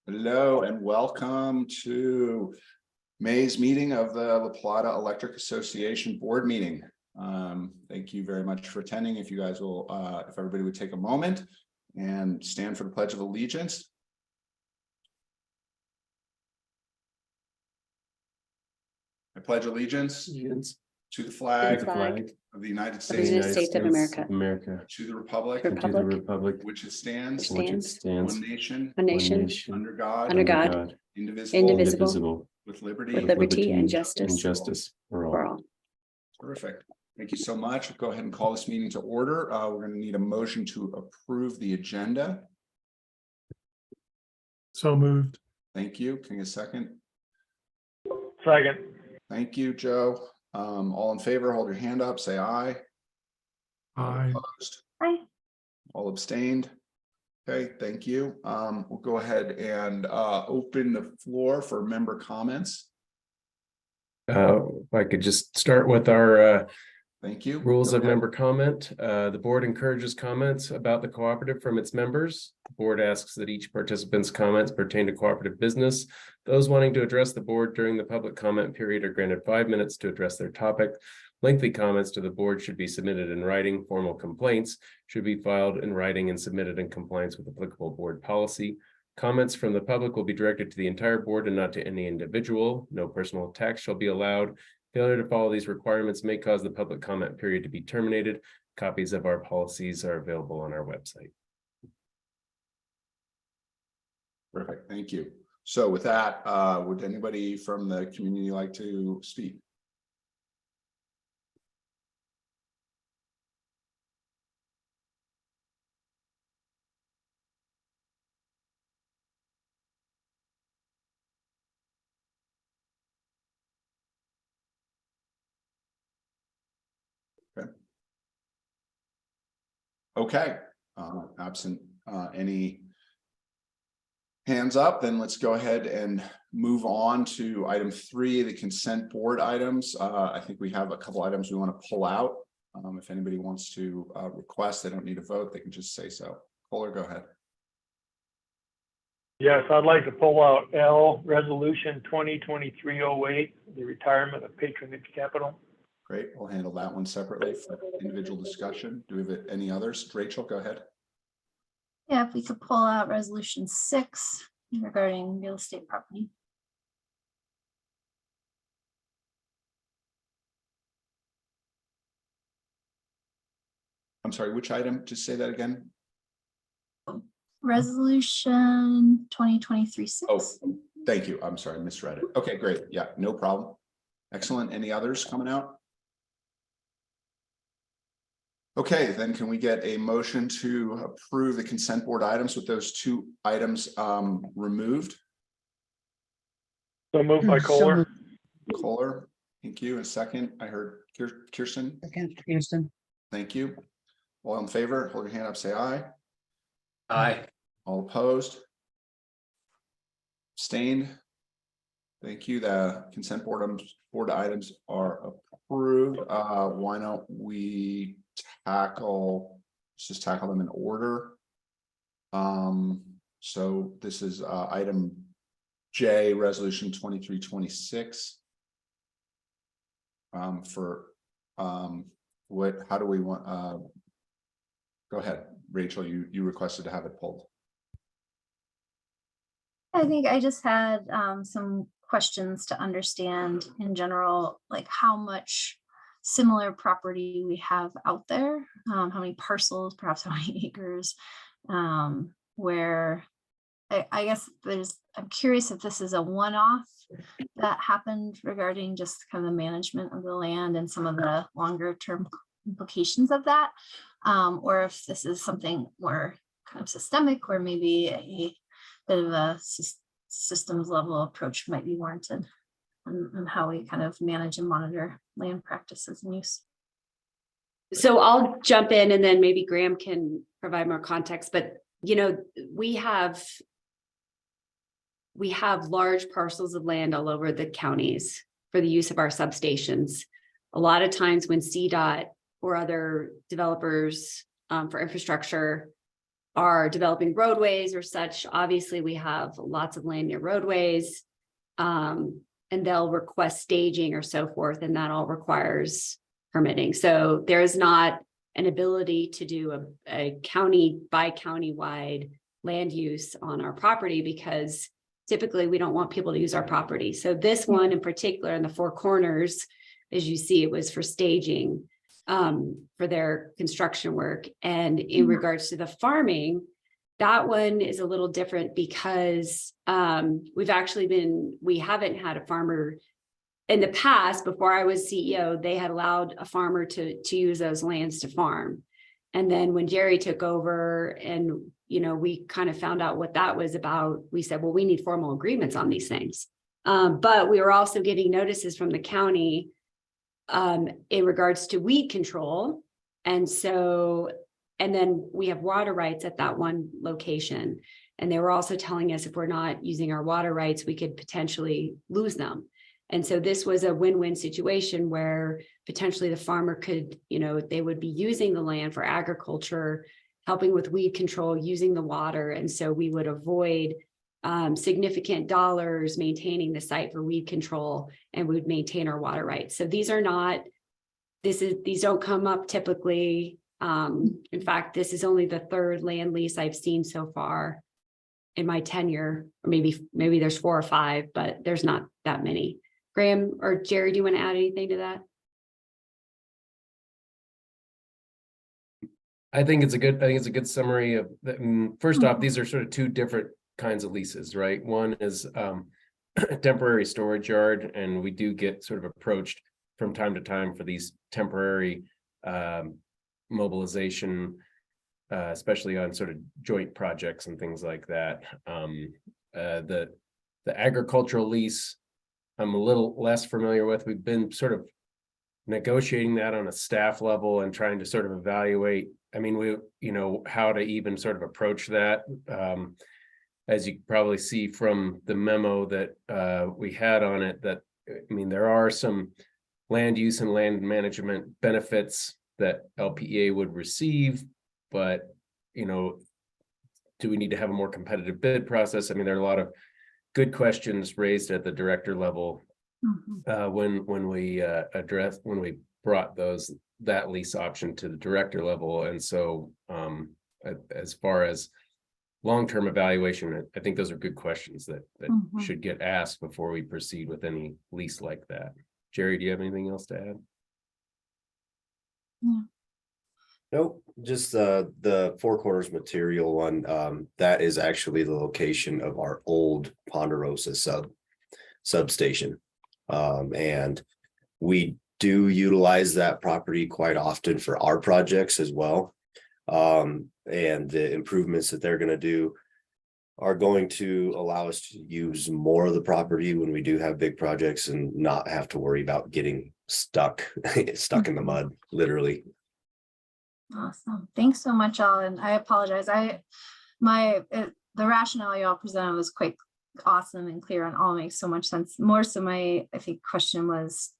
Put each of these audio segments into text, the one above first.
Hello and welcome to May's meeting of the La Plata Electric Association board meeting. Thank you very much for attending. If you guys will, if everybody would take a moment and stand for the Pledge of Allegiance. I pledge allegiance to the flag of the United States of America, to the republic, which it stands, one nation, under God, indivisible, with liberty and justice for all. Terrific. Thank you so much. We'll go ahead and call this meeting to order. We're going to need a motion to approve the agenda. So moved. Thank you. Can I get a second? Second. Thank you, Joe. All in favor, hold your hand up, say aye. Aye. Opposed? Aye. All abstained? Okay, thank you. We'll go ahead and open the floor for member comments. If I could just start with our Thank you. rules of member comment. The board encourages comments about the cooperative from its members. The board asks that each participant's comments pertain to cooperative business. Those wanting to address the board during the public comment period are granted 5 minutes to address their topic. Lengthy comments to the board should be submitted in writing. Formal complaints should be filed in writing and submitted in compliance with applicable board policy. Comments from the public will be directed to the entire board and not to any individual. No personal attacks shall be allowed. Failure to follow these requirements may cause the public comment period to be terminated. Copies of our policies are available on our website. Perfect. Thank you. So with that, would anybody from the community like to speak? Okay, absent any hands up, then let's go ahead and move on to item 3, the consent board items. I think we have a couple items we want to pull out. If anybody wants to request, they don't need a vote, they can just say so. Kohler, go ahead. Yes, I'd like to pull out L, Resolution 2023-08, the retirement of patronage capital. Great, we'll handle that one separately for individual discussion. Do we have any others? Rachel, go ahead. Yeah, if we could pull out Resolution 6 regarding real estate property. I'm sorry, which item? Just say that again. Resolution 2023-6. Oh, thank you. I'm sorry, I misread it. Okay, great. Yeah, no problem. Excellent. Any others coming out? Okay, then can we get a motion to approve the consent board items with those 2 items removed? So moved by Kohler. Kohler, thank you. A second, I heard Kirsten. Against Houston. Thank you. All in favor, hold your hand up, say aye. Aye. All opposed? Abstained? Thank you. The consent board items are approved. Why don't we just tackle them in order. So this is item J, resolution 2326. How do we want, go ahead, Rachel, you requested to have it pulled. I think I just had some questions to understand in general, like how much similar property we have out there, how many parcels, perhaps how many acres, where I guess I'm curious if this is a one-off that happened regarding just kind of the management of the land and some of the longer term implications of that, or if this is something more kind of systemic, or maybe a bit of a systems level approach might be warranted on how we kind of manage and monitor land practices and use. So I'll jump in and then maybe Graham can provide more context, but you know, we have large parcels of land all over the counties for the use of our substations. A lot of times when CDOT or other developers for infrastructure are developing roadways or such, obviously we have lots of land near roadways. And they'll request staging or so forth, and that all requires permitting. So there is not an ability to do a county by county wide land use on our property, because typically we don't want people to use our property. So this one in particular in the Four Corners, as you see, it was for staging for their construction work. And in regards to the farming, that one is a little different because we haven't had a farmer in the past. Before I was CEO, they had allowed a farmer to use those lands to farm. And then when Jerry took over and, we kind of found out what that was about, we said, well, we need formal agreements on these things. But we were also getting notices from the county in regards to weed control. And then we have water rights at that one location. And they were also telling us if we're not using our water rights, we could potentially lose them. And so this was a win-win situation where potentially the farmer could, they would be using the land for agriculture, helping with weed control, using the water. And so we would avoid significant dollars maintaining the site for weed control, and we would maintain our water rights. So these don't come up typically. In fact, this is only the third land lease I've seen so far in my tenure, or maybe there's 4 or 5, but there's not that many. Graham or Jerry, do you want to add anything to that? I think it's a good summary of first off, these are sort of 2 different kinds of leases, right? One is temporary storage yard, and we do get sort of approached from time to time for these temporary mobilization, especially on sort of joint projects and things like that. The agricultural lease, I'm a little less familiar with. We've been sort of negotiating that on a staff level and trying to sort of evaluate, how to even sort of approach that. As you probably see from the memo that we had on it, that, there are some land use and land management benefits that LPEA would receive, but, do we need to have a more competitive bid process? There are a lot of good questions raised at the director level when we brought that lease option to the director level. And so as far as long-term evaluation, I think those are good questions that should get asked before we proceed with any lease like that. Jerry, do you have anything else to add? Nope, just the Four Corners material one. That is actually the location of our old Ponderosa substation. And we do utilize that property quite often for our projects as well. And the improvements that they're going to do are going to allow us to use more of the property when we do have big projects and not have to worry about getting stuck in the mud, literally. Awesome. Thanks so much, all. And I apologize. The rationale y'all presented was quite awesome and clear, and all makes so much sense. More so I think question was,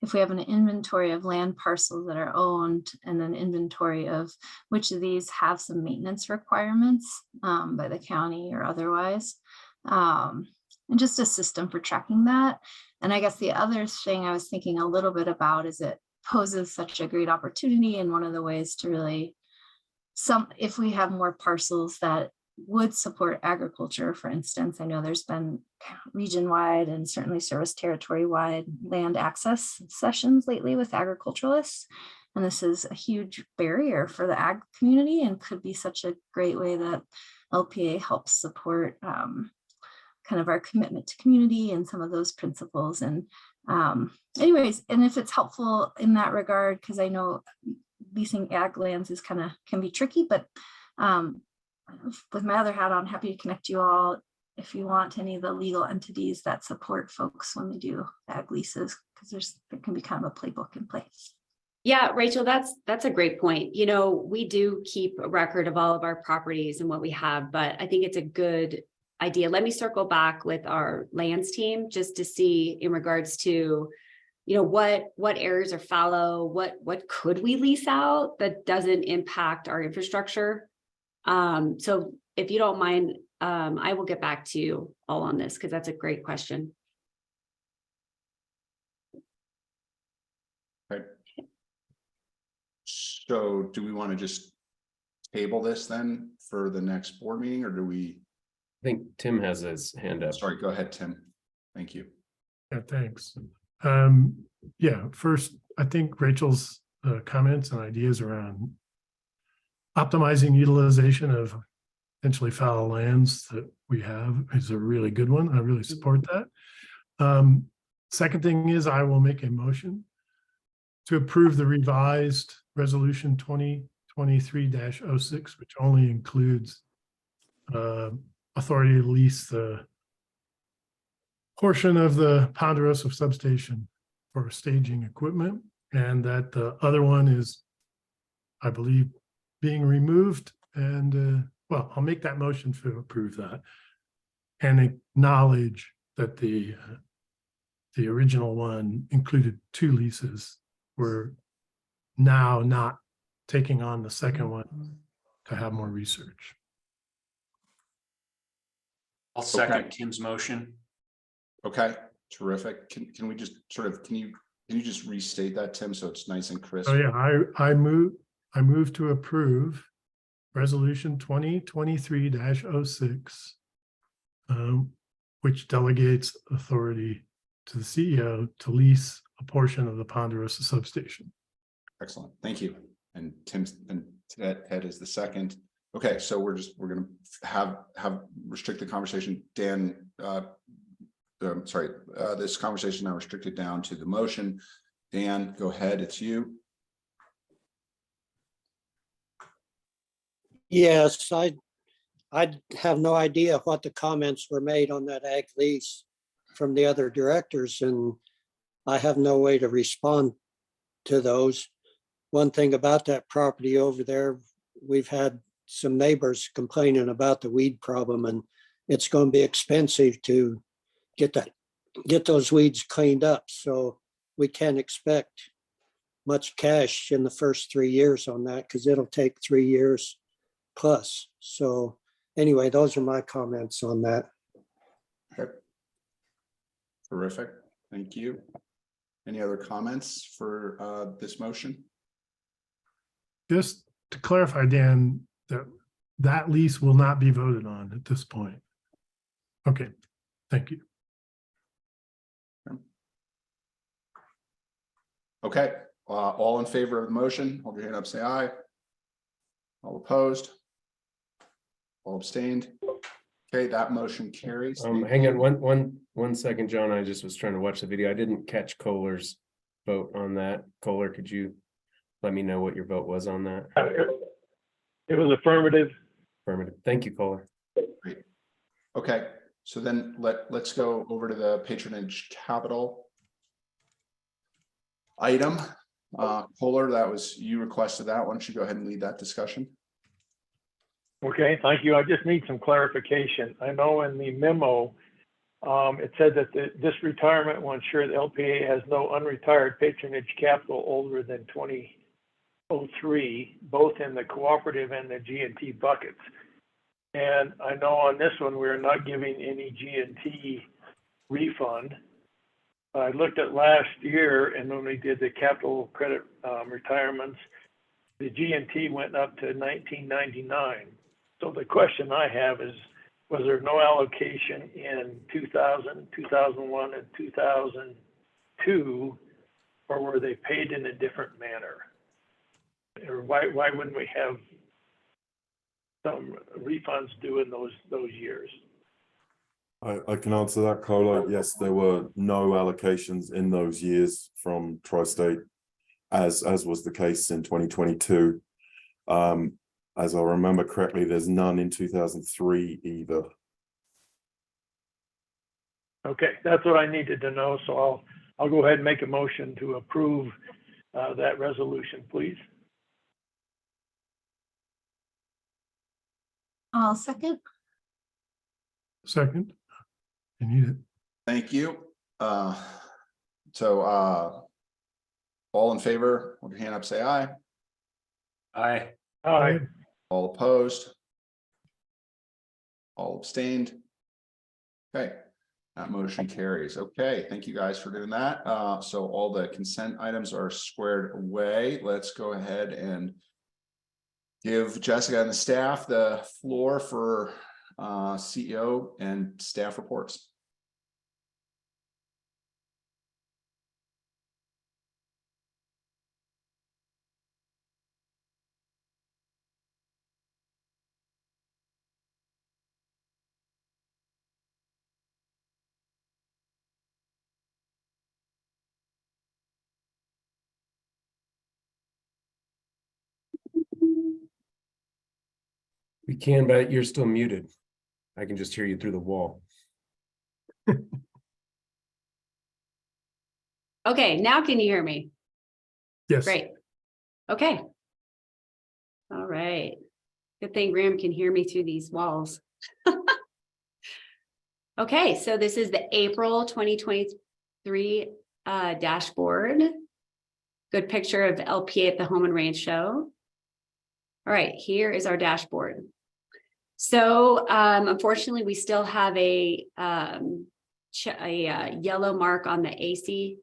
if we have an inventory of land parcels that are owned and an inventory of which of these have some maintenance requirements by the county or otherwise, and just a system for tracking that. And I guess the other thing I was thinking a little bit about is it poses such a great opportunity, and one of the ways to really, if we have more parcels that would support agriculture, for instance, I know there's been region-wide and certainly service territory-wide land access sessions lately with agriculturalists. And this is a huge barrier for the ag community and could be such a great way that LPEA helps support kind of our commitment to community and some of those principles. And anyways, and if it's helpful in that regard, because I know leasing ag lands is can be tricky, but with my other hat on, happy to connect you all if you want any of the legal entities that support folks when they do ag leases, because there can be kind of a playbook in place. Yeah, Rachel, that's a great point. We do keep a record of all of our properties and what we have, but I think it's a good idea. Let me circle back with our lands team just to see in regards to, what areas are fallow, what could we lease out that doesn't impact our infrastructure. So if you don't mind, I will get back to you all on this because that's a great question. Okay. So do we want to just table this then for the next board meeting, or do we? I think Tim has his hand up. Sorry, go ahead, Tim. Thank you. Yeah, thanks. Yeah, first, I think Rachel's comments and ideas around optimizing utilization of potentially fallow lands that we have is a really good one. I really support that. Second thing is I will make a motion to approve the revised resolution 2023-06, which only includes authority to lease the portion of the Ponderosa substation for staging equipment, and that the other one is, I believe, being removed. And well, I'll make that motion to approve that and acknowledge that the original one included 2 leases. We're now not taking on the second one to have more research. I'll second Okay. Tim's motion. Okay, terrific. Can we just sort of, can you just restate that, Tim, so it's nice and crisp? So yeah, I move to approve resolution 2023-06, which delegates authority to the CEO to lease a portion of the Ponderosa substation. Excellent, thank you. And Tim's and Ted is the second. Okay, so we're gonna have restrict the conversation. Dan, this conversation now restricted down to the motion. Dan, go ahead, it's you. Yes, I have no idea what the comments were made on that ag lease from the other directors, and I have no way to respond to those. One thing about that property over there, we've had some neighbors complaining about the weed problem, and it's going to be expensive to get those weeds cleaned up. So we can't expect much cash in the first 3 years on that, because it'll take 3 years plus. So anyway, those are my comments on that. Okay. Terrific, thank you. Any other comments for this motion? Just to clarify, Dan, that lease will not be voted on at this point. Okay, thank you. Okay, all in favor of the motion, hold your hand up, say aye. All opposed? All abstained? Okay, that motion carries. Hang on one second, John. I just was trying to watch the video. I didn't catch Kohler's vote on that. Kohler, could you let me know what your vote was on that? It was affirmative. Affirmative. Thank you, Kohler. Great. Okay, so then let's go over to the patronage capital item. Kohler, that was, you requested that. Why don't you go ahead and lead that discussion? Okay, thank you. I just need some clarification. I know in the memo, it said that this retirement will ensure the LPEA has no unretired patronage capital older than 2003, both in the cooperative and the G&T buckets. And I know on this one, we're not giving any G&T refund. I looked at last year, and when we did the capital credit retirements, the G&T went up to 1999. So the question I have is, was there no allocation in 2000, 2001, and 2002, or were they paid in a different manner? Or why wouldn't we have some refunds due in those years? I can answer that, Kohler. Yes, there were no allocations in those years from Tri-State, as was the case in 2022. As I remember correctly, there's none in 2003 either. Okay, that's what I needed to know. So I'll go ahead and make a motion to approve that resolution, please. I'll second. Second, you need it. Thank you. So all in favor, hold your hand up, say aye. Aye. Aye. All opposed, All abstained. Okay, that motion carries. Okay, thank you guys for doing that. So all the consent items are squared away. Let's go ahead and give Jessica and the staff the floor for CEO and staff reports. We can, but you're still muted. I can just hear you through the wall. Okay, now can you hear me? Yes. Great. Okay. All right. Good thing Graham can hear me through these walls. Okay, so this is the April 2023 dashboard. Good picture of LPEA at the Home and Range Show. All right, here is our dashboard. So unfortunately, we still have a yellow mark on the AC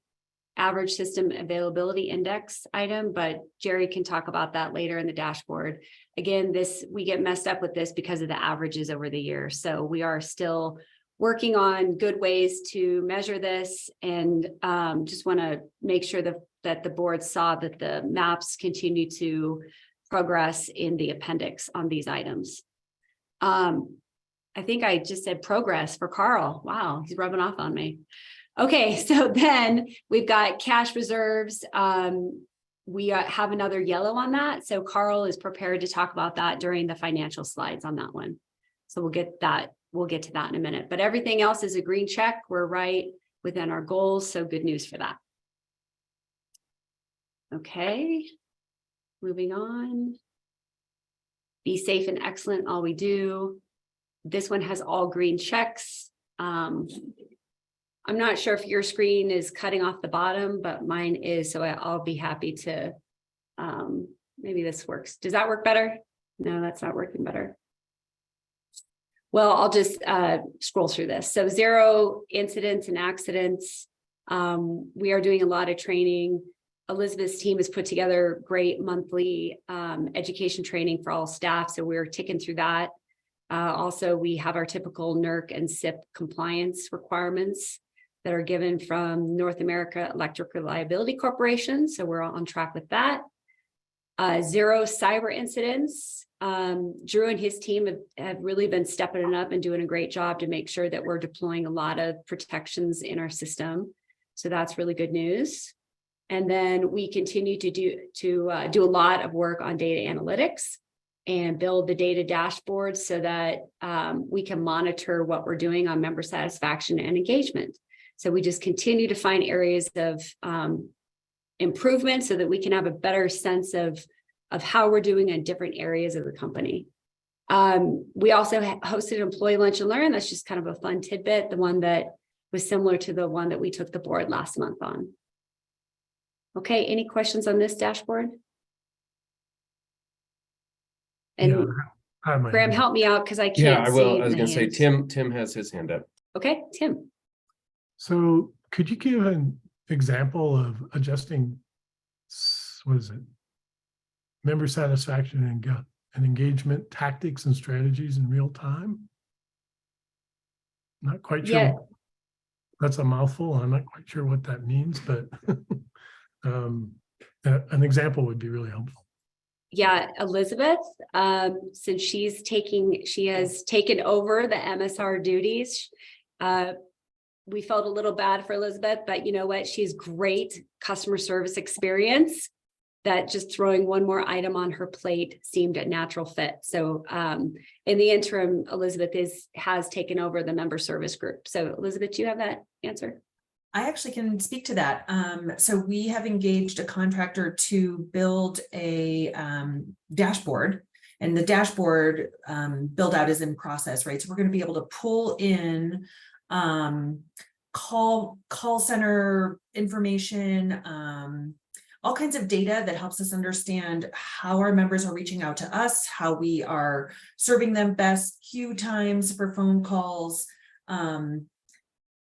average system availability index item, but Jerry can talk about that later in the dashboard. Again, we get messed up with this because of the averages over the year. So we are still working on good ways to measure this, and just want to make sure that the board saw that the maps continue to progress in the appendix on these items. I think I just said progress for Carl. Wow, he's rubbing off on me. Okay, so then we've got cash reserves. We have another yellow on that. So Carl is prepared to talk about that during the financial slides on that one. So we'll get to that in a minute, but everything else is a green check. We're right within our goals. So good news for that. Okay, moving on. Be safe and excellent, all we do. This one has all green checks. I'm not sure if your screen is cutting off the bottom, but mine is, so I'll be happy to, maybe this works. Does that work better? No, that's not working better. Well, I'll just scroll through this. So 0 incidents and accidents. We are doing a lot of training. Elizabeth's team has put together great monthly education training for all staff. So we're ticking through that. Also, we have our typical NERC and SIP compliance requirements that are given from North America Electric Reliability Corporation. So we're on track with that. 0 cyber incidents. Drew and his team have really been stepping it up and doing a great job to make sure that we're deploying a lot of protections in our system. So that's really good news. And then we continue to do a lot of work on data analytics and build the data dashboards so that we can monitor what we're doing on member satisfaction and engagement. So we just continue to find areas of improvement so that we can have a better sense of how we're doing in different areas of the company. We also hosted employee lunch and learn. That's just kind of a fun tidbit, the one that was similar to the one that we took the board last month on. Okay, any questions on this dashboard? And yeah, Graham, help me out because I can't Yeah, I will. see I was the going to say, hands. Tim has his hand up. Okay, Tim. So could you give an example of adjusting, what is it? Member satisfaction and engagement tactics and strategies in real time? Not quite sure. Yeah. That's a mouthful. I'm not quite sure what that means, but an example would be really helpful. Yeah, Elizabeth, since she has taken over the MSR duties. We felt a little bad for Elizabeth, but you know what? She's great customer service experience that just throwing one more item on her plate seemed a natural fit. So in the interim, Elizabeth has taken over the member service group. So Elizabeth, do you have that answer? I actually can speak to that. So we have engaged a contractor to build a dashboard, and the dashboard build out is in process, right? So we're going to be able to pull in call center information, all kinds of data that helps us understand how our members are reaching out to us, how we are serving them best, queue times for phone calls.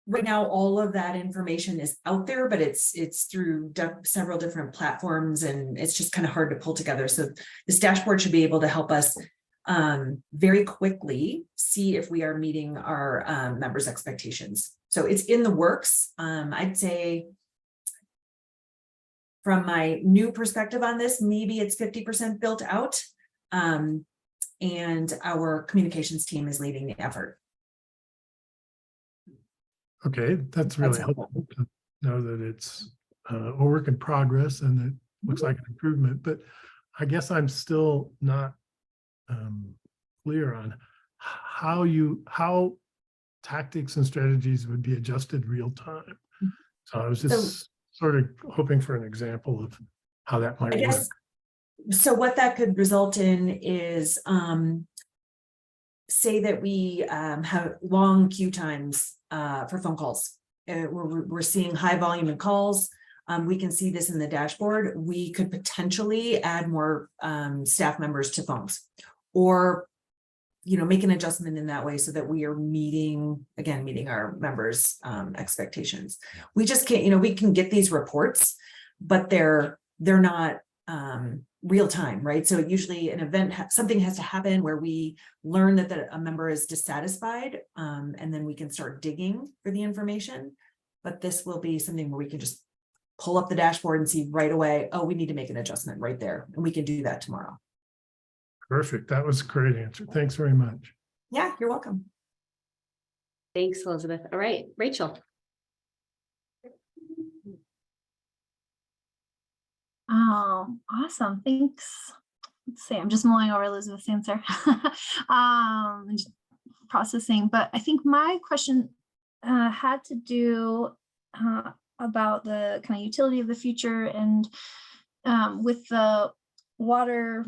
Right now, all of that information is out there, but it's through several different platforms, and it's just kind of hard to pull together. So this dashboard should be able to help us very quickly see if we are meeting our members' expectations. So it's in the works. I'd say from my new perspective on this, maybe it's 50% built out, and our communications team is leading the effort. Okay, that's really helpful to know that it's a work in progress and it looks like an improvement, but I guess I'm still not clear on how tactics and strategies would be adjusted real time. So I was just sort of hoping for an example of how that might work. So what that could result in is, say that we have long queue times for phone calls. We're seeing high volume in calls. We can see this in the dashboard. We could potentially add more staff members to phones, or make an adjustment in that way so that we are meeting our members' expectations. We just can't, we can get these reports, but they're not real time, right? So usually an event, something has to happen where we learn that a member is dissatisfied, and then we can start digging for the information. But this will be something where we can just pull up the dashboard and see right away, oh, we need to make an adjustment right there. And we can do that tomorrow. Perfect. That was a great answer. Thanks very much. Yeah, you're welcome. Thanks, Elizabeth. All right, Rachel. Oh, awesome. Thanks. Let's see. I'm just mulling over Elizabeth's answer. Just processing, but I think my question had to do about the kind of utility of the future, and with the water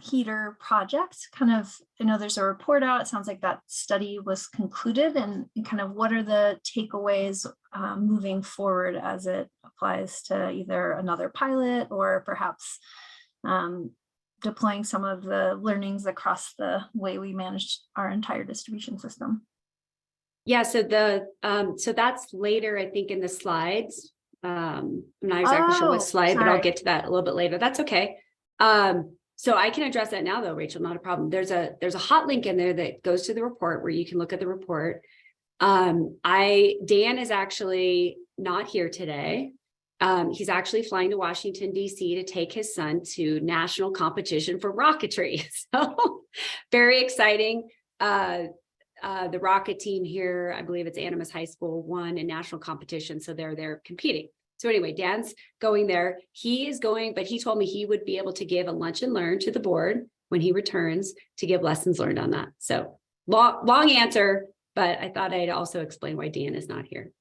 heater project, kind of, I know there's a report out. It sounds like that study was concluded, and kind of what are the takeaways moving forward as it applies to either another pilot or perhaps deploying some of the learnings across the way we manage our entire distribution system. Yeah, so so that's later, I think, in the slides. I'm not exactly sure what slide, but I'll get to that a little bit later. That's okay. So I can address that now though, Rachel, not a problem. There's a hot link in there that goes to the report where you can look at the report. Dan is actually not here today. He's actually flying to Washington, D.C. to take his son to national competition for rocketry. So very exciting. The rocket team here, I believe it's Animas High School, won a national competition. So they're there competing. So anyway, Dan's going there. He is going, but he told me he would be able to give a lunch and learn to the board when he returns to give lessons learned on that. So long answer, but I thought I'd also explain why Dan is not here.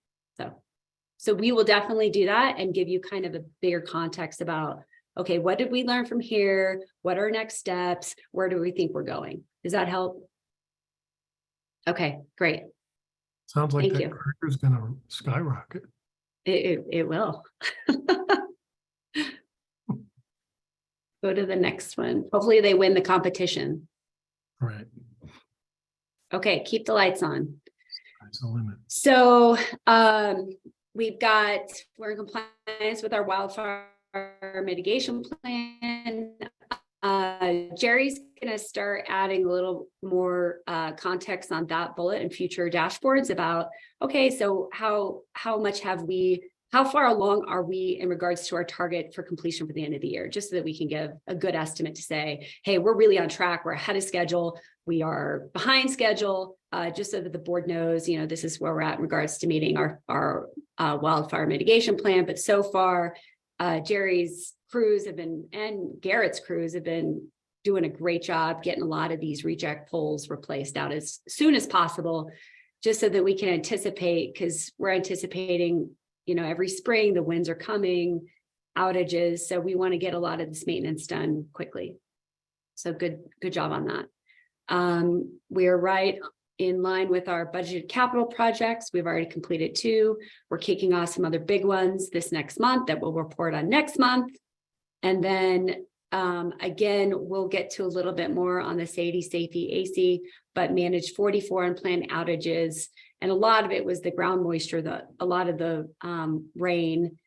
So we will definitely do that and give you kind of a bigger context about, okay, what did we learn from here? What are our next steps? Where do we think we're going? Does that help? Okay, great. Sounds like Thank that you. career is going to skyrocket. It will. Go to the next one. Hopefully they win the competition. Right. Okay, keep the lights on. That's the limit. So we're in compliance with our wildfire mitigation plan. Jerry's going to start adding a little more context on that bullet and future dashboards about, okay, so how far along are we in regards to our target for completion for the end of the year, just so that we can give a good estimate to say, hey, we're really on track, we're ahead of schedule, we are behind schedule, just so that the board knows, this is where we're at in regards to meeting our wildfire mitigation plan. But so far, Jerry's crews and Garrett's crews have been doing a great job getting a lot of these reject poles replaced out as soon as possible, just so that we can anticipate, because we're anticipating, every spring the winds are coming, outages. So we want to get a lot of this maintenance done quickly. So good job on that. We're right in line with our budgeted capital projects. We've already completed 2. We're kicking off some other big ones this next month that we'll report on next month. And then again, we'll get to a little bit more on the safety AC, but managed 44 unplanned outages. And a lot of it was the ground moisture, a lot of the rain.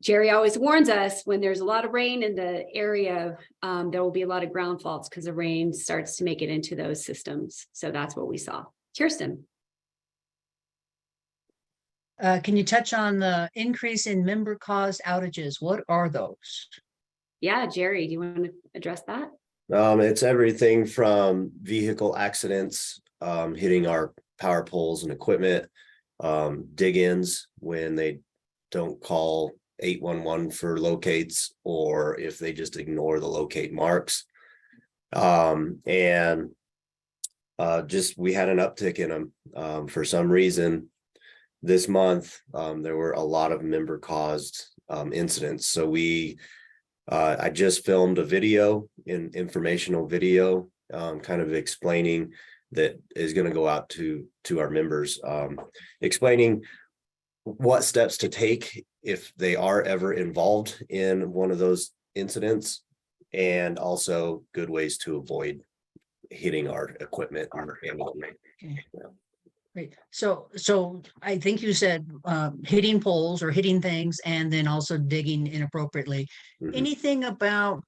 Jerry always warns us when there's a lot of rain in the area, there will be a lot of ground faults because the rain starts to make it into those systems. So that's what we saw. Kirsten. Can you touch on the increase in member caused outages? What are those? Yeah, Jerry, do you want to address that? It's everything from vehicle accidents, hitting our power poles and equipment, dig-ins when they don't call 811 for locates, or if they just ignore the locate marks. Just we had an uptick in them for some reason. This month, there were a lot of member caused incidents. So I just filmed a video, informational video, kind of explaining that is going to go out to our members, explaining what steps to take if they are ever involved in one of those incidents, and also good ways to avoid hitting our equipment. Okay. Great. So I think you said hitting poles or hitting things, and then also digging inappropriately. Mhm. Anything about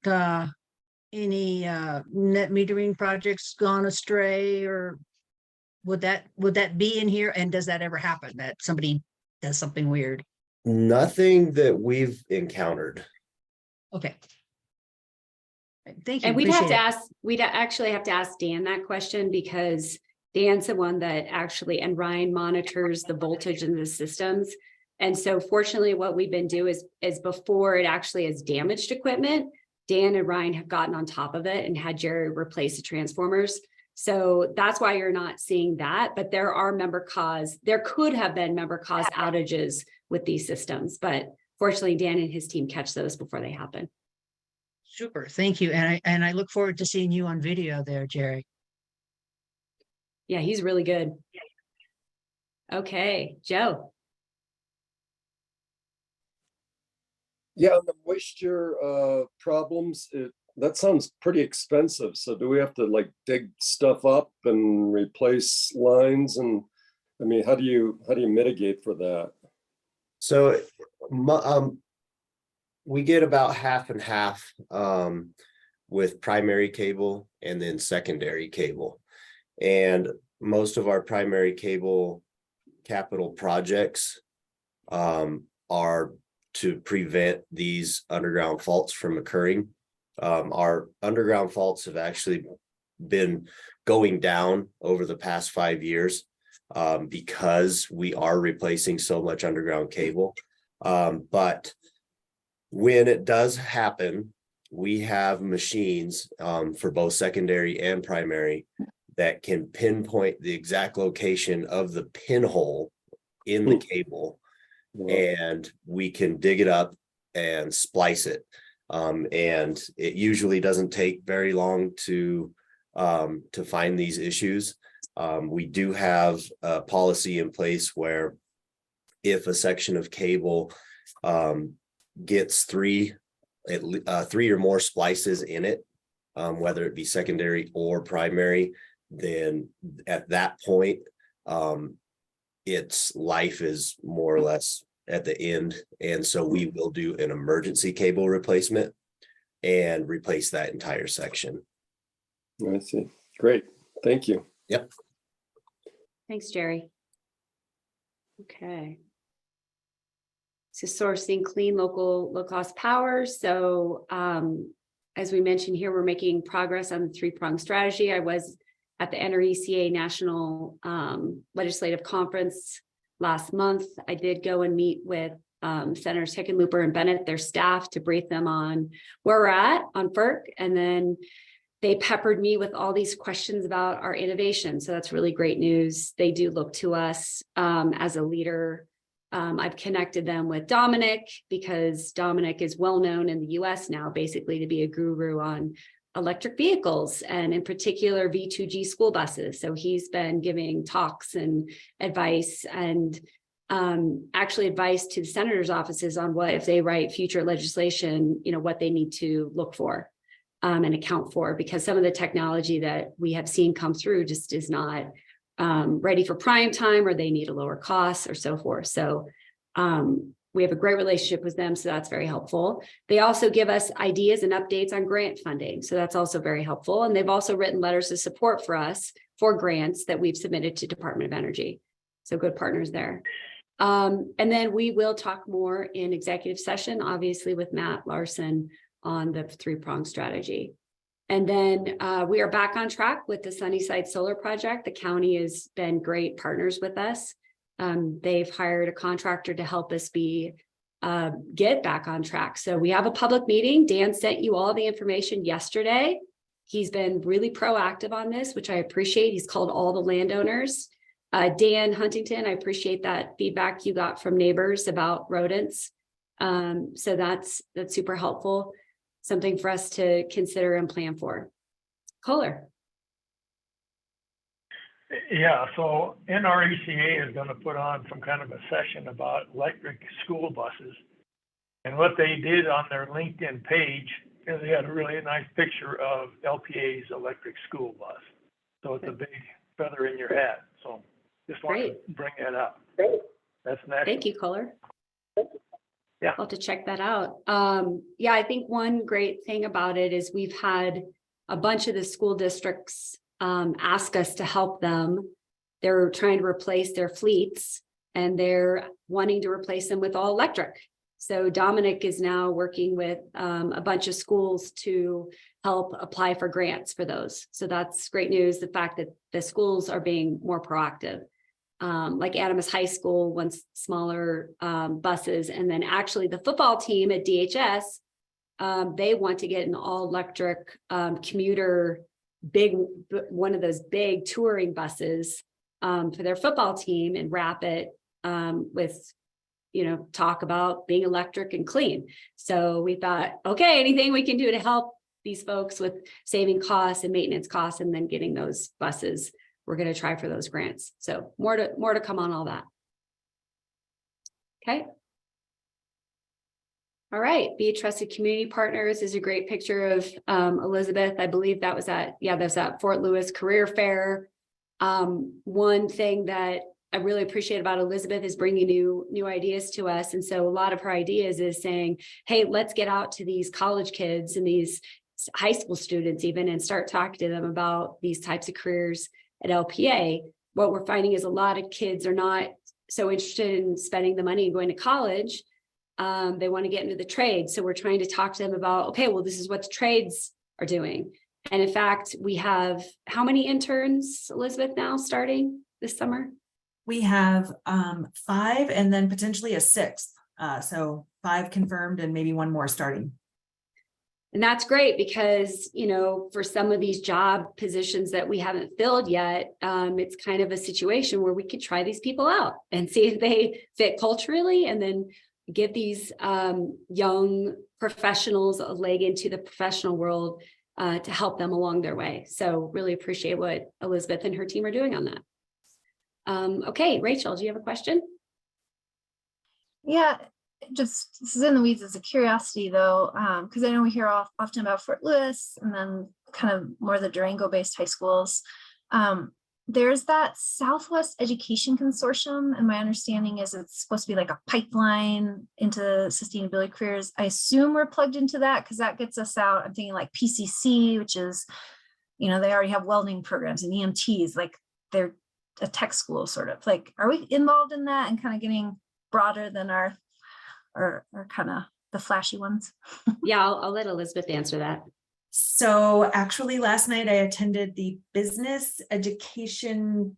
any net metering projects gone astray, or would that be in here? And does that ever happen that somebody does something weird? Nothing that we've encountered. Okay. Thank you. And we'd have to Appreciate it. ask, we'd actually have to ask Dan that question, because Dan's the one that actually, and Ryan monitors the voltage in the systems. And so fortunately, what we've been doing is before it actually has damaged equipment, Dan and Ryan have gotten on top of it and had Jerry replace the transformers. So that's why you're not seeing that, but there could have been member caused outages with these systems, but fortunately, Dan and his team catch those before they happen. Super. Thank you. And I look forward to seeing you on video there, Jerry. Yeah, he's really good. Okay, Joe. Yeah, the moisture problems, that sounds pretty expensive. So do we have to like dig stuff up and replace lines? And I mean, how do you mitigate for that? So we get about half and half with primary cable and then secondary cable. And most of our primary cable capital projects are to prevent these underground faults from occurring. Our underground faults have actually been going down over the past 5 years because we are replacing so much underground cable. But when it does happen, we have machines for both secondary and primary that can pinpoint the exact location of the pinhole in the cable, and we can dig it up and splice it. And it usually doesn't take very long to find these issues. We do have a policy in place where if a section of cable gets three or more splices in it, whether it be secondary or primary, then at that point, its life is more or less at the end. And so we will do an emergency cable replacement and replace that entire section. I see. Great. Thank you. Yep. Thanks, Jerry. Okay. So sourcing clean, low cost power. So as we mentioned here, we're making progress on the three-pronged strategy. I was at the NRECA National Legislative Conference last month. I did go and meet with Senators Hickenlooper and Bennett, their staff, to brief them on where we're at on FERC. And then they peppered me with all these questions about our innovation. So that's really great news. They do look to us as a leader. I've connected them with Dominic, because Dominic is well known in the US now, basically to be a guru on electric vehicles, and in particular V2G school buses. So he's been giving talks and advice, and actually advice to the senators' offices on what, if they write future legislation, what they need to look for and account for, because some of the technology that we have seen come through just is not ready for prime time, or they need a lower cost or so forth. So we have a great relationship with them, so that's very helpful. They also give us ideas and updates on grant funding, so that's also very helpful. And they've also written letters of support for us for grants that we've submitted to Department of Energy. So good partners there. And then we will talk more in executive session, obviously with Matt Larson on the 3-pronged strategy. And then we are back on track with the Sunnyside Solar Project. The county has been great partners with us. They've hired a contractor to help us get back on track. So we have a public meeting. Dan sent you all the information yesterday. He's been really proactive on this, which I appreciate. He's called all the landowners. Dan Huntington, I appreciate that feedback you got from neighbors about rodents. So that's super helpful. Something for us to consider and plan for. Kohler. Yeah, so NRECA is going to put on some kind of a session about electric school buses. And what they did on their LinkedIn page is they had a really nice picture of LPEA's electric school bus. So it's a big feather in your hat. So just wanted to bring that up. That's national. Thank you, Kohler. Yeah. I'll have to check that out. Yeah, I think one great thing about it is we've had a bunch of the school districts ask us to help them. They're trying to replace their fleets and they're wanting to replace them with all electric. So Dominic is now working with a bunch of schools to help apply for grants for those. So that's great news. The fact that the schools are being more proactive. Like Adamus High School wants smaller buses, and then actually the football team at DHS, they want to get an all-electric commuter, one of those big touring buses for their football team, and wrap it with, talk about being electric and clean. So we thought, okay, anything we can do to help these folks with saving costs and maintenance costs, and then getting those buses. We're going to try for those grants. So more to come on all that. Okay. All right. Be a Trusted Community Partners is a great picture of Elizabeth. I believe that was at Fort Lewis Career Fair. One thing that I really appreciate about Elizabeth is bringing new ideas to us. And so a lot of her ideas is saying, hey, let's get out to these college kids and these high school students even, and start talking to them about these types of careers at LPEA. What we're finding is a lot of kids are not so interested in spending the money and going to college. They want to get into the trade. So we're trying to talk to them about, okay, well, this is what the trades are doing. And in fact, we have how many interns, Elizabeth, now starting this summer? We have 5 and then potentially a 6th. So 5 confirmed and maybe 1 more starting. And that's great because, for some of these job positions that we haven't filled yet, it's kind of a situation where we could try these people out and see if they fit culturally, and then give these young professionals a leg into the professional world to help them along their way. So really appreciate what Elizabeth and her team are doing on that. Okay, Rachel, do you have a question? Yeah, just this is in the weeds as a curiosity though, because I know we hear often about Fort Lewis and then kind of more the Durango-based high schools. There's that Southwest Education Consortium, and my understanding is it's supposed to be like a pipeline into sustainability careers. I assume we're plugged into that because that gets us out. I'm thinking like PCC, which is, they already have welding programs, and EMTs, like they're a tech school sort of. Like, are we involved in that and kind of getting broader than our kind of the flashy ones? Yeah, I'll let Elizabeth answer that. So actually last night I attended the Business Education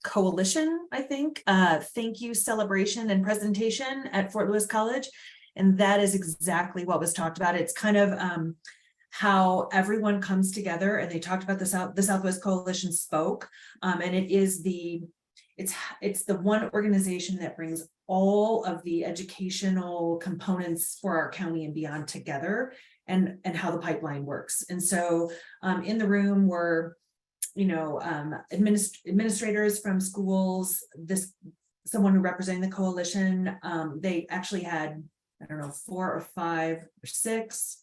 Coalition, I think, thank you celebration and presentation at Fort Lewis College. And that is exactly what was talked about. It's kind of how everyone comes together, and they talked about the Southwest Coalition spoke. And it is it's the one organization that brings all of the educational components for our county and beyond together, and how the pipeline works. And so in the room were, administrators from schools, someone who representing the coalition. They actually had, I don't know, 4 or 5 or 6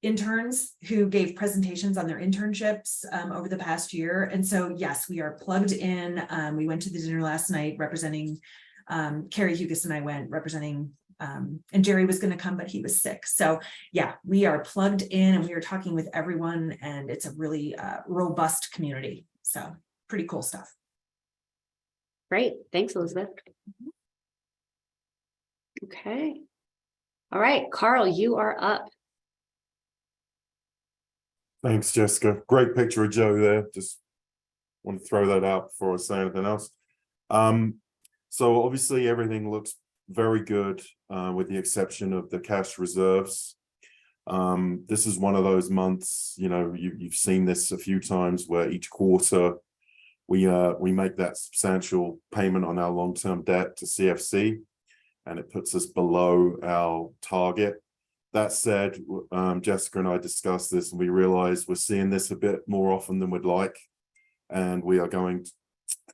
interns who gave presentations on their internships over the past year. And so, yes, we are plugged in. We went to the dinner last night representing, Carrie Hughes and I went representing, and Jerry was going to come, but he was sick. So yeah, we are plugged in and we are talking with everyone, and it's a really robust community. So pretty cool stuff. Great. Thanks, Elizabeth. Okay. All right, Carl, you are up. Thanks, Jessica. Great picture of Joe there. Just want to throw that out before I say anything else. So obviously everything looks very good, with the exception of the cash reserves. This is one of those months, you know, you've seen this a few times where each quarter we make that substantial payment on our long-term debt to CFC, and it puts us below our target. That said, Jessica and I discussed this, and we realized we're seeing this a bit more often than we'd like, and we are going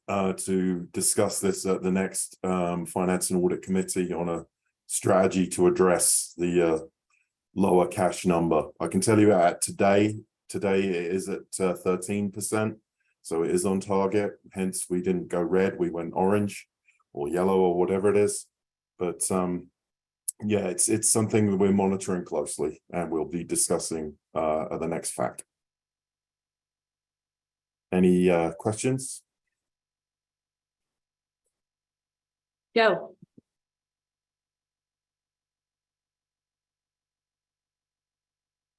to discuss this at the next Finance and Audit Committee on a strategy to address the lower cash number. I can tell you at today it is at 13%, so it is on target. Hence, we didn't go red, we went orange or yellow or whatever it is. But yeah, it's something that we're monitoring closely, and we'll be discussing at the next fact. Any questions? Joe.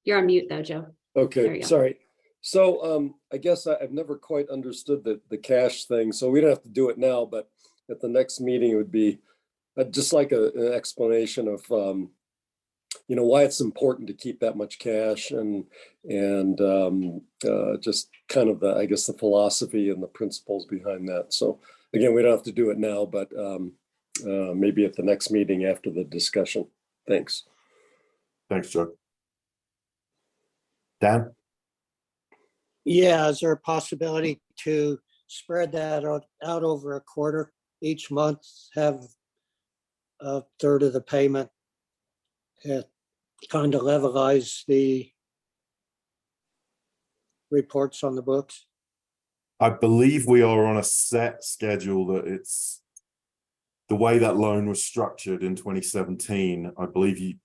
You're on mute though, Joe. There Okay, you go. sorry. So I guess I've never quite understood the cash thing, so we don't have to do it now, but at the next meeting, it would be just like an explanation of, you know, why it's important to keep that much cash, and just kind of I guess the philosophy and the principles behind that. So again, we don't have to do it now, but maybe at the next meeting after the discussion. Thanks. Thanks, Joe. Dan? Yeah, is there a possibility to spread that out over a quarter each month, have a third of the payment, kind of levelize the reports on the books? I believe we are on a set schedule that it's the way that loan was structured in 2017. I believe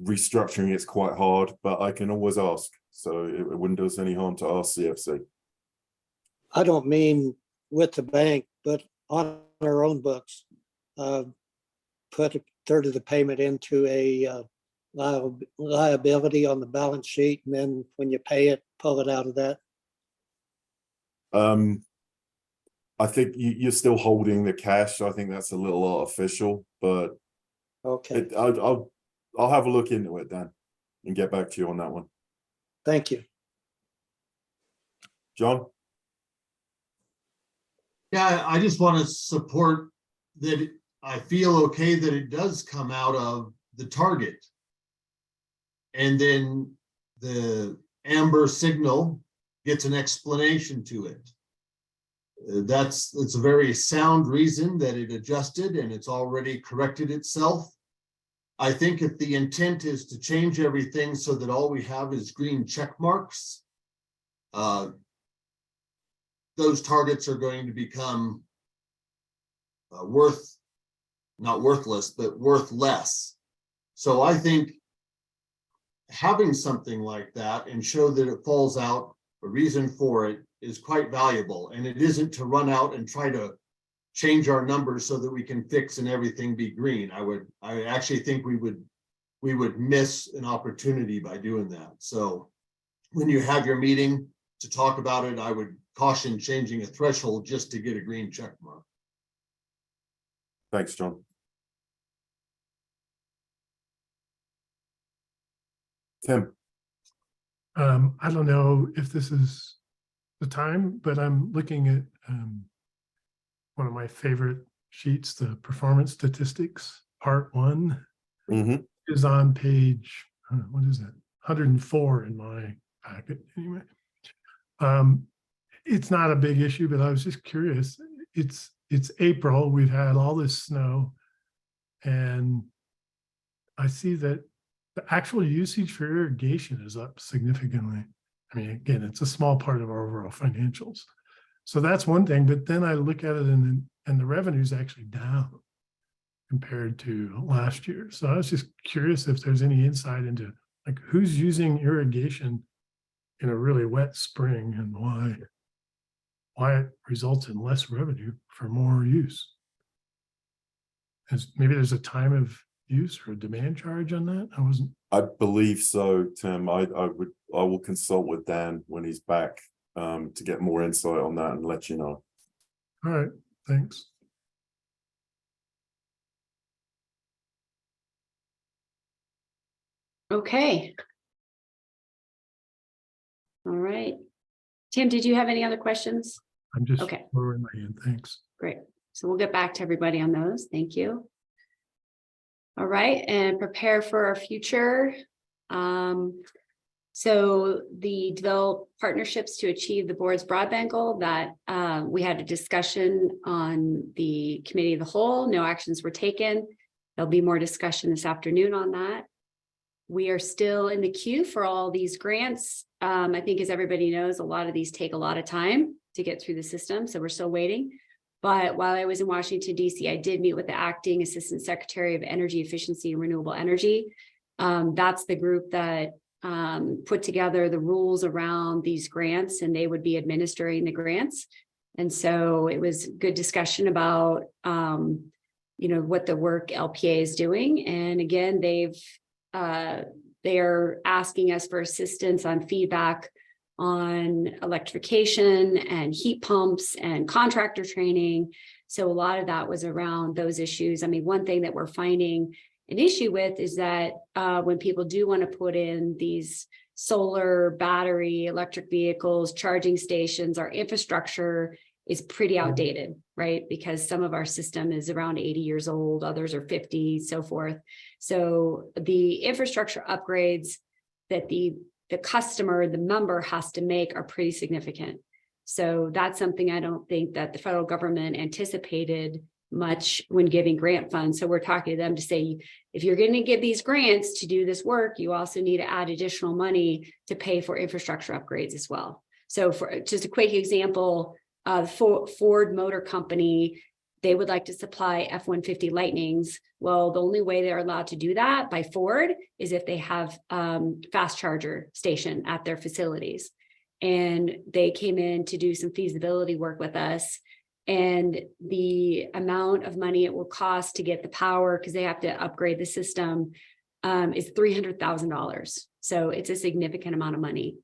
restructuring it's quite hard, but I can always ask. So it wouldn't do us any harm to ask CFC. I don't mean with the bank, but on our own books. Put a third of the payment into a liability on the balance sheet, and then when you pay it, pull it out of that. I think you're still holding the cash. I think that's a little artificial, but Okay, I'll have a look into it, Dan, and get back to you on that one. thank you. John? Yeah, I just want to support that. I feel okay that it does come out of the target. And then the amber signal gets an explanation to it. It's a very sound reason that it adjusted and it's already corrected itself. I think if the intent is to change everything so that all we have is green check marks, those targets are going to become not worthless, but worth less. So I think having something like that and show that it falls out, a reason for it is quite valuable. And it isn't to run out and try to change our numbers so that we can fix and everything be green. I actually think we would miss an opportunity by doing that. So when you have your meeting to talk about it, I would caution changing a threshold just to get a green check mark. Thanks, John. Tim? I don't know if this is the time, but I'm looking at one of my favorite sheets, the performance statistics, part 1 is on page, what is that? 104 in my packet anyway. It's not a big issue, but I was just curious. It's it's April, we've had all this snow. And I see that the actual usage for irrigation is up significantly. I mean, again, it's a small part of our overall financials. So that's one thing, but then I look at it and the revenue is actually down compared to last year. So I was just curious if there's any insight into like who's using irrigation in a really wet spring and why it results in less revenue for more use. Maybe there's a time of use or a demand charge on that. I believe so, Tim. I will consult with Dan when he's back to get more insight on that and let you know. All right, thanks. Okay. All right. Tim, did you have any other questions? I'm just okay. lowering my hand. Thanks. Great. So we'll get back to everybody on those. Thank you. All right, and prepare for our future. So the develop partnerships to achieve the board's broadband goal that we had a discussion on the committee of the whole. No actions were taken. There'll be more discussion this afternoon on that. We are still in the queue for all these grants. I think as everybody knows, a lot of these take a lot of time to get through the system. So we're still waiting. But while I was in Washington, D.C., I did meet with the acting assistant secretary of energy efficiency and renewable energy. That's the group that put together the rules around these grants, and they would be administering the grants. And so it was good discussion about, what the work LPEA is doing. And again, they're asking us for assistance on feedback on electrification and heat pumps and contractor training. So a lot of that was around those issues. I mean, one thing that we're finding an issue with is that when people do want to put in these solar, battery, electric vehicles, charging stations, our infrastructure is pretty outdated, right? Because some of our system is around 80 years old, others are 50, so forth. So the infrastructure upgrades that the customer, the member has to make are pretty significant. So that's something I don't think that the federal government anticipated much when giving grant funds. So we're talking to them to say, if you're going to give these grants to do this work, you also need to add additional money to pay for infrastructure upgrades as well. So for just a quick example, Ford Motor Company, they would like to supply F-150 Lightnings. Well, the only way they're allowed to do that by Ford is if they have fast charger station at their facilities. And they came in to do some feasibility work with us. And the amount of money it will cost to get the power, because they have to upgrade the system, is $300,000. So it's a significant amount of money.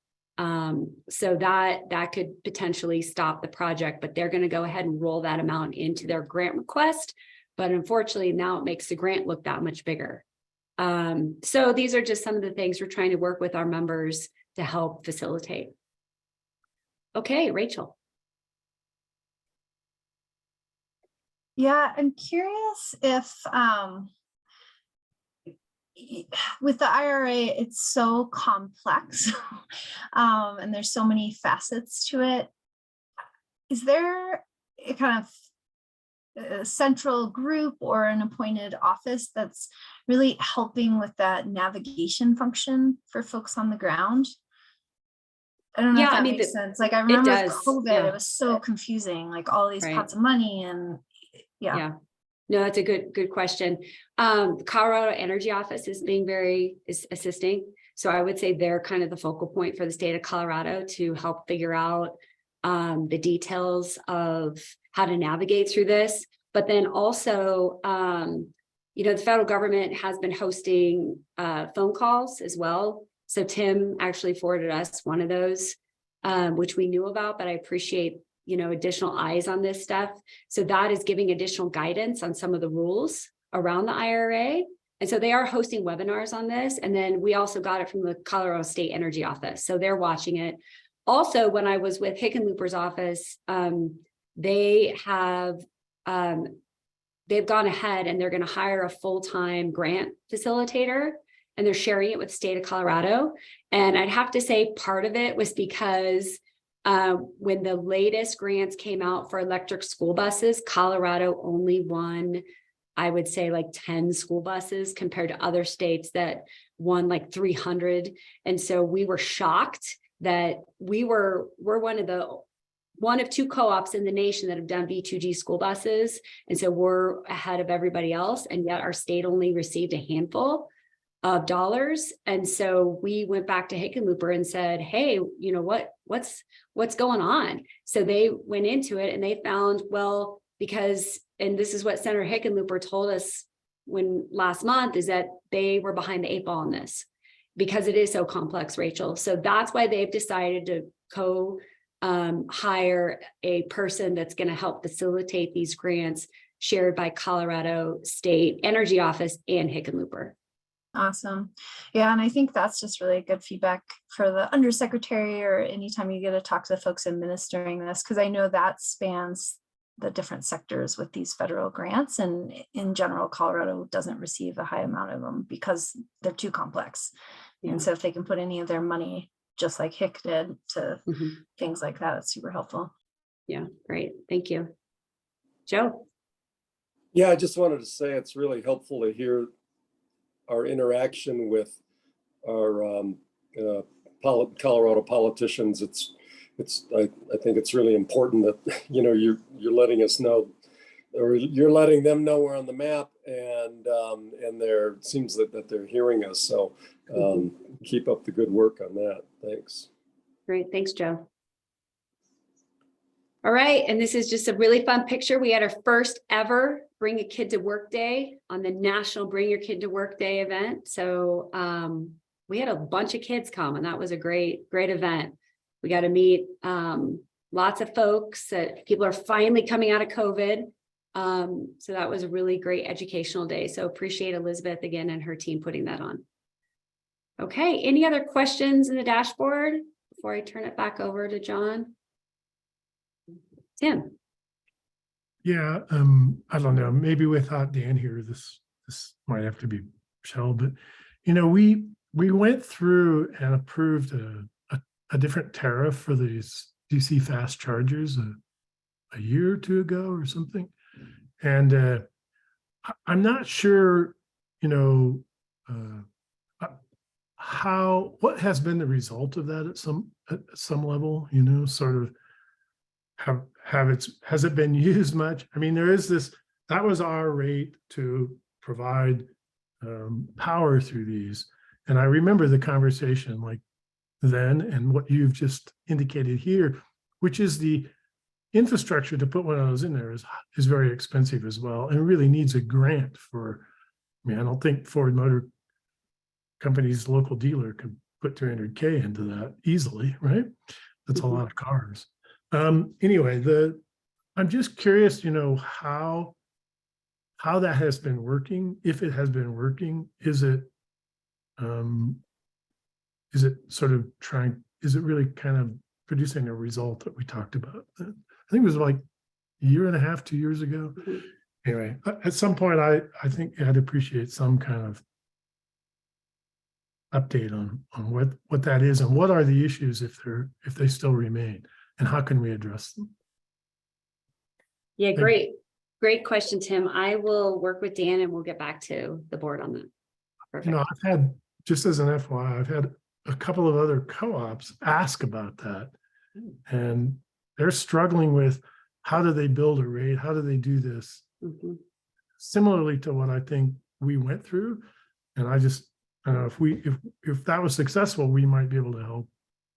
So that could potentially stop the project, but they're going to go ahead and roll that amount into their grant request. But unfortunately, now it makes the grant look that much bigger. So these are just some of the things we're trying to work with our members to help facilitate. Okay, Rachel. Yeah, I'm curious if with the IRA, it's so complex and there's so many facets to it. Is there a kind of a central group or an appointed office that's really helping with that navigation function for folks on the ground? I don't know if that makes sense. Like I remember with COVID, it was so confusing, like all these pots of money and yeah. No, that's a good question. The Colorado Energy Office is assisting. So I would say they're kind of the focal point for the state of Colorado to help figure out the details of how to navigate through this. But then also, the federal government has been hosting phone calls as well. So Tim actually forwarded us one of those, which we knew about, but I appreciate additional eyes on this stuff. So that is giving additional guidance on some of the rules around the IRA. And so they are hosting webinars on this. And then we also got it from the Colorado State Energy Office. So they're watching it. Also, when I was with Hickenlooper's office, they've gone ahead and they're going to hire a full-time grant facilitator, and they're sharing it with the state of Colorado. And I'd have to say part of it was because When the latest grants came out for electric school buses, Colorado only won, I would say, like 10 school buses compared to other states that won like 300. And so we were shocked that we're one of two co-ops in the nation that have done V2G school buses. And so we're ahead of everybody else. And yet our state only received a handful of dollars. And so we went back to Hickenlooper and said, hey, you know, what's going on? So they went into it and they found, well, because, and this is what Senator Hickenlooper told us when last month, is that they were behind the 8 ball on this because it is so complex, Rachel. So that's why they've decided to hire a person that's going to help facilitate these grants shared by Colorado State Energy Office and Hickenlooper. Awesome. Yeah, and I think that's just really good feedback for the undersecretary, or anytime you get to talk to the folks administering this, because I know that spans the different sectors with these federal grants. And in general, Colorado doesn't receive a high amount of them because they're too complex. Yeah. And so if they can put any of their money, just like Hick did, to Mm-hmm. things like that, it's super helpful. Yeah, great. Thank you. Joe? Yeah, I just wanted to say it's really helpful to hear our interaction with our Colorado politicians. I think it's really important that, you know, you're letting us know, or you're letting them know we're on the map, and there seems that they're hearing us. So keep up the good work on that. Thanks. Great. Thanks, Joe. All right. And this is just a really fun picture. We had our first ever Bring a Kid to Work Day on the National Bring Your Kid to Work Day event. So we had a bunch of kids come, and that was a great event. We got to meet lots of folks. People are finally coming out of COVID. So that was a really great educational day. So appreciate Elizabeth again and her team putting that on. Okay. Any other questions in the dashboard before I turn it back over to John? Tim. Yeah, I don't know, maybe without Dan here, this might have to be shelved, but you know, we went through and approved a different tariff for these DC fast chargers a year or two ago or something. And I'm not sure, you know, what has been the result of that at some level, you know, sort of has it been used much? I mean, there is that was our rate to provide power through these. And I remember the conversation like then, and what you've just indicated here, which is the infrastructure to put one of those in there is very expensive as well, and really needs a grant for, I mean, I don't think Ford Motor Company's local dealer could put 300K into that easily, right? That's a lot of cars. Anyway, I'm just curious, you know, how that has been working, if it has been working. Is it sort of is it really kind of producing a result that we talked about? I think it was like a year and a half, 2 years ago. Anyway, at some point, I think I'd appreciate some kind of update on what that is, and what are the issues if they still remain, and how can we address them? Yeah, great question, Tim. I will work with Dan and we'll get back to the board on that. Perfect. You know, I've had, just as an FYI, I've had a couple of other co-ops ask about that, and they're struggling with how do they build a rate, how do they do this, similarly to what I think we went through. And I just, I don't know, if that was successful, we might be able to help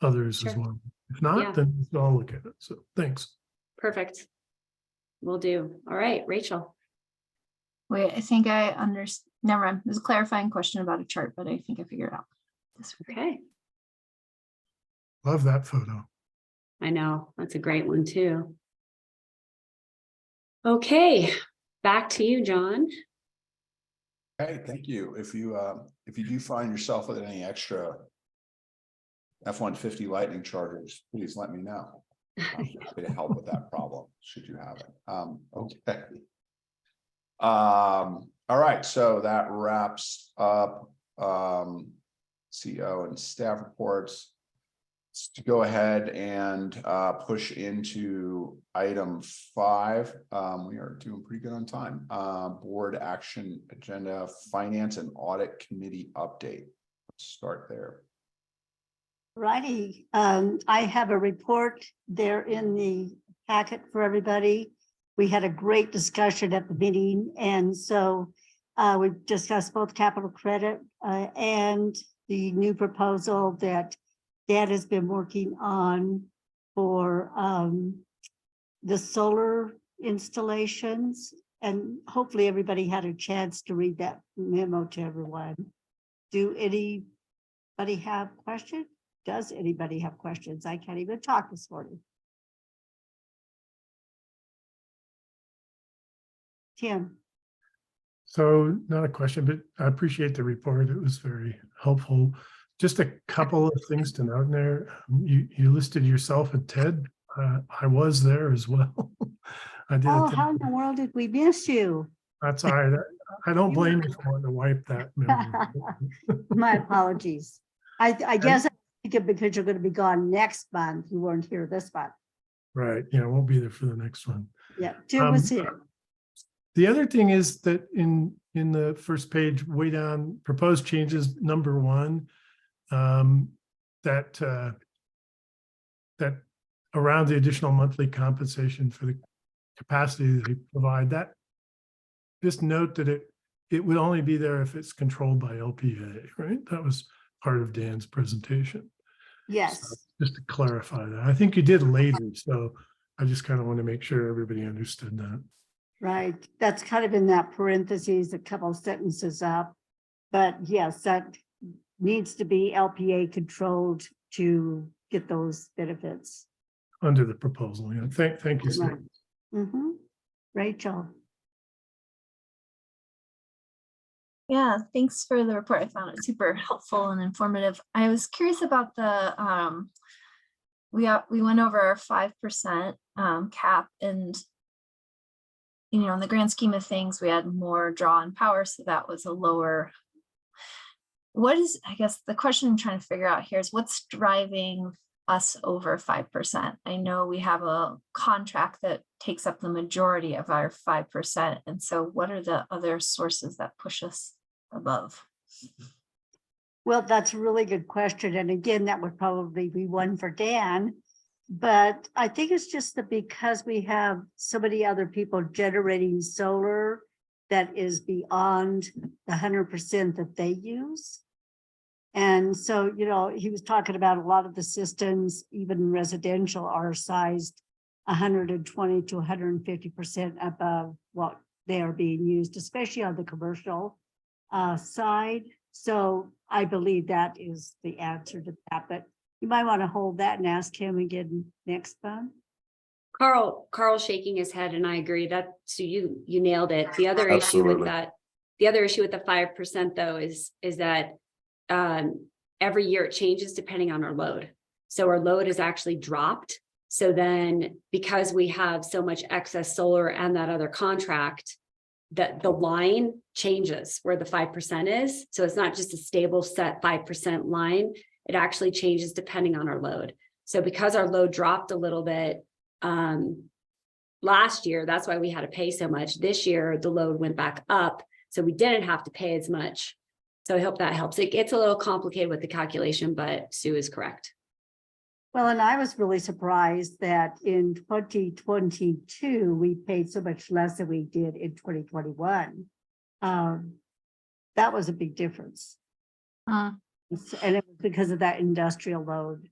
others as well. If not, then I'll look at it. So thanks. Perfect. Will do. All right, Rachel. Wait, I think I understand. Never mind. There's a clarifying question about a chart, but I think I figured it out. Okay. Love that photo. I know. That's a great one too. Okay. Back to you, John. Okay, thank you. If you do find yourself with any extra F-150 Lightning chargers, please let me know. I'm happy to help with that problem, should you have it. Okay. All right, so that wraps up CO and staff reports. to go ahead and push into item 5. We are doing pretty good on time. Board action agenda, finance and audit committee update. Let's start there. Righty, I have a report there in the packet for everybody. We had a great discussion at the meeting, and so we discussed both capital credit and the new proposal that Dan has been working on for the solar installations, and hopefully everybody had a chance to read that memo to everyone. Do anybody have questions? Does anybody have questions? I can't even talk this morning. Tim. So not a question, but I appreciate the report. It was very helpful. Just a couple of things to note in there. You listed yourself and Ted. I was there as well. I did. Oh, how in the world did we miss you? That's all right. I don't blame you for wanting to wipe that memory. My apologies. I guess I think it because you're going to be gone next month. You weren't here this month. Right. Yeah, I won't be there for the next one. Yeah, Tim was here. The other thing is that in the first page, way down, proposed changes, number 1, that around the additional monthly compensation for the capacity that they provide, that just note that it would only be there if it's controlled by LPEA, right? That was part of Dan's presentation. Yes. So just to clarify that. I think you did later, so I just kind of want to make sure everybody understood that. Right. That's kind of in that parentheses, a couple sentences up. But yes, that needs to be LPA controlled to get those benefits. Under the proposal, yeah. Thank you, Steve. Mm-hmm. Rachel. Yeah, thanks for the report. I found it super helpful and informative. I was curious about the we went over our 5% cap, and in the grand scheme of things, we had more draw on power, so that was a lower. What is, I guess the question I'm trying to figure out here is what's driving us over 5%? I know we have a contract that takes up the majority of our 5%. And so what are the other sources that push us above? Well, that's a really good question. And again, that would probably be one for Dan. But I think it's just that because we have so many other people generating solar that is beyond the 100% that they use. And so, he was talking about a lot of the systems, even residential, are sized 120 to 150% above what they are being used, especially on the commercial side. So I believe that is the answer to that, but you might want to hold that and ask him again next month. Carl's shaking his head, and I agree that so you nailed it. The other issue with that, the 5% though is that every year it changes depending on our load. So our load is actually dropped. So then because we have so much excess solar and that other contract, that the line changes where the 5% is. So it's not just a stable set 5% line. It actually changes depending on our load. So because our load dropped a little bit last year, that's why we had to pay so much. This year, the load went back up, so we didn't have to pay as much. So I hope that helps. It gets a little complicated with the calculation, but Sue is correct. Well, and I was really surprised that in 2022, we paid so much less than we did in 2021. That was a big difference. And it was because of that industrial load.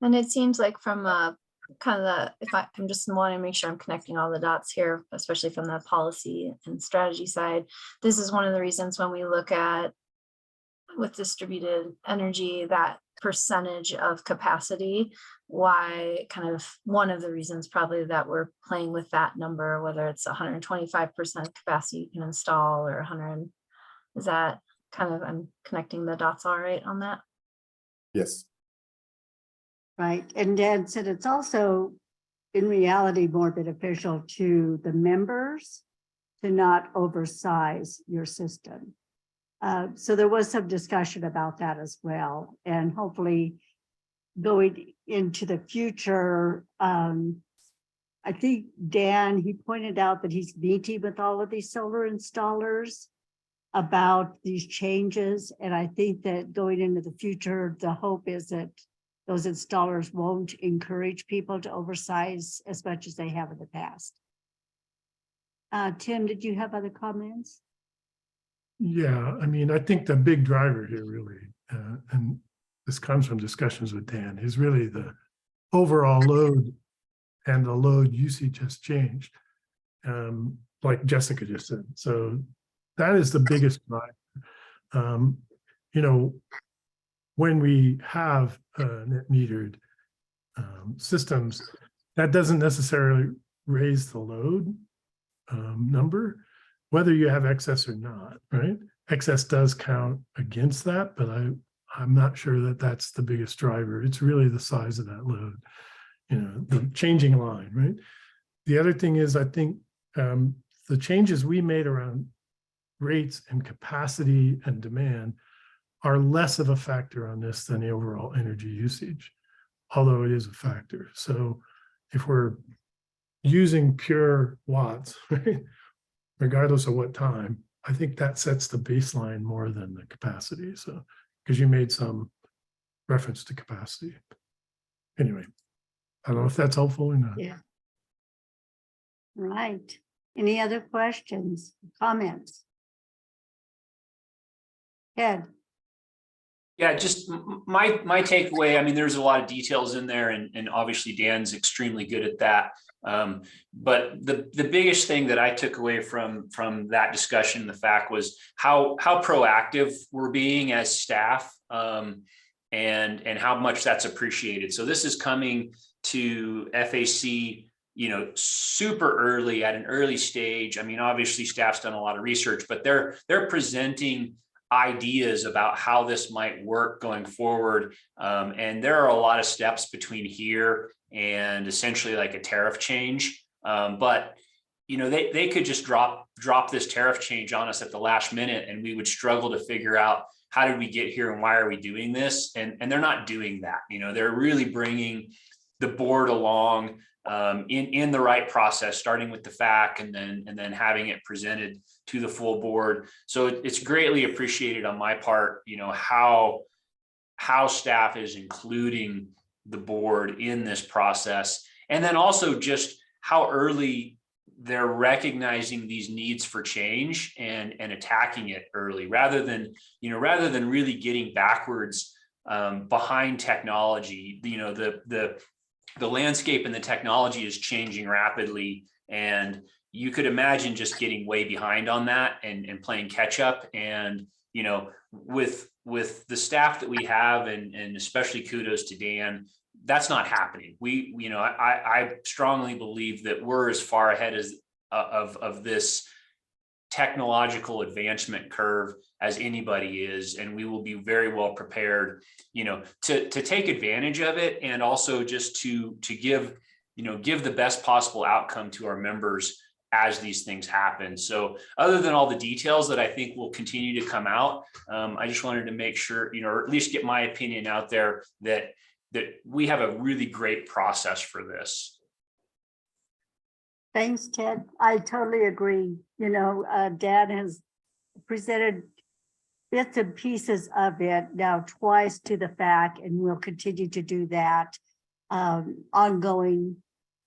And it seems like from a kind of I'm just wanting to make sure I'm connecting all the dots here, especially from the policy and strategy side. This is one of the reasons when we look at with distributed energy, that percentage of capacity, why kind of one of the reasons probably that we're playing with that number, whether it's 125% capacity you can install or 100, is that kind of, I'm connecting the dots all right on that? Yes. Right. And Dan said it's also in reality more beneficial to the members to not oversize your system. So there was some discussion about that as well, and hopefully going into the future, I think Dan, he pointed out that he's meeting with all of these solar installers about these changes. And I think that going into the future, the hope is that those installers won't encourage people to oversize as much as they have in the past. Tim, did you have other comments? Yeah, I mean, I think the big driver here really, and this comes from discussions with Dan, is really the overall load, and the load usage has changed, like Jessica just said. So that is the biggest driver. You know, when we have net metered systems, that doesn't necessarily raise the load number, whether you have excess or not, right? Excess does count against that, but I'm not sure that that's the biggest driver. It's really the size of that load, you know, the changing line, right? The other thing is, I think the changes we made around rates and capacity and demand are less of a factor on this than the overall energy usage, although it is a factor. So if we're using pure watts, right, regardless of what time, I think that sets the baseline more than the capacity. So, because you made some reference to capacity. Anyway, I don't know if that's helpful or not. Yeah. Right. Any other questions, comments? Ed? Yeah, just my takeaway, I mean, there's a lot of details in there, and obviously Dan's extremely good at that. But the biggest thing that I took away from that discussion, the fact was how proactive we're being as staff, and how much that's appreciated. So this is coming to FAC, you know, super early, at an early stage. I mean, obviously staff's done a lot of research, but they're presenting ideas about how this might work going forward. And there are a lot of steps between here and essentially like a tariff change. But you know, they could just drop this tariff change on us at the last minute, and we would struggle to figure out how did we get here and why are we doing this? And they're not doing that. You know, they're really bringing the board along in the right process, starting with the FAQ and then having it presented to the full board. So it's greatly appreciated on my part, you know, how staff is including the board in this process. And then also just how early they're recognizing these needs for change and attacking it early, rather than really getting backwards behind technology. You know, the landscape and the technology is changing rapidly, and you could imagine just getting way behind on that and playing catch up. And, you know, with the staff that we have, and especially kudos to Dan, that's not happening. You know, I strongly believe that we're as far ahead as of this technological advancement curve as anybody is, and we will be very well prepared, you know, to take advantage of it, and also just to give the best possible outcome to our members as these things happen. So other than all the details that I think will continue to come out, I just wanted to make sure, you know, or at least get my opinion out there that we have a really great process for this. Thanks, Ted. I totally agree. You know, Dan has presented bits and pieces of it now twice to the FAQ, and we'll continue to do that ongoing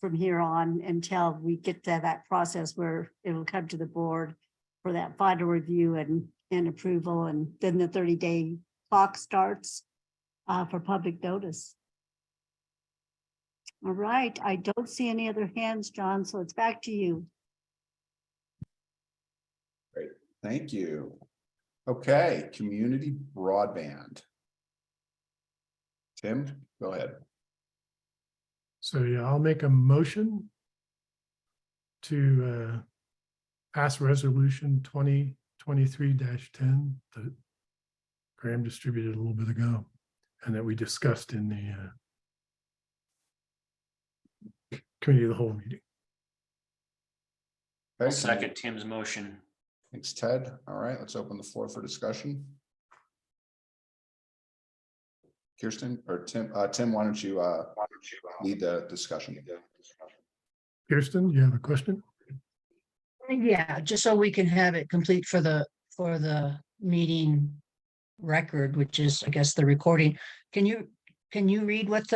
from here on until we get to that process where it will come to the board for that final review and approval, and then the 30-day clock starts for public notice. All right, I don't see any other hands, John, so it's back to you. Great, thank you. Okay, community broadband. Tim, go ahead. So yeah, I'll make a motion to pass resolution 2023-10 that Graham distributed a little bit ago, and that we discussed in the committee of the whole meeting. Okay, I'll second Tim's motion. Thanks, Ted. All right, let's open the floor for discussion. Kirsten or Tim, Tim, why don't you lead the discussion? Kirsten, you have a question? Yeah, just so we can have it complete for the meeting record, which is, I guess, the recording. Can you read what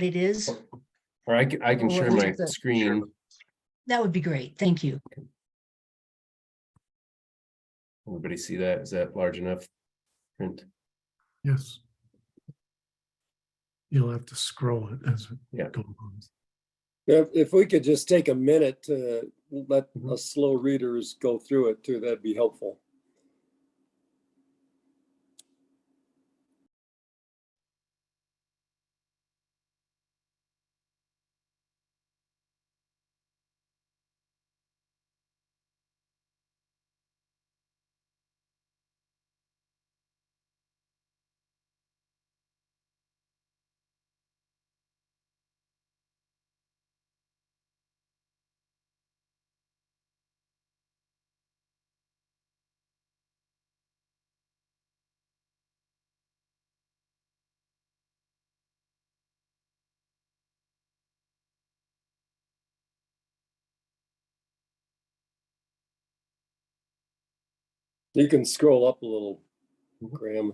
it is? Or I can Or share what my is the- screen. That would be great. Thank you. Everybody see that? Is that large enough print? Yes. You'll have to scroll it as it goes on. If we could just take a minute to let us slow readers go through it too, that'd be helpful. You can scroll up a little, Graham.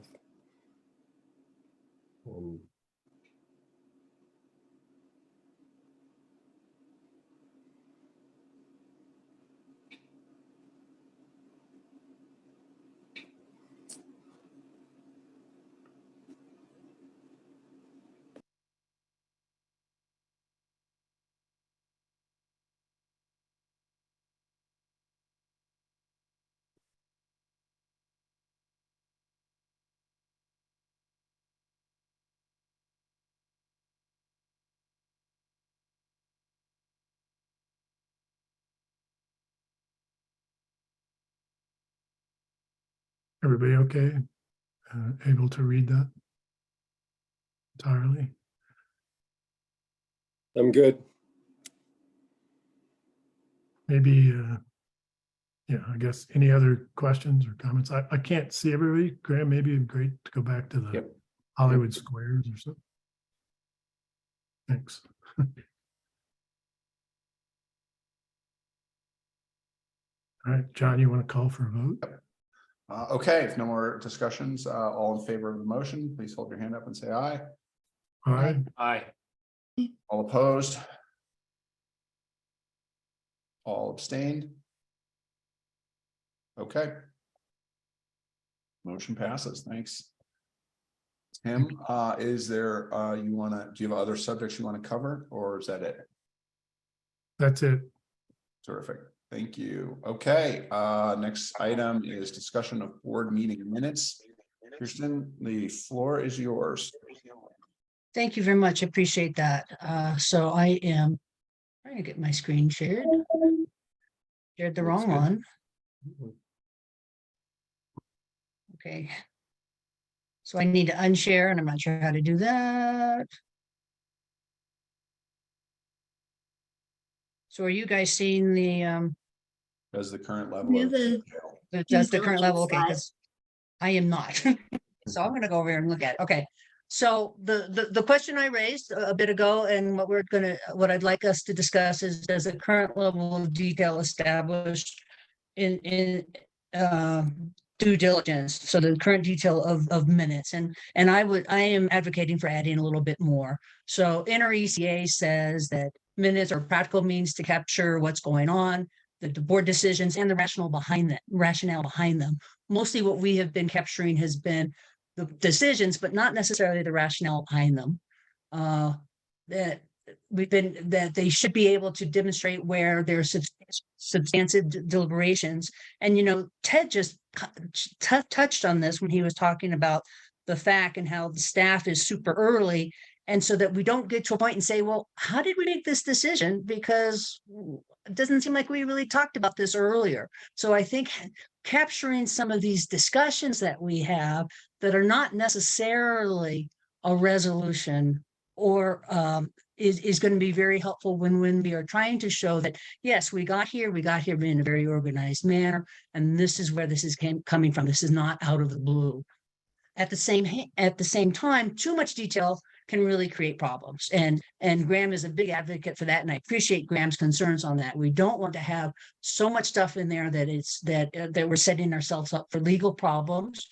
Everybody okay? Able to read that entirely? I'm good. Maybe, yeah, I guess any other questions or comments? I can't see everybody. Graham, maybe it'd be great to go back to the Hollywood squares or something. Thanks. All right, John, you want to call for a vote? Okay, if no more discussions, all in favor of the motion, please hold your hand up and say aye. Aye. Aye. All opposed? All abstained? Okay. Motion passes. Thanks. Tim, is there, do you have other subjects you want to cover, or is that it? That's it. Terrific. Thank you. Okay, next item is discussion of board meeting minutes. Kirsten, the floor is yours. Thank you very much. I appreciate that. So I am trying to get my screen shared. Shared the wrong one. Okay. So I need to unshare, and I'm not sure how to do that. So are you guys seeing the Does the current level of detail? that's the current level? Okay, because I am not. So I'm gonna go over here and look at it. Okay. So the question I raised a bit ago, and what I'd like us to discuss is, does the current level of detail established in due diligence, so the current detail of minutes, and I am advocating for adding a little bit more. So NRECA says that minutes are practical means to capture what's going on, the board decisions and the rationale behind them. Mostly what we have been capturing has been the decisions, but not necessarily the rationale behind them. That they should be able to demonstrate where there's substantive deliberations. And, Ted just touched on this when he was talking about the fact and how the staff is super early. And so that we don't get to a point and say, well, how did we make this decision? Because it doesn't seem like we really talked about this earlier. So I think capturing some of these discussions that we have that are not necessarily a resolution or is going to be very helpful when we are trying to show that, yes, we got here in a very organized manner, and this is where this is coming from. This is not out of the blue. At the same time, too much detail can really create problems. And Graham is a big advocate for that. And I appreciate Graham's concerns on that. We don't want to have so much stuff in there that we're setting ourselves up for legal problems.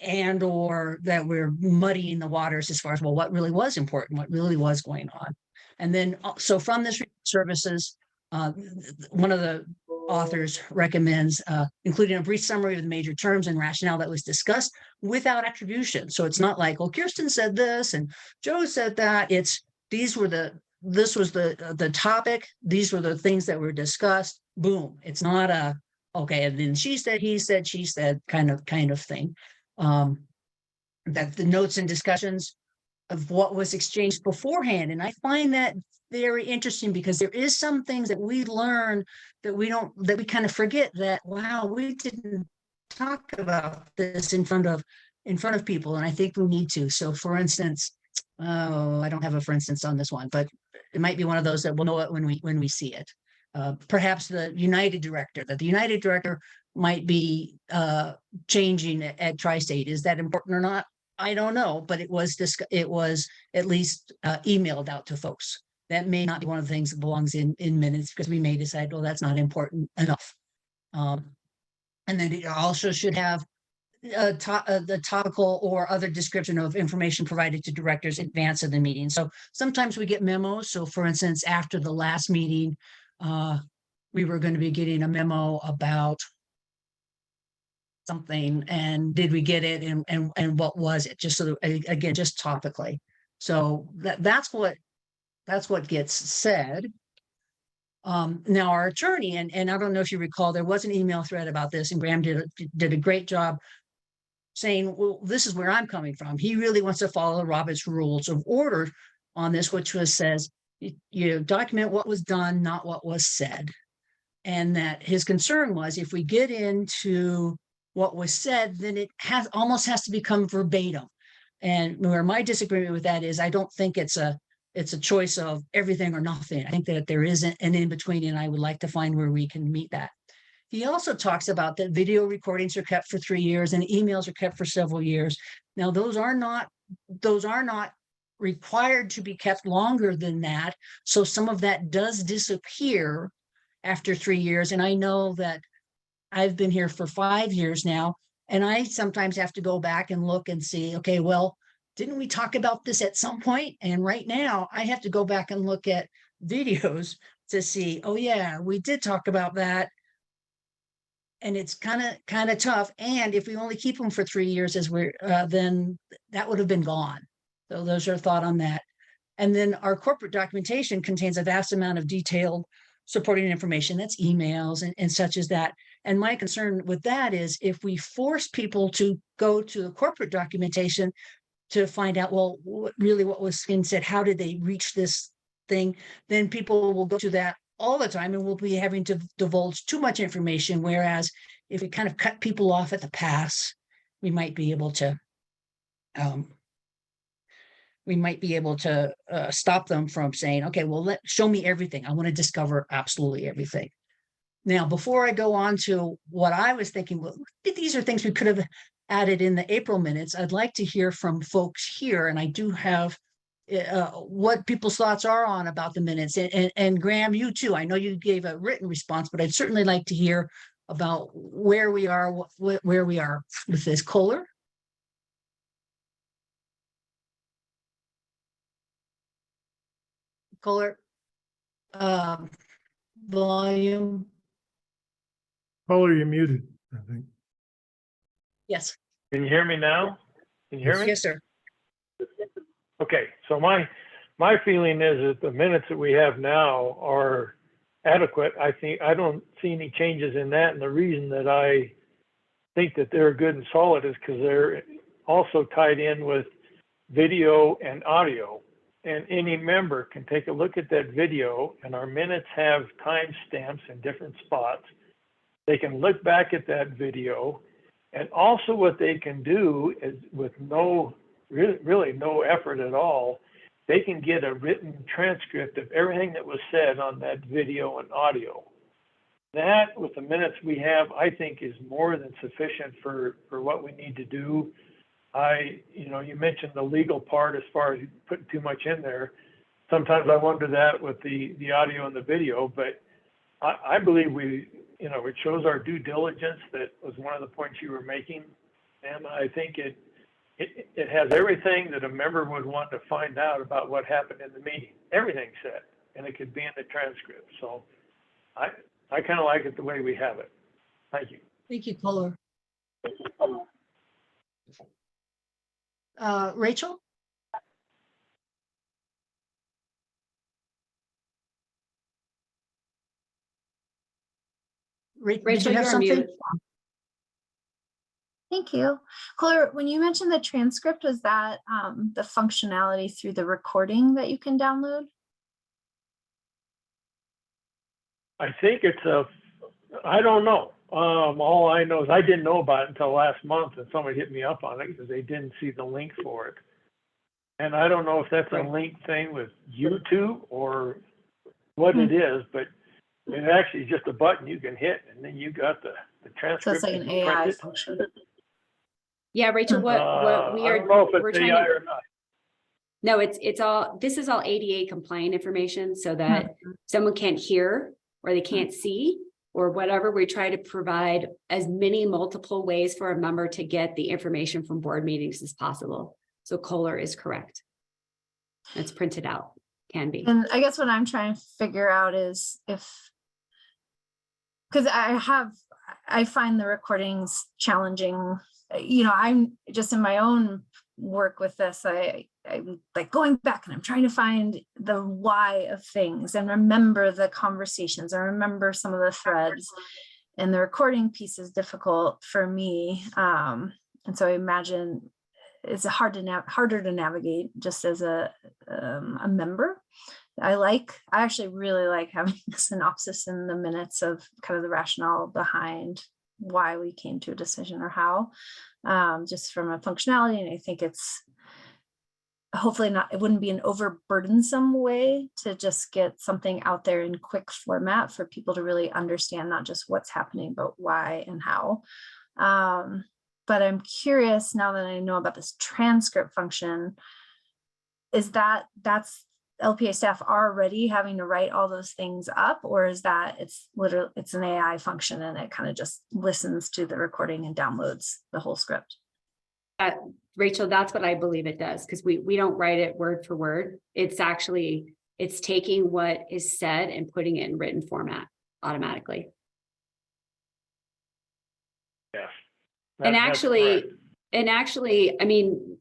And or that we're muddying the waters as far as, well, what really was important, what really was going on. And then, so from this services, one of the authors recommends including a brief summary of the major terms and rationale that was discussed without attribution. So it's not like, oh, Kirsten said this and Joe said that. It's this was the topic. These were the things that were discussed. Boom. It's not a, okay, and then she said, he said, she said kind of thing. That the notes and discussions of what was exchanged beforehand. And I find that very interesting because there is some things that we learn that we kind of forget that, wow, we didn't talk about this in front of people. And I think we need to. So for instance, I don't have a for instance on this one, but it might be one of those that we'll know it when we see it. Perhaps the United Director might be changing at Tri-State. Is that important or not? I don't know, but it was at least emailed out to folks. That may not be one of the things that belongs in minutes because we may decide, well, that's not important enough. And then it also should have the topical or other description of information provided to directors in advance of the meeting. So sometimes we get memos. So for instance, after the last meeting, we were going to be getting a memo about something, and did we get it, and what was it? Just so that, again, just topically. So that's what gets said. Now our attorney, and I don't know if you recall, there was an email thread about this, and Graham did a great job saying, well, this is where I'm coming from. He really wants to follow Robert's rules of order on this, which says you document what was done, not what was said. And that his concern was, if we get into what was said, then it almost has to become verbatim. And where my disagreement with that is, I don't think it's a choice of everything or nothing. I think that there is an in-between, and I would like to find where we can meet that. He also talks about that video recordings are kept for 3 years and emails are kept for several years. Now, those are not required to be kept longer than that. So some of that does disappear after 3 years. And I know that I've been here for 5 years now, and I sometimes have to go back and look and see, okay, well, didn't we talk about this at some point? And right now I have to go back and look at videos to see, oh yeah, we did talk about that. And it's kind of tough. And if we only keep them for 3 years, then that would have been gone. So those are a thought on that. And then our corporate documentation contains a vast amount of detailed supporting information. That's emails and such as that. And my concern with that is, if we force people to go to the corporate documentation to find out, well, really what was being said, how did they reach this thing, then people will go to that all the time and we'll be having to divulge too much information. Whereas if we kind of cut people off at the pass, we might be able to stop them from saying, okay, well, show me everything. I want to discover absolutely everything. Now, before I go on to what I was thinking, well, these are things we could have added in the April minutes. I'd like to hear from folks here, and I do have what people's thoughts are on about the minutes. And Graham, you too. I know you gave a written response, but I'd certainly like to hear about where we are with this. Kohler? Kohler, volume. Kohler, you're muted, I think. Yes. Can you hear me now? Can you hear me? Yes, sir. Okay, so my feeling is that the minutes that we have now are adequate. I don't see any changes in that, and the reason that I think that they're good and solid is because they're also tied in with video and audio. And any member can take a look at that video, and our minutes have timestamps in different spots. They can look back at that video, and also what they can do is, with no really no effort at all, they can get a written transcript of everything that was said on that video and audio. That, with the minutes we have, I think is more than sufficient for what we need to do. You mentioned the legal part as far as putting too much in there. Sometimes I wonder that with the audio and the video, but I believe it shows our due diligence. That was one of the points you were making. And I think it has everything that a member would want to find out about what happened in the meeting. Everything said, and it could be in the transcript. So I kind of like it the way we have it. Thank you. Thank you, Kohler. Rachel? Rachel, Rachel, you have you're on something? mute. Thank you. Kohler, when you mentioned the transcript, was that the functionality through the recording that you can download? I think I don't know. All I know is I didn't know about it until last month, and somebody hit me up on it because they didn't see the link for it. And I don't know if that's a link thing with YouTube or what it is, but it actually is just a button you can hit, and then you got the transcript. So it's like an AI function. Yeah, Rachel, what we I are, don't know if we're it's trying AI to, or not. no, this is all ADA compliant information so that someone can't hear or they can't see or whatever. We try to provide as many multiple ways for a member to get the information from board meetings as possible. So Kohler is correct. It's printed out, can be. And I guess what I'm trying to figure out is because I find the recordings challenging. I'm just in my own work with this. I'm like going back and I'm trying to find the why of things and remember the conversations. I remember some of the threads, and the recording piece is difficult for me. And so I imagine it's harder to navigate just as a member. I actually really like having a synopsis in the minutes of kind of the rationale behind why we came to a decision or how, just from a functionality. And I think it's hopefully it wouldn't be an overburdensome way to just get something out there in quick format for people to really understand not just what's happening, but why and how. But I'm curious now that I know about this transcript function, is that's LPA staff already having to write all those things up, or is that it's an AI function and it kind of just listens to the recording and downloads the whole script? Rachel, that's what I believe it does, because we don't write it word for word. It's taking what is said and putting it in written format automatically. Yes. And actually, I mean,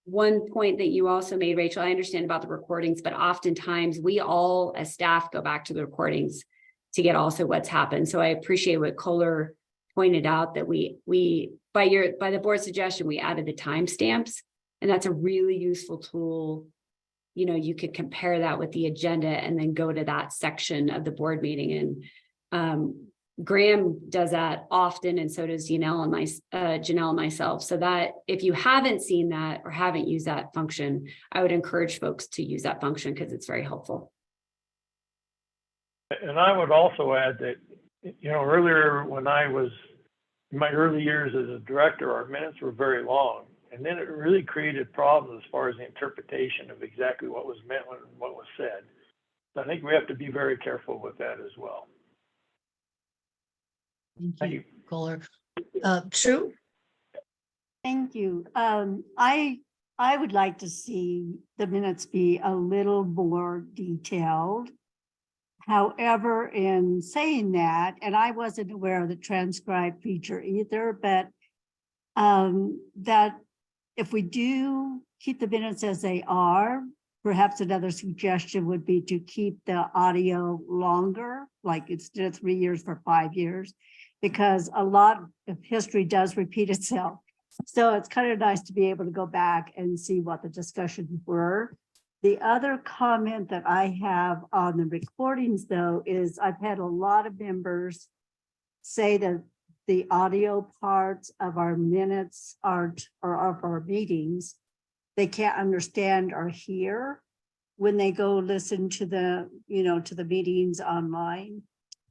one point that you also made, Rachel, I understand about the recordings, but oftentimes we all as staff go back to the recordings to get also what's happened. So I appreciate what Kohler pointed out, that we by the board suggestion, we added the timestamps, and that's a really useful tool. You could compare that with the agenda and then go to that section of the board meeting. And Graham does that often, and so does Janelle and myself. So that if you haven't seen that or haven't used that function, I would encourage folks to use that function because it's very helpful. And I would also add that, earlier when I was in my early years as a director, our minutes were very long. And then it really created problems as far as the interpretation of exactly what was meant and what was said. So I think we have to be very careful with that as well. Thank you, Kohler. Sue? Thank you. I would like to see the minutes be a little more detailed. However, in saying that, and I wasn't aware of the transcribe feature either, but that if we do keep the minutes as they are, perhaps another suggestion would be to keep the audio longer, like instead of 3 years for 5 years, because a lot of history does repeat itself. So it's kind of nice to be able to go back and see what the discussions were. The other comment that I have on the recordings, though, is I've had a lot of members say that the audio parts of our minutes or of our meetings they can't understand or hear when they go listen to the, to the meetings online.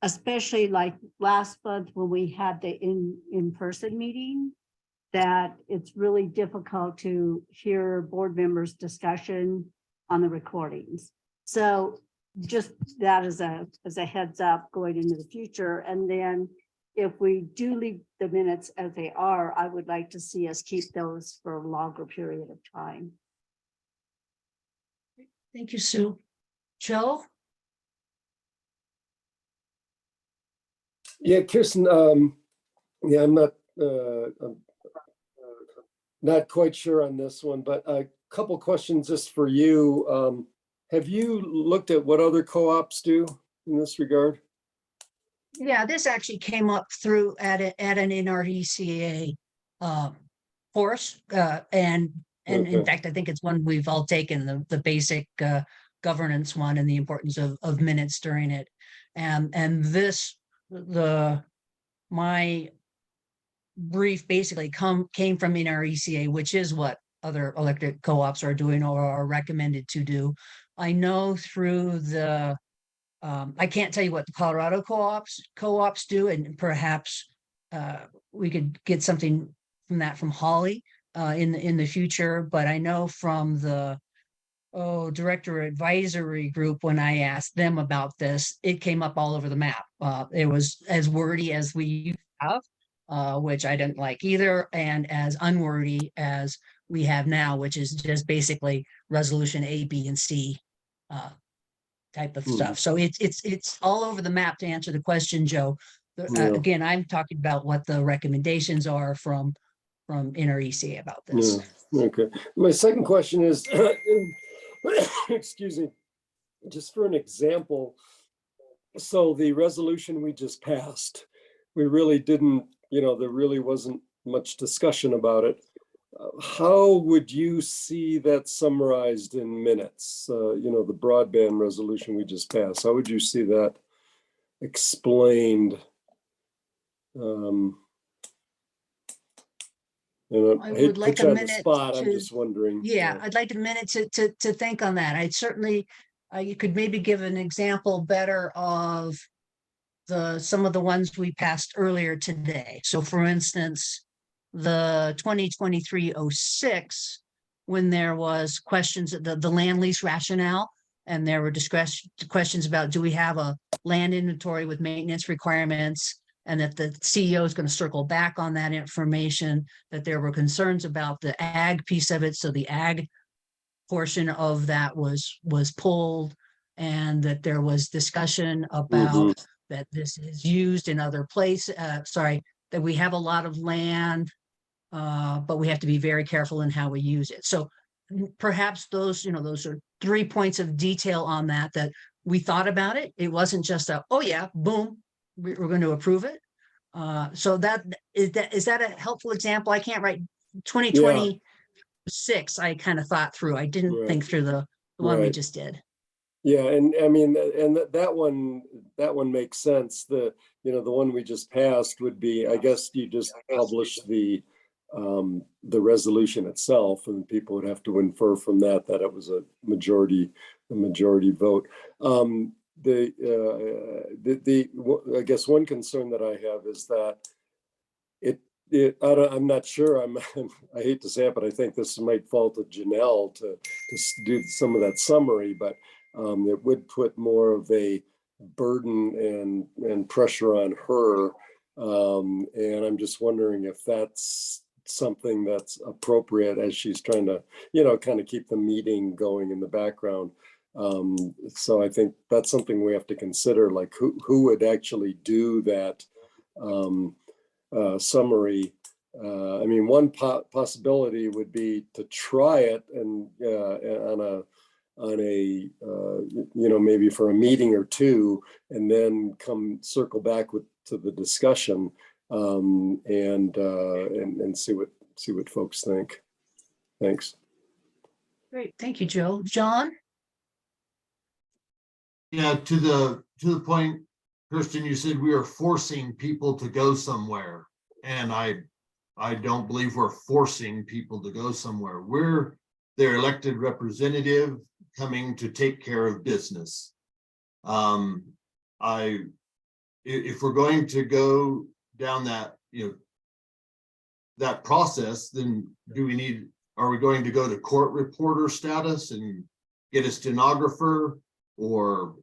Especially like last month when we had the in-person meeting, that it's really difficult to hear board members' discussion on the recordings. So just that as a heads up going into the future. And then if we do leave the minutes as they are, I would like to see us keep those for a longer period of time. Thank you, Sue. Joe? Yeah, Kirsten, yeah, I'm not quite sure on this one, but a couple questions just for you. Have you looked at what other co-ops do in this regard? Yeah, this actually came up through at an NRECA course, and in Okay. fact, I think it's one we've all taken, the basic governance one and the importance of minutes during it. And this, my brief basically came from NRECA, which is what other electric co-ops are doing or are recommended to do. I know through the I can't tell you what the Colorado co-ops do, and perhaps we could get something from that from Holly in the future. But I know from the director advisory group, when I asked them about this, it came up all over the map. It was as wordy as we have, which I didn't like either, and as unwordy as we have now, which is just basically resolution A, B, and C type of stuff. So it's all over the map to answer the question, Joe. Again, I'm talking about what the recommendations are from NRECA about this. Okay. My second question is, excuse me, just for an example. So the resolution we just passed, we really didn't, there really wasn't much discussion about it. How would you see that summarized in minutes? The broadband resolution we just passed, how would you see that explained? I would like a minute spot. I'm just wondering. Yeah, I'd like a minute to think on that. I'd certainly, you could maybe give an example better of some of the ones we passed earlier today. So for instance, the 2023-06, when there was questions, the land lease rationale, and there were questions about, do we have a land inventory with maintenance requirements? And that the CEO is going to circle back on that information, that there were concerns about the ag piece of it. So the ag portion of that was pulled, and that there was discussion about that this is used in other places. That we have a lot of land, but we have to be very careful in how we use it. So perhaps those are 3 points of detail on that we thought about it. It wasn't just oh yeah, boom, we're going to approve it. So is that a helpful example? I can't write 2026. I kind of thought through. I didn't think through the one we just did. Yeah, and I mean, and that one makes sense. The one we just passed would be, I guess you just publish the resolution itself, and people would have to infer from that it was a majority vote. I guess one concern that I have is that I'm not sure. I hate to say it, but I think this might fall to Janelle to do some of that summary, but it would put more of a burden and pressure on her. And I'm just wondering if that's something that's appropriate as she's trying to, kind of keep the meeting going in the background. So I think that's something we have to consider, like who would actually do that summary. I mean, one possibility would be to try it and on a maybe for a meeting or two, and then circle back to the discussion and see what folks think. Thanks. Great, thank you, Joe. John? Yeah, to the point, Kirsten, you said we are forcing people to go somewhere, and I don't believe we're forcing people to go somewhere. We're their elected representative coming to take care of business. If we're going to go down that, that process, then are we going to go to court reporter status and get a stenographer, or,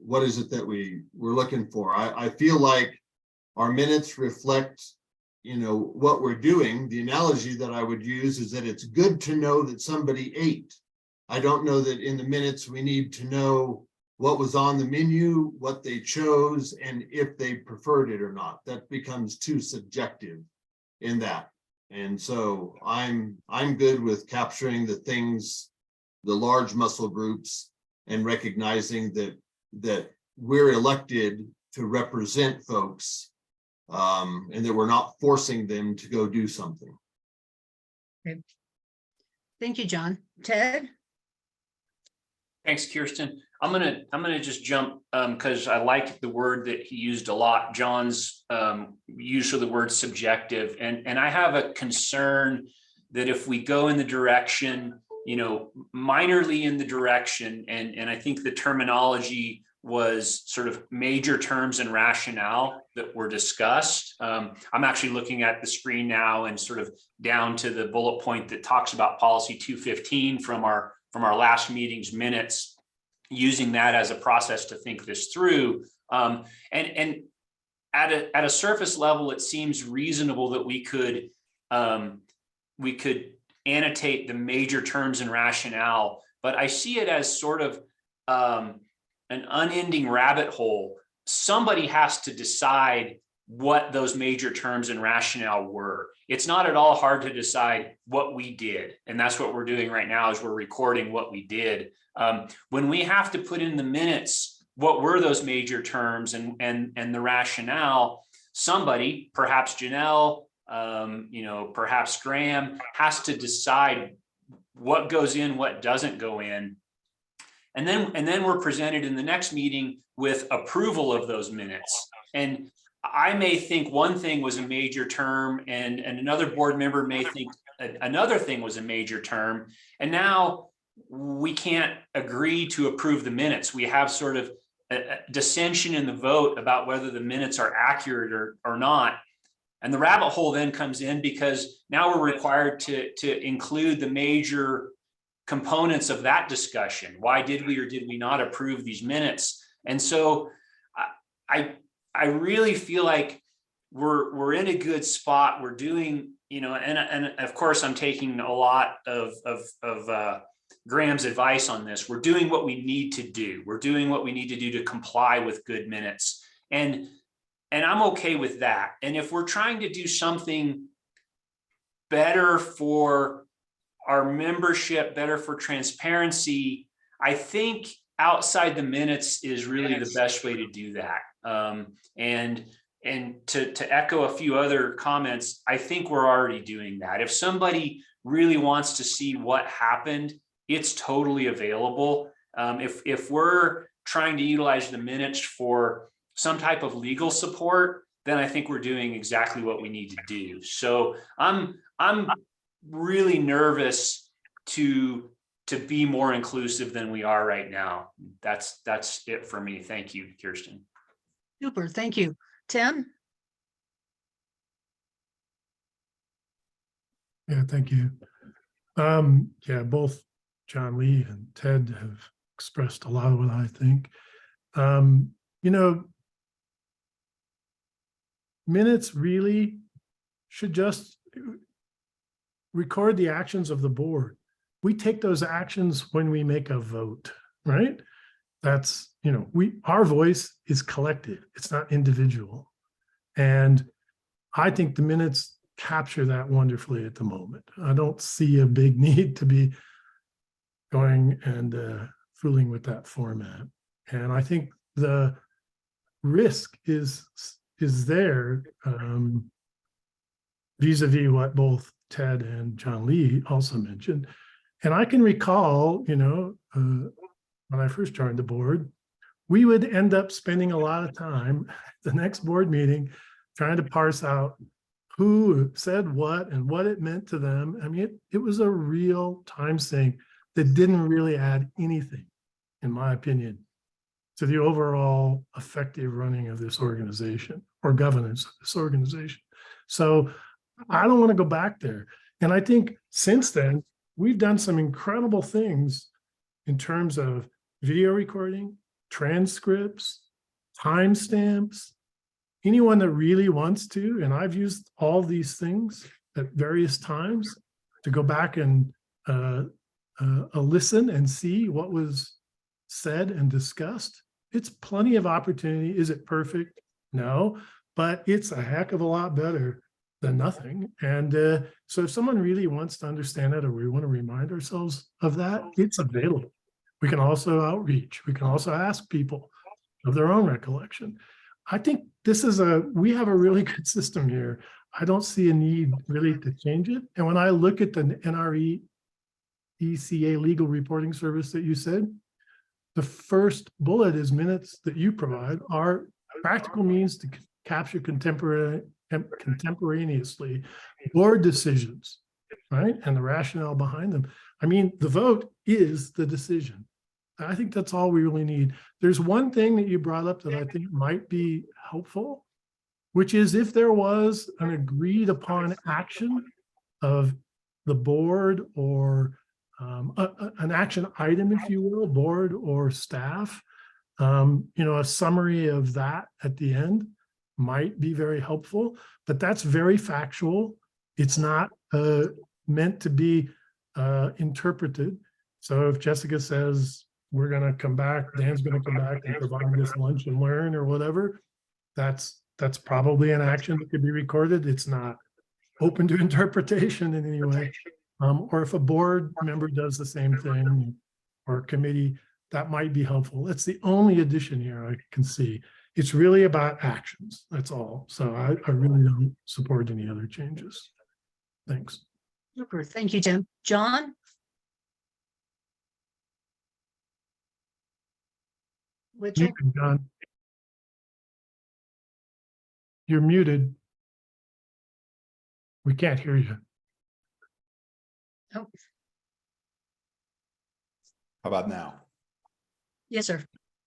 what is it that we're looking for? I feel like our minutes reflect, what we're doing. The analogy that I would use is that it's good to know that somebody ate. I don't know that in the minutes we need to know what was on the menu, what they chose, and if they preferred it or not. That becomes too subjective in that. And so I'm good with capturing the things, the large muscle groups, and recognizing that we're elected to represent folks, and that we're not forcing them to go do something. Okay. Thank you, John. Ted? Thanks, Kirsten. I'm gonna just jump because I like the word that he used a lot, John's use of the word subjective, and I have a concern that if we go in the direction, minorly in the direction, and I think the terminology was sort of major terms and rationale that were discussed. I'm actually looking at the screen now and sort of down to the bullet point that talks about policy 215 from our last meeting's minutes, using that as a process to think this through. And at a surface level, it seems reasonable that we could annotate the major terms and rationale, but I see it as sort of an unending rabbit hole. Somebody has to decide what those major terms and rationale were. It's not at all hard to decide what we did. And that's what we're doing right now, is we're recording what we did. When we have to put in the minutes, what were those major terms and the rationale, somebody, perhaps Janelle, perhaps Graham, has to decide what goes in, what doesn't go in. And then we're presented in the next meeting with approval of those minutes. And I may think one thing was a major term, and another board member may think another thing was a major term. And now we can't agree to approve the minutes. We have sort of a dissension in the vote about whether the minutes are accurate or not. And the rabbit hole then comes in because now we're required to include the major components of that discussion. Why did we or did we not approve these minutes? And so I really feel like we're in a good spot. We're doing, and of course I'm taking a lot of Graham's advice on this. We're doing what we need to do. We're doing what we need to do to comply with good minutes. And I'm okay with that. And if we're trying to do something better for our membership, better for transparency, I think outside the minutes is really the best way to do that. And to echo a few other comments, I think we're already doing that. If somebody really wants to see what happened, it's totally available. If we're trying to utilize the minutes for some type of legal support, then I think we're doing exactly what we need to do. So I'm really nervous to be more inclusive than we are right now. That's it for me. Thank you, Kirsten. Super, thank you. Tim? Yeah, thank you. Yeah, both John Lee and Ted have expressed a lot of what I think. Minutes really should just record the actions of the board. We take those actions when we make a vote, right? That's, our voice is collective. It's not individual. And I think the minutes capture that wonderfully at the moment. I don't see a big need to be going and fooling with that format. And I think the risk is there vis-a-vis what both Ted and John Lee also mentioned. And I can recall, when I first joined the board, we would end up spending a lot of time at the next board meeting trying to parse out who said what and what it meant to them. I mean, it was a real time thing that didn't really add anything, in my opinion, to the overall effective running of this organization or governance of this organization. So I don't want to go back there. And I think since then, we've done some incredible things in terms of video recording, transcripts, timestamps. Anyone that really wants to, and I've used all these things at various times to go back and listen and see what was said and discussed. It's plenty of opportunity. Is it perfect? No, but it's a heck of a lot better than nothing. And so if someone really wants to understand it, or we want to remind ourselves of that, it's available. We can also outreach. We can also ask people of their own recollection. I think this is we have a really good system here. I don't see a need really to change it. And when I look at the NRE ECA legal reporting service that you said, the first bullet is minutes that you provide are practical means to capture contemporaneously board decisions, right? And the rationale behind them. I mean, the vote is the decision. I think that's all we really need. There's one thing that you brought up that I think might be helpful, which is if there was an agreed upon action of the board or an action item, if you will, board or staff, a summary of that at the end might be very helpful, but that's very factual. It's not meant to be interpreted. So if Jessica says, we're going to come back, Dan's going to come back and provide this lunch and learn or whatever, that's probably an action that could be recorded. It's not open to interpretation in any way. Or if a board member does the same thing or a committee, that might be helpful. That's the only addition here I can see. It's really about actions. That's all. So I really don't support any other changes. Thanks. Super. Thank you, Tim. John? Whitchell? John, you're muted. We can't hear you. Oh, How about now? yes, sir.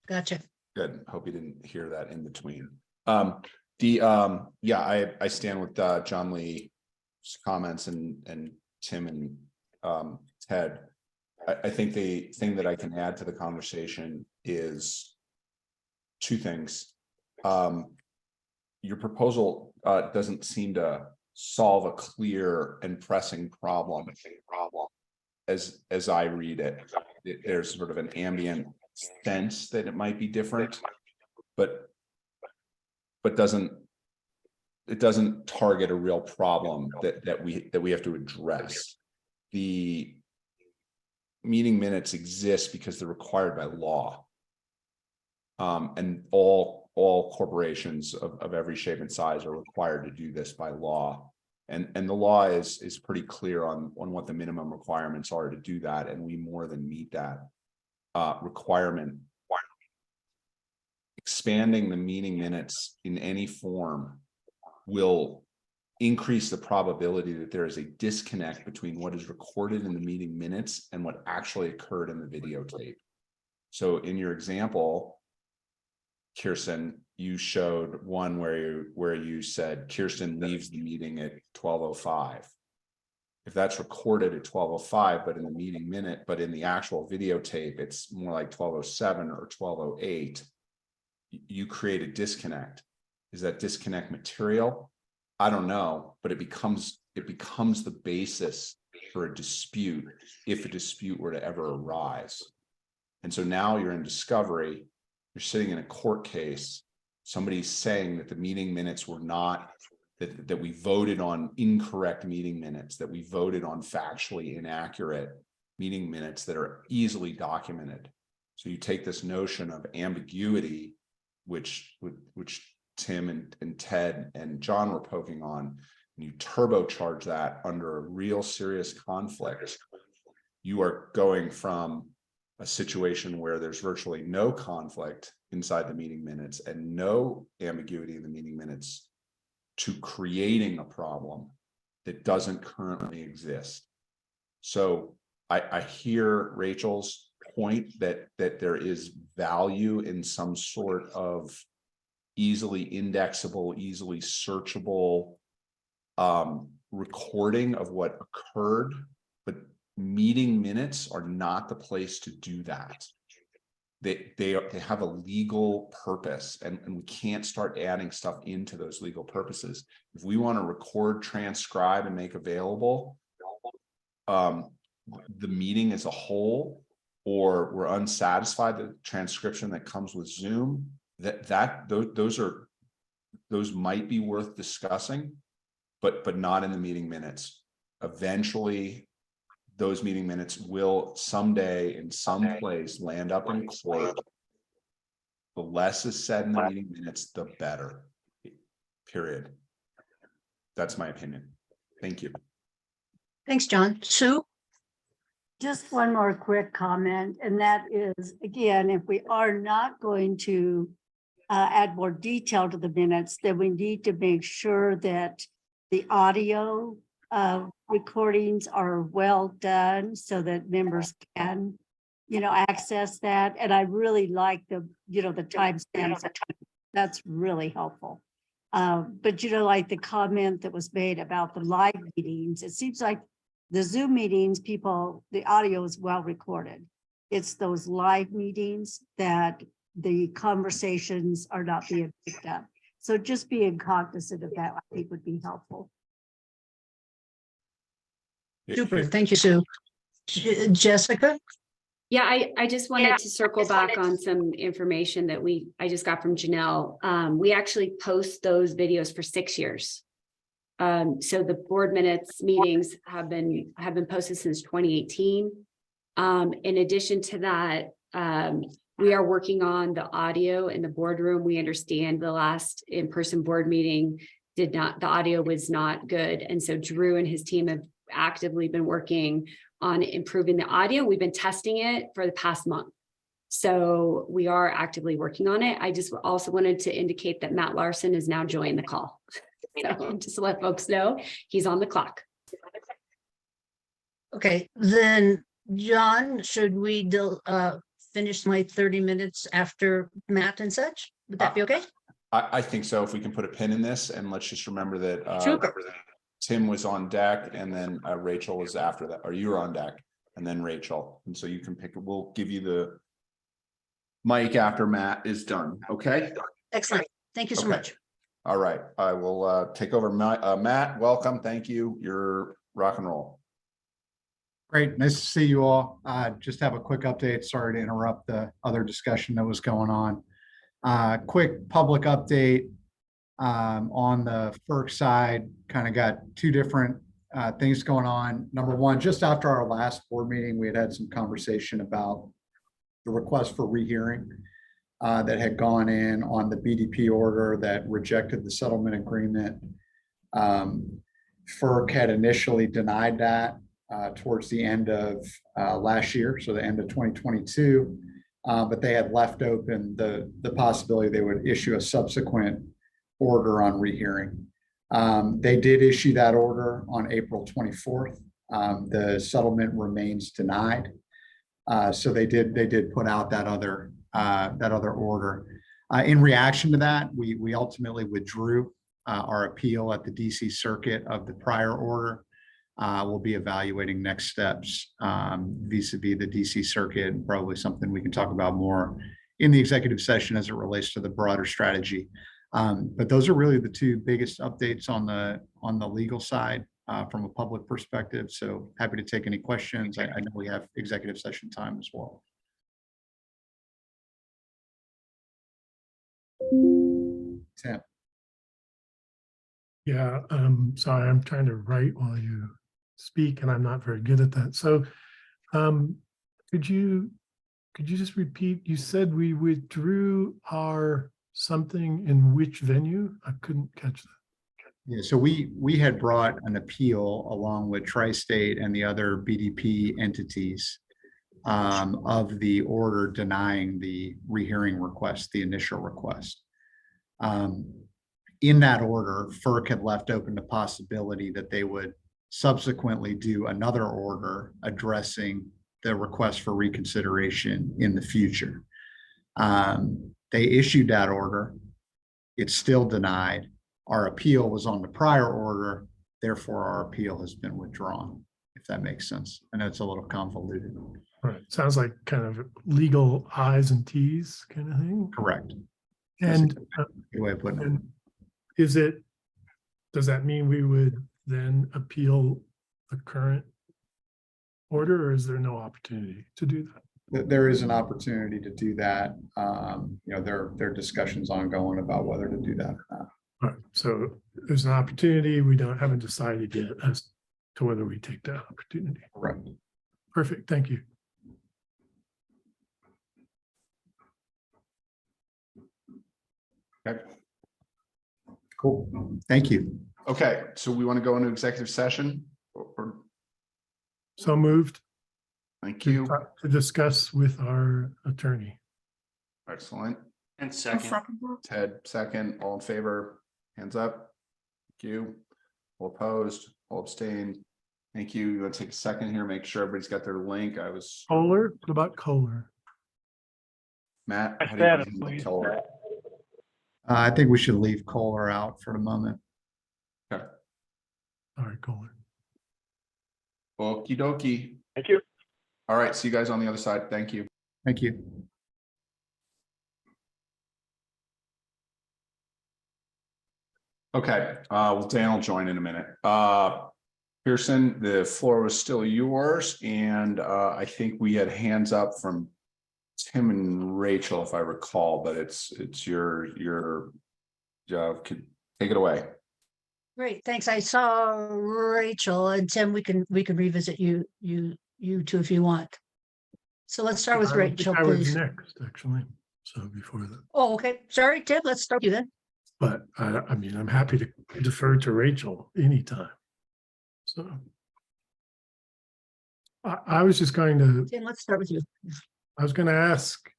Gotcha. Good. Hope you didn't hear that in between. Yeah, I stand with John Lee's comments and Tim and Ted. I think the thing that I can add to the conversation is two things. Your proposal doesn't seem to solve a clear and pressing problem as I read it. There's sort of an ambient sense that it might be different, but it doesn't target a real problem that we have to address. The meeting minutes exist because they're required by law, and all corporations of every shape and size are required to do this by law. And the law is pretty clear on what the minimum requirements are to do that, and we more than meet that requirement. Expanding the meeting minutes in any form will increase the probability that there is a disconnect between what is recorded in the meeting minutes and what actually occurred in the videotape. So in your example, Kirsten, you showed one where you said Kirsten leaves the meeting at 12:05. If that's recorded at 12:05, but in the meeting minute, but in the actual videotape, it's more like 12:07 or 12:08, you create a disconnect. Is that disconnect material? I don't know, but it becomes the basis for a dispute if a dispute were to ever arise. And so now you're in discovery. You're sitting in a court case, somebody's saying that the meeting minutes were not, that we voted on incorrect meeting minutes, that we voted on factually inaccurate meeting minutes that are easily documented. So you take this notion of ambiguity, which Tim and Ted and John were poking on, and you turbocharge that under a real serious conflict. You are going from a situation where there's virtually no conflict inside the meeting minutes and no ambiguity in the meeting minutes to creating a problem that doesn't currently exist. So I hear Rachel's point that there is value in some sort of easily indexable, easily searchable recording of what occurred, but meeting minutes are not the place to do that. They have a legal purpose, and we can't start adding stuff into those legal purposes. If we want to record, transcribe, and make available the meeting as a whole, or we're unsatisfied with the transcription that comes with Zoom, those might be worth discussing, but not in the meeting minutes. Eventually, those meeting minutes will someday in some place land up in court. The less is said in the meeting minutes, the better. Period. That's my opinion. Thank you. Thanks, John. Sue? Just one more quick comment, and that is, again, if we are not going to add more detail to the minutes, then we need to make sure that the audio recordings are well done so that members can, access that. And I really like the timestamps. That's really helpful. But like the comment that was made about the live meetings, it seems like the Zoom meetings, the audio is well recorded. It's those live meetings that the conversations are not being picked up. So just being cognizant of that, I think, would be helpful. Super. Thank you, Sue. Jessica? Yeah, I just wanted to circle back on some information that I just got from Janelle. We actually post those videos for 6 years. So the board minutes meetings have been posted since 2018. In addition to that, we are working on the audio in the boardroom. We understand the last in-person board meeting the audio was not good. And so Drew and his team have actively been working on improving the audio. We've been testing it for the past month. So we are actively working on it. I just also wanted to indicate that Matt Larson has now joined the call. So just to let folks know, he's on the clock. Okay, then John, should we finish my 30 minutes after Matt and such? Would that be okay? I think so. If we can put a pin in this, and let's just remember that Super. Tim was on deck, and then Rachel was after that, or you were on deck, and then Rachel. And so you can pick, we'll give you the mic after Matt is done. Okay. Excellent. Thank you so much. All right. I will take over. Matt, welcome. Thank you. You're rock and roll. Great. Nice to see you all. Just have a quick update. Sorry to interrupt the other discussion that was going on. Quick public update on the FERC side. Kind of got two different things going on. Number one, just after our last board meeting, we had some conversation about the request for rehearing that had gone in on the BDP order that rejected the settlement agreement. FERC had initially denied that towards the end of last year, so the end of 2022, but they had left open the possibility they would issue a subsequent order on rehearing. They did issue that order on April 24th. The settlement remains denied. So they did put out that other order. In reaction to that, we ultimately withdrew our appeal at the DC Circuit of the prior order. We'll be evaluating next steps vis-a-vis the DC Circuit, probably something we can talk about more in the executive session as it relates to the broader strategy. But those are really the two biggest updates on the legal side from a public perspective. So happy to take any questions. I know we have executive session time as well. Tim. Yeah, sorry, I'm trying to write while you speak, and I'm not very good at that. So could you just repeat? You said we withdrew our something in which venue? I couldn't catch that. Yeah, so we had brought an appeal along with Tri-State and the other BDP entities of the order denying the rehearing request, the initial request. in that order, FERC had left open the possibility that they would subsequently do another order addressing the request for reconsideration in the future. They issued that order. It's still denied. Our appeal was on the prior order. Therefore, our appeal has been withdrawn, if that makes sense. I know it's a little convoluted. Right, sounds like kind of legal I's and T's kind of thing. Correct. And Good way of putting it. and does that mean we would then appeal the current order, or is there no opportunity to do that? There is an opportunity to do that. There are discussions ongoing about whether to do that or not. All right, so there's an opportunity. We haven't decided yet as to whether we take that opportunity. Correct. Perfect, thank you. Okay. Cool. Thank you. Okay, so we want to go into executive session? So moved Thank you. to discuss with our attorney. Excellent. And I'll second, second that. Ted, second. All in favor? Hands up. Thank you. All opposed? All abstained? Thank you. You want to take a second here, make sure everybody's got their link. Kohler, what about Kohler? Matt, I how do you stand, handle please. Keller? I think we should leave Kohler out for the moment. Okay. All right, Kohler. Okie dokie. Thank you. All right, see you guys on the other side. Thank you. Thank you. Okay, well, Dan will join in a minute. Pearson, the floor was still yours, and I think we had hands up from Tim and Rachel, if I recall, but it's your job. Could take it away. Great, thanks. I saw Rachel and Tim. We can revisit you two if you want. So let's start with I don't think Rachel, I was please. next, actually. So before that, Oh, okay. Sorry, Tim. Let's start with you then. but I mean, I'm happy to defer to Rachel anytime. So I was just going to, Tim, let's start with you. I was going to ask,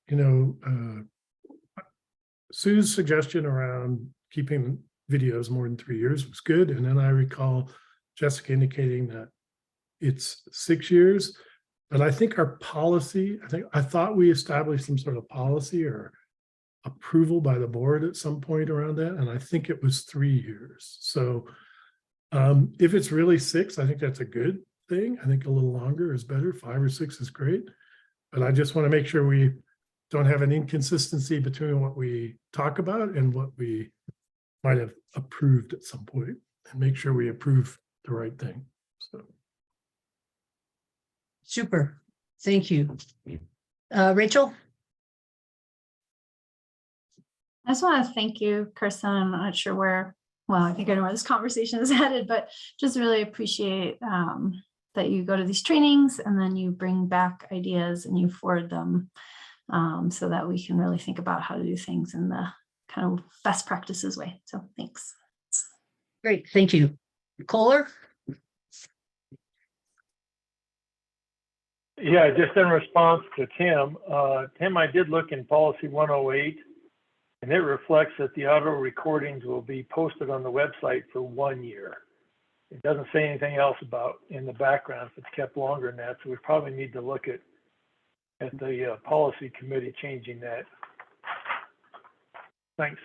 Sue's suggestion around keeping videos more than 3 years was good. And then I recall Jessica indicating that it's 6 years. But I think our policy, I thought we established some sort of policy or approval by the board at some point around that. And I think it was 3 years. So if it's really 6, I think that's a good thing. I think a little longer is better. 5 or 6 is great. But I just want to make sure we don't have an inconsistency between what we talk about and what we might have approved at some point, and make sure we approve the right thing. So. Super. Thank you. Rachel? I just want to thank you, Kirsten. I'm not sure where, well, I think I know where this conversation is headed, but just really appreciate that you go to these trainings and then you bring back ideas and you forward them so that we can really think about how to do things in the kind of best practices way. So thanks. Great. Thank you. Kohler? Yeah, just in response to Tim, Tim, I did look in policy 108, and it reflects that the audio recordings will be posted on the website for 1 year. It doesn't say anything else about in the background if it's kept longer than that, so we probably need to look at the policy committee changing that. Thanks.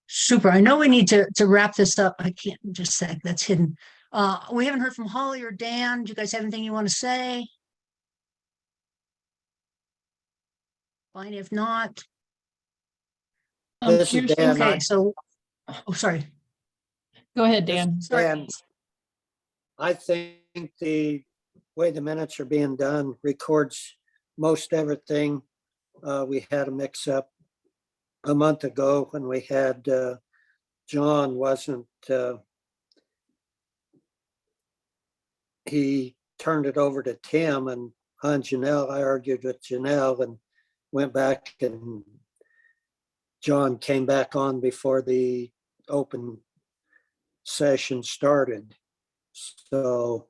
Super. I know we need to wrap this up. I can't just say that's hidden. We haven't heard from Holly or Dan. Do you guys have anything you want to say? Fine, if not. This is Dan. Okay, so, oh, sorry. Go ahead, Dan. Dan, I think the way the minutes are being done records most everything. We had a mix up a month ago when we had John wasn't, he turned it over to Tim, and on Janelle, I argued with Janelle and went back, and John came back on before the open session started. So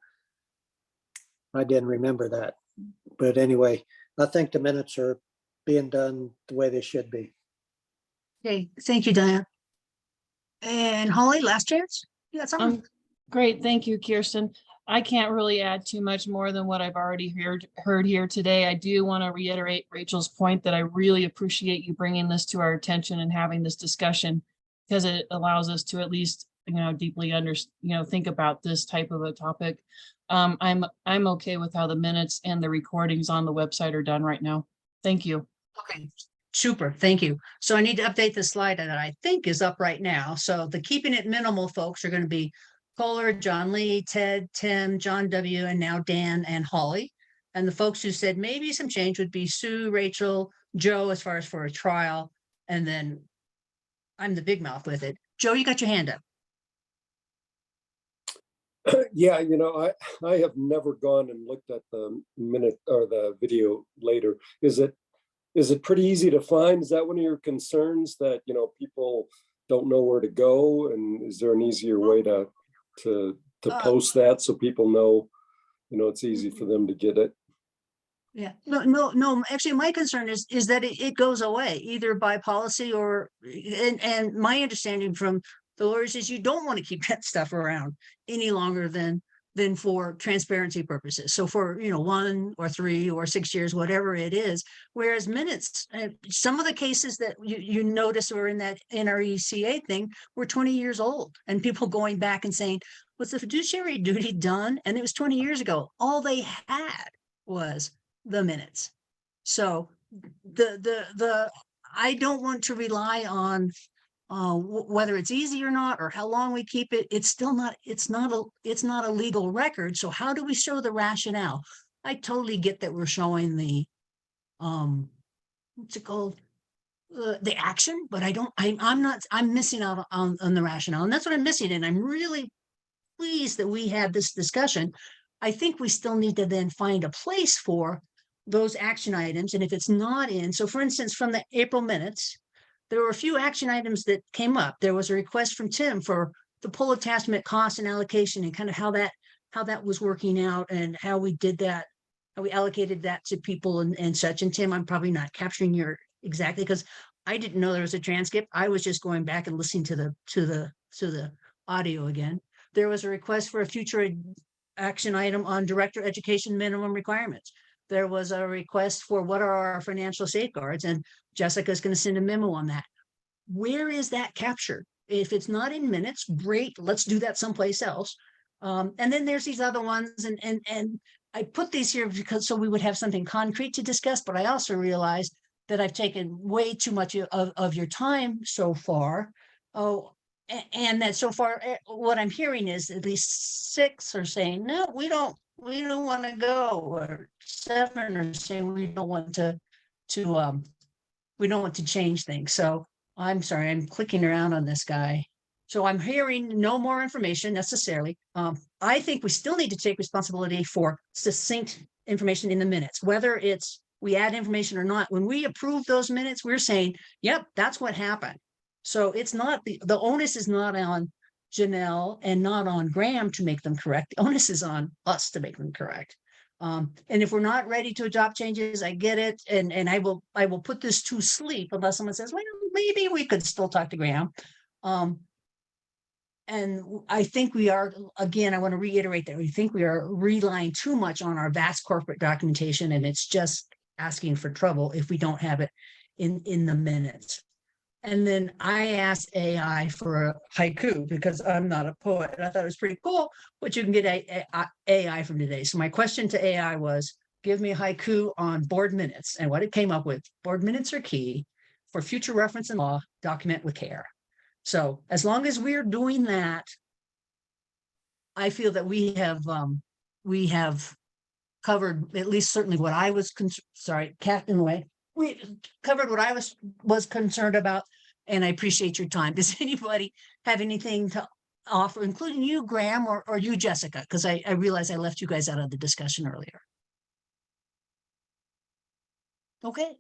I didn't remember that. But anyway, I think the minutes are being done the way they should be. Okay, thank you, Diane. And Holly, last chance? You got something? Great, thank you, Kirsten. I can't really add too much more than what I've already heard here today. I do want to reiterate Rachel's point that I really appreciate you bringing this to our attention and having this discussion, because it allows us to at least, deeply think about this type of a topic. I'm okay with how the minutes and the recordings on the website are done right now. Thank you. Okay, super, thank you. So I need to update the slide that I think is up right now. So the keeping it minimal folks are going to be Kohler, John Lee, Ted, Tim, John W, and now Dan and Holly. And the folks who said maybe some change would be Sue, Rachel, Joe, as far as for a trial. And then I'm the big mouth with it. Joe, you got your hand up. Yeah, I have never gone and looked at the minute or the video later. Is it pretty easy to find? Is that one of your concerns, that people don't know where to go? And is there an easier way to post that so people know, it's easy for them to get it? Yeah, no. Actually, my concern is that it goes away either by policy or, and my understanding from the lawyers is you don't want to keep that stuff around any longer than for transparency purposes. So for, 1 or 3 or 6 years, whatever it is, whereas minutes, some of the cases that you notice were in that NRECA thing were 20 years old, and people going back and saying, was the fiduciary duty done? And it was 20 years ago. All they had was the minutes. So I don't want to rely on whether it's easy or not, or how long we keep it. It's still not, it's not a legal record. So how do we show the rationale? I totally get that we're showing the, what's it called? The action, but I'm missing out on the rationale. And that's what I'm missing. And I'm really pleased that we had this discussion. I think we still need to then find a place for those action items. And if it's not in, so for instance, from the April minutes, there were a few action items that came up. There was a request from Tim for the pull attachment cost and allocation, and kind of how that was working out, and how we did that, how we allocated that to people and such. And Tim, I'm probably not capturing your exactly, because I didn't know there was a transcript. I was just going back and listening to the audio again. There was a request for a future action item on director education minimum requirements. There was a request for what are our financial safeguards, and Jessica's going to send a memo on that. Where is that captured? If it's not in minutes, great, let's do that someplace else. And then there's these other ones, and I put these here because so we would have something concrete to discuss, but I also realized that I've taken way too much of your time so far. Oh, and that so far, what I'm hearing is at least 6 are saying, no, we don't want to go, or 7 are saying we don't want to change things. So I'm sorry, I'm clicking around on this guy. So I'm hearing no more information necessarily. I think we still need to take responsibility for succinct information in the minutes, whether it's we add information or not. When we approve those minutes, we're saying, yep, that's what happened. So it's not the onus is not on Janelle and not on Graham to make them correct. The onus is on us to make them correct. And if we're not ready to adopt changes, I get it. And I will put this to sleep unless someone says, well, maybe we could still talk to Graham. And I think we are, again, I want to reiterate that we think we are relying too much on our vast corporate documentation, and it's just asking for trouble if we don't have it in the minutes. And then I asked AI for a haiku because I'm not a poet. And I thought it was pretty cool, but you can get AI from today. So my question to AI was, give me a haiku on board minutes. And what it came up with, board minutes are key for future reference in law, document with care. So as long as we're doing that, I feel that we have covered at least certainly what I was Captain Way. We covered what I was concerned about, and I appreciate your time. Does anybody have anything to offer, including you, Graham, or you, Jessica? Because I realize I left you guys out of the discussion earlier. Okay,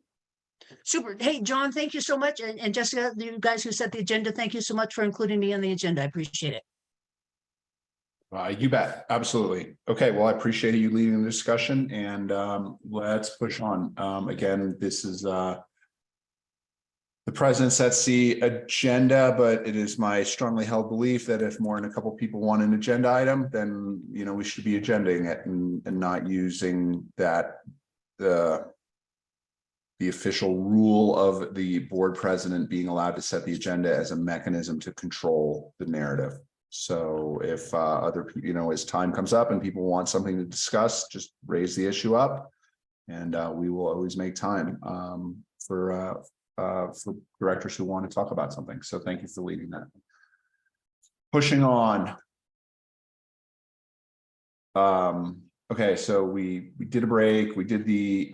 super. Hey, John, thank you so much. And Jessica, you guys who set the agenda, thank you so much for including me on the agenda. I appreciate it. You bet. Absolutely. Okay. Well, I appreciate you leading the discussion, and let's push on. Again, this is The president sets the agenda, but it is my strongly held belief that if more than a couple people want an agenda item, then, you know, we should be agendaing it and not using that, the official rule of the board president being allowed to set the agenda as a mechanism to control the narrative. So if other people, you know, as time comes up and people want something to discuss, just raise the issue up, and we will always make time for directors who want to talk about something. So thank you for leading that. Pushing on. Okay, so we did a break. We did the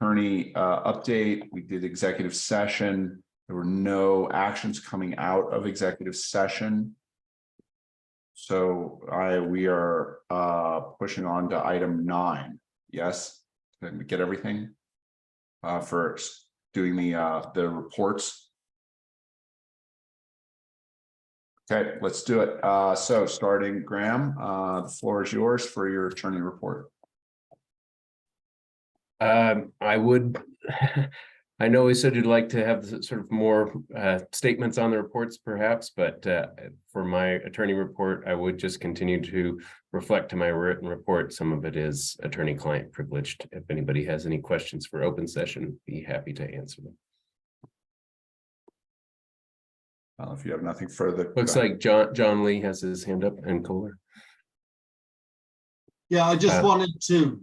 attorney update. We did executive session. There were no actions coming out of executive session. So we are pushing on to item 9. Yes, did we get everything? For doing the reports. Okay, let's do it. So starting, Graham, the floor is yours for your attorney report. I would, I know we said you'd like to have sort of more statements on the reports perhaps, but for my attorney report, I would just continue to reflect to my written report. Some of it is attorney-client privileged. If anybody has any questions for open session, be happy to answer them. If you have nothing further. Looks like John Lee has his hand up, and Kohler. Yeah, I just wanted to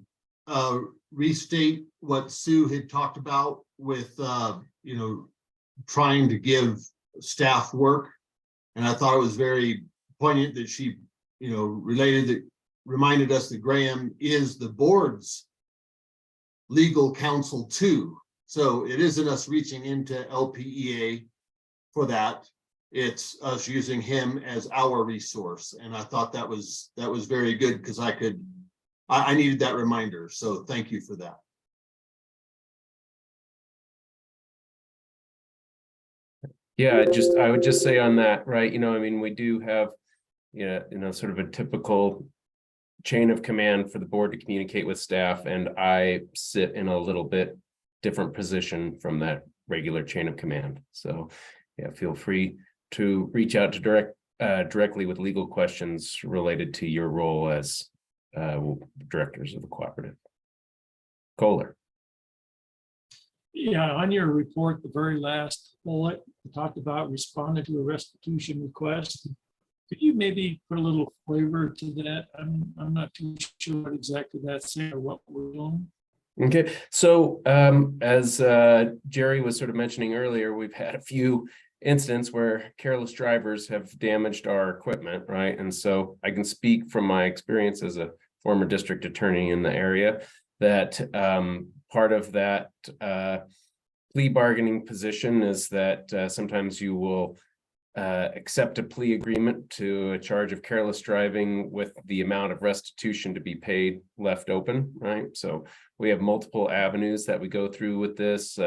restate what Sue had talked about with, you know, trying to give staff work. And I thought it was very poignant that she, you know, reminded us that Graham is the board's legal counsel too. So it isn't us reaching into LPEA for that. It's us using him as our resource. And I thought that was very good, because I needed that reminder. So thank you for that. Yeah, I would just say on that, right? You know, I mean, we do have, you know, sort of a typical chain of command for the board to communicate with staff, and I sit in a little bit different position from that regular chain of command. So yeah, feel free to reach out to directly with legal questions related to your role as directors of the cooperative. Kohler. Yeah, on your report, the very last bullet, you talked about responding to a restitution request. Could you maybe put a little flavor to that? I'm not too sure what exactly that's saying or what we're doing. Okay, so as Jerry was sort of mentioning earlier, we've had a few incidents where careless drivers have damaged our equipment, right? And so I can speak from my experience as a former district attorney in the area that part of that plea bargaining position is that sometimes you will accept a plea agreement to a charge of careless driving with the amount of restitution to be paid left open, right? So we have multiple avenues that we go through with this.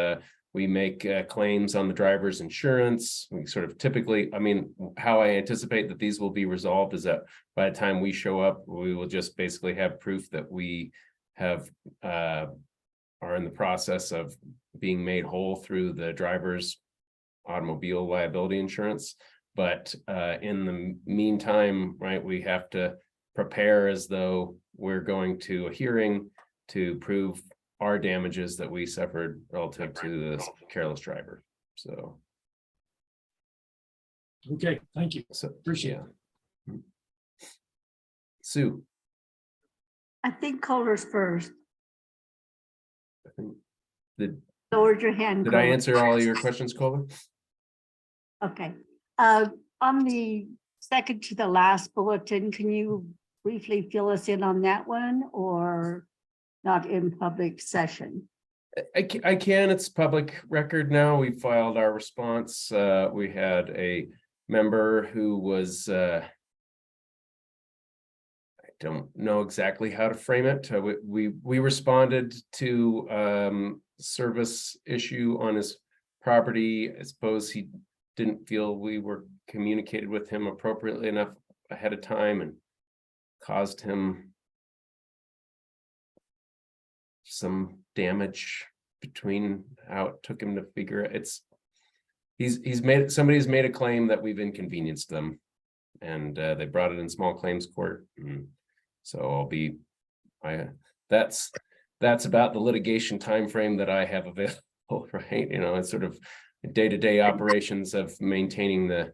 We make claims on the driver's insurance. We sort of typically, I mean, how I anticipate that these will be resolved is that by the time we show up, we will just basically have proof that we have are in the process of being made whole through the driver's automobile liability insurance. But in the meantime, right, we have to prepare as though we're going to a hearing to prove our damages that we suffered relative to this careless driver. So. Okay, thank you. So, appreciate it. Sue. I think Kohler's first. I think lowered your hand. Did I answer all your questions, Kohler? Okay. On the second to the last bulletin, can you briefly fill us in on that one, or not in public session? I can. It's public record now. We filed our response. We had a member who was I don't know exactly how to frame it. We responded to service issue on his property. I suppose he didn't feel we were communicated with him appropriately enough ahead of time and caused him some damage between how it took him to figure it. Somebody's made a claim that we've inconvenienced them, and they brought it in small claims court. So that's about the litigation timeframe that I have available, right? You know, it's sort of day-to-day operations of maintaining the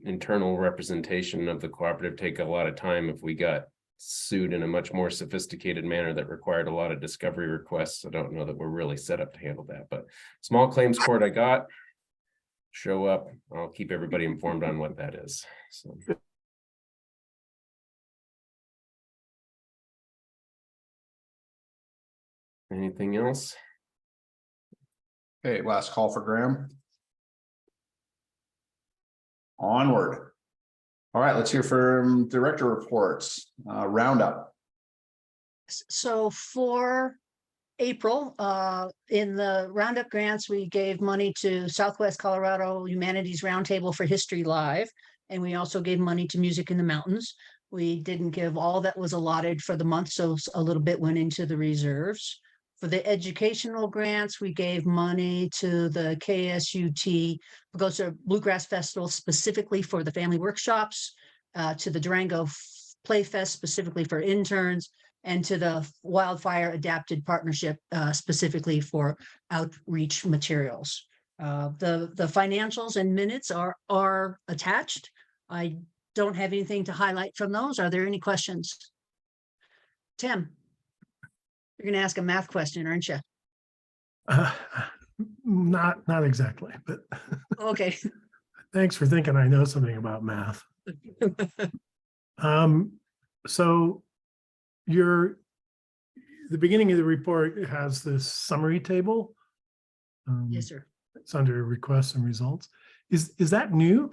internal representation of the cooperative take a lot of time. If we got sued in a much more sophisticated manner that required a lot of discovery requests, I don't know that we're really set up to handle that. But small claims court, I got. Show up. I'll keep everybody informed on what that is. So. Anything else? Okay, last call for Graham. Onward. All right, let's hear from director reports. Roundup. So for April, in the Roundup grants, we gave money to Southwest Colorado Humanities Roundtable for History Live, and we also gave money to Music in the Mountains. We didn't give all that was allotted for the month, so a little bit went into the reserves. For the educational grants, we gave money to the KSUT, because of Bluegrass Festival specifically for the family workshops, to the Durango Playfest specifically for interns, and to the Wildfire Adapted Partnership specifically for outreach materials. The financials and minutes are attached. I don't have anything to highlight from those. Are there any questions? Tim, you're going to ask a math question, aren't you? Not exactly, but Okay. thanks for thinking I know something about math. So the beginning of the report has this summary table. Yes, sir. It's under requests and results. Is that new?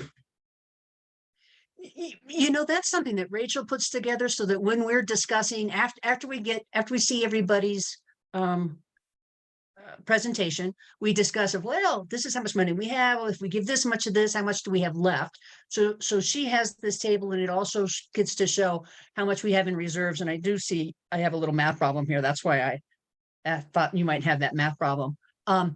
You know, that's something that Rachel puts together so that when we're discussing after we see everybody's presentation, we discuss of, well, this is how much money we have. Well, if we give this much of this, how much do we have left? So she has this table, and it also gets to show how much we have in reserves. And I do see I have a little math problem here. That's why I thought you might have that math problem.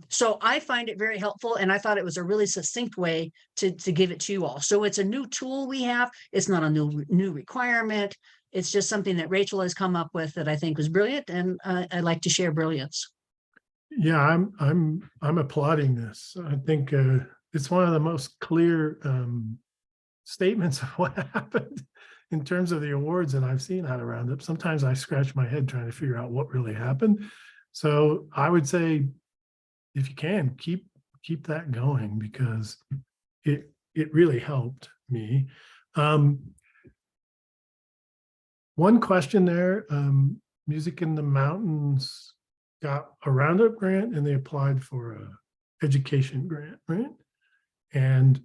So I find it very helpful, and I thought it was a really succinct way to give it to you all. So it's a new tool we have. It's not a new requirement. It's just something that Rachel has come up with that I think was brilliant, and I like to share brilliance. Yeah, I'm applauding this. I think it's one of the most clear statements of what happened in terms of the awards that I've seen out of Roundup. Sometimes I scratch my head trying to figure out what really happened. So I would say, if you can, keep that going, because it really helped me. One question there, Music in the Mountains got a Roundup grant and they applied for a education grant, right? And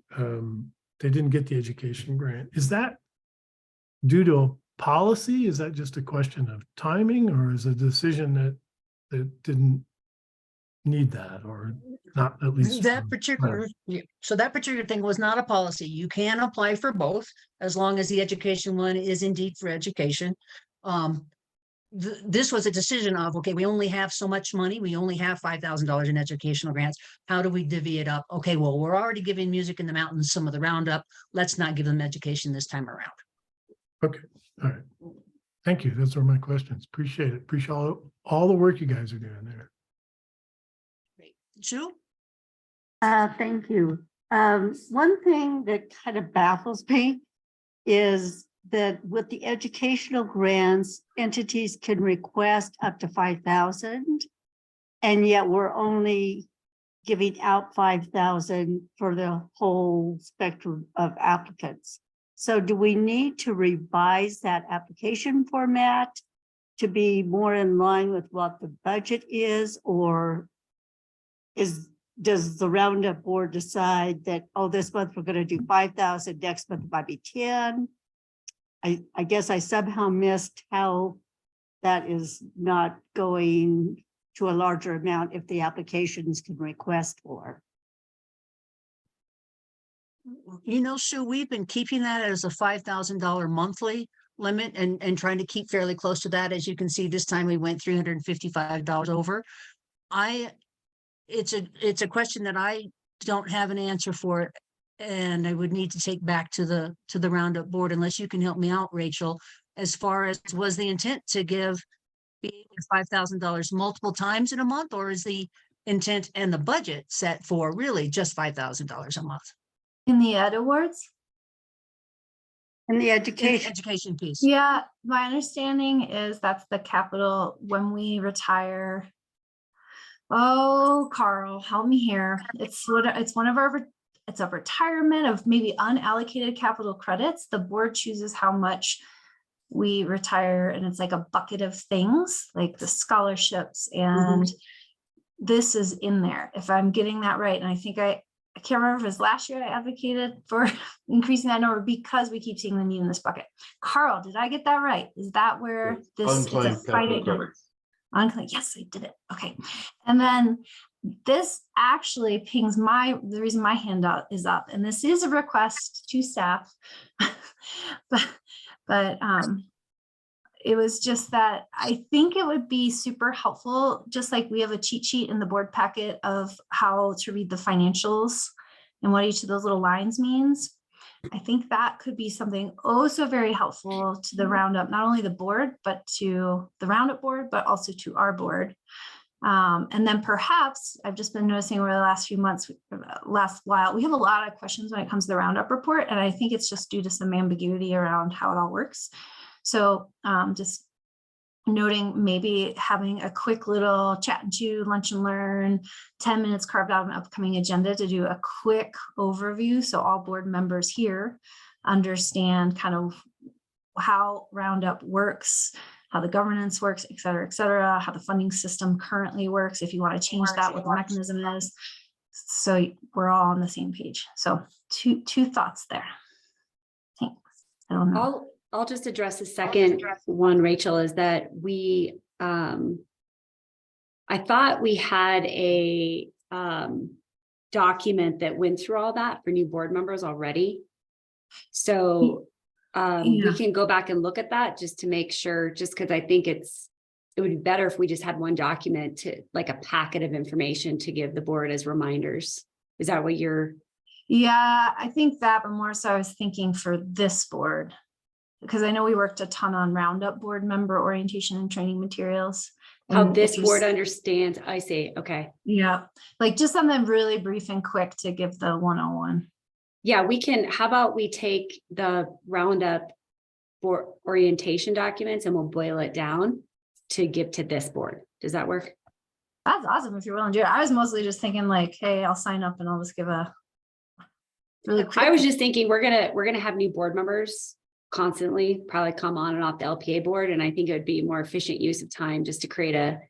they didn't get the education grant. Is that due to a policy? Is that just a question of timing, or is a decision that didn't need that, or not, at least that particular thing was not a policy. You can apply for both as long as the education one is indeed for education. This was a decision of, okay, we only have so much money. We only have $5,000 in educational grants. How do we divvy it up? Okay, well, we're already giving Music in the Mountains some of the Roundup. Let's not give them education this time around. Okay, all right. Thank you. Those are my questions. Appreciate it. Appreciate all the work you guys are doing there. Great. Sue? Thank you. One thing that kind of baffles me is that with the educational grants, entities can request up to 5,000, and yet we're only giving out 5,000 for the whole spectrum of applicants. So do we need to revise that application format to be more in line with what the budget is, or does the Roundup board decide that, oh, this month we're going to do 5,000, next month it might be 10? I guess I somehow missed how that is not going to a larger amount if the applications can request for. You know, Sue, we've been keeping that as a $5,000 monthly. limit and trying to keep fairly close to that. As you can see, this time we went $355 over. It's a question that I don't have an answer for, and I would need to take back to the roundup board, unless you can help me out, Rachel, as far as was the intent to give $5,000 multiple times in a month, or is the intent and the budget set for really just $5,000 a month? In the ed awards? In the In the education, education piece. Yeah, my understanding is that's the capital when we retire. Oh, Carl, help me here. It's one of our, it's a retirement of maybe unallocated capital credits. The board chooses how much we retire, and it's like a bucket of things like the scholarships, and this is in there, if I'm getting that right. And I think I can't remember if it was last year I advocated for increasing that number because we keep seeing the need in this bucket. Carl, did I get that right? Is that where this is a Unclaimed capital finite number? credits. Unclaimed, yes, I did it. Okay. And then this actually pings the reason my handout is up, and this is a request to staff, but it was just that I think it would be super helpful, just like we have a cheat sheet in the board packet of how to read the financials and what each of those little lines means. I think that could be something oh so very helpful to the roundup, not only the board, but to the roundup board, but also to our board. And then perhaps I've just been noticing over the last few months, last while, we have a lot of questions when it comes to the roundup report. And I think it's just due to some ambiguity around how it all works. So just noting maybe having a quick little chat and chew, lunch and learn, 10 minutes carved out of an upcoming agenda to do a quick overview. So all board members here understand kind of how roundup works, how the governance works, et cetera, how the funding system currently works. If you want to change that, what the mechanism is. So we're all on the same page. So two thoughts there. Thanks. I don't know. I'll just address the second one, Rachel, is that we, I thought we had a document that went through all that for new board members already. So we can go back and look at that just to make sure, just because I think it would be better if we just had one document to like a packet of information to give the board as reminders. Is that what you're? Yeah, I think that, but more so I was thinking for this board, because I know we worked a ton on roundup board member orientation and training materials. How this board understands, I see, okay. Yeah, like just something really brief and quick to give the 101. Yeah, we can, how about we take the roundup for orientation documents and we'll boil it down to give to this board. Does that work? That's awesome if you're willing to do it. I was mostly just thinking like, hey, I'll sign up and I'll just give a really quick. I was just thinking we're gonna have new board members constantly probably come on and off the LPA board. And I think it would be more efficient use of time just to create a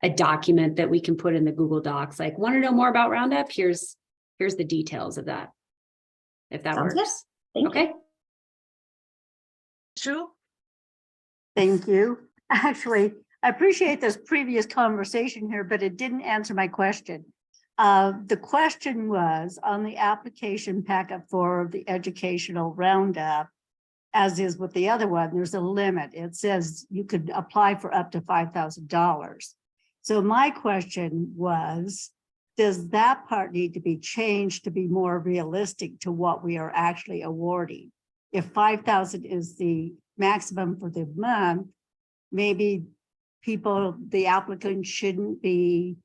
document that we can put in the Google Docs. Like, want to know more about Roundup? Here's the details of that. If that Sounds works. Okay. Sue? thank you. Actually, I appreciate this previous conversation here, but it didn't answer my question. The question was on the application packet for the educational roundup, as is with the other one, there's a limit. It says you could apply for up to $5,000. So my question was, does that part need to be changed to be more realistic to what we are actually awarding? If 5,000 is the maximum for the month, maybe the applicant shouldn't be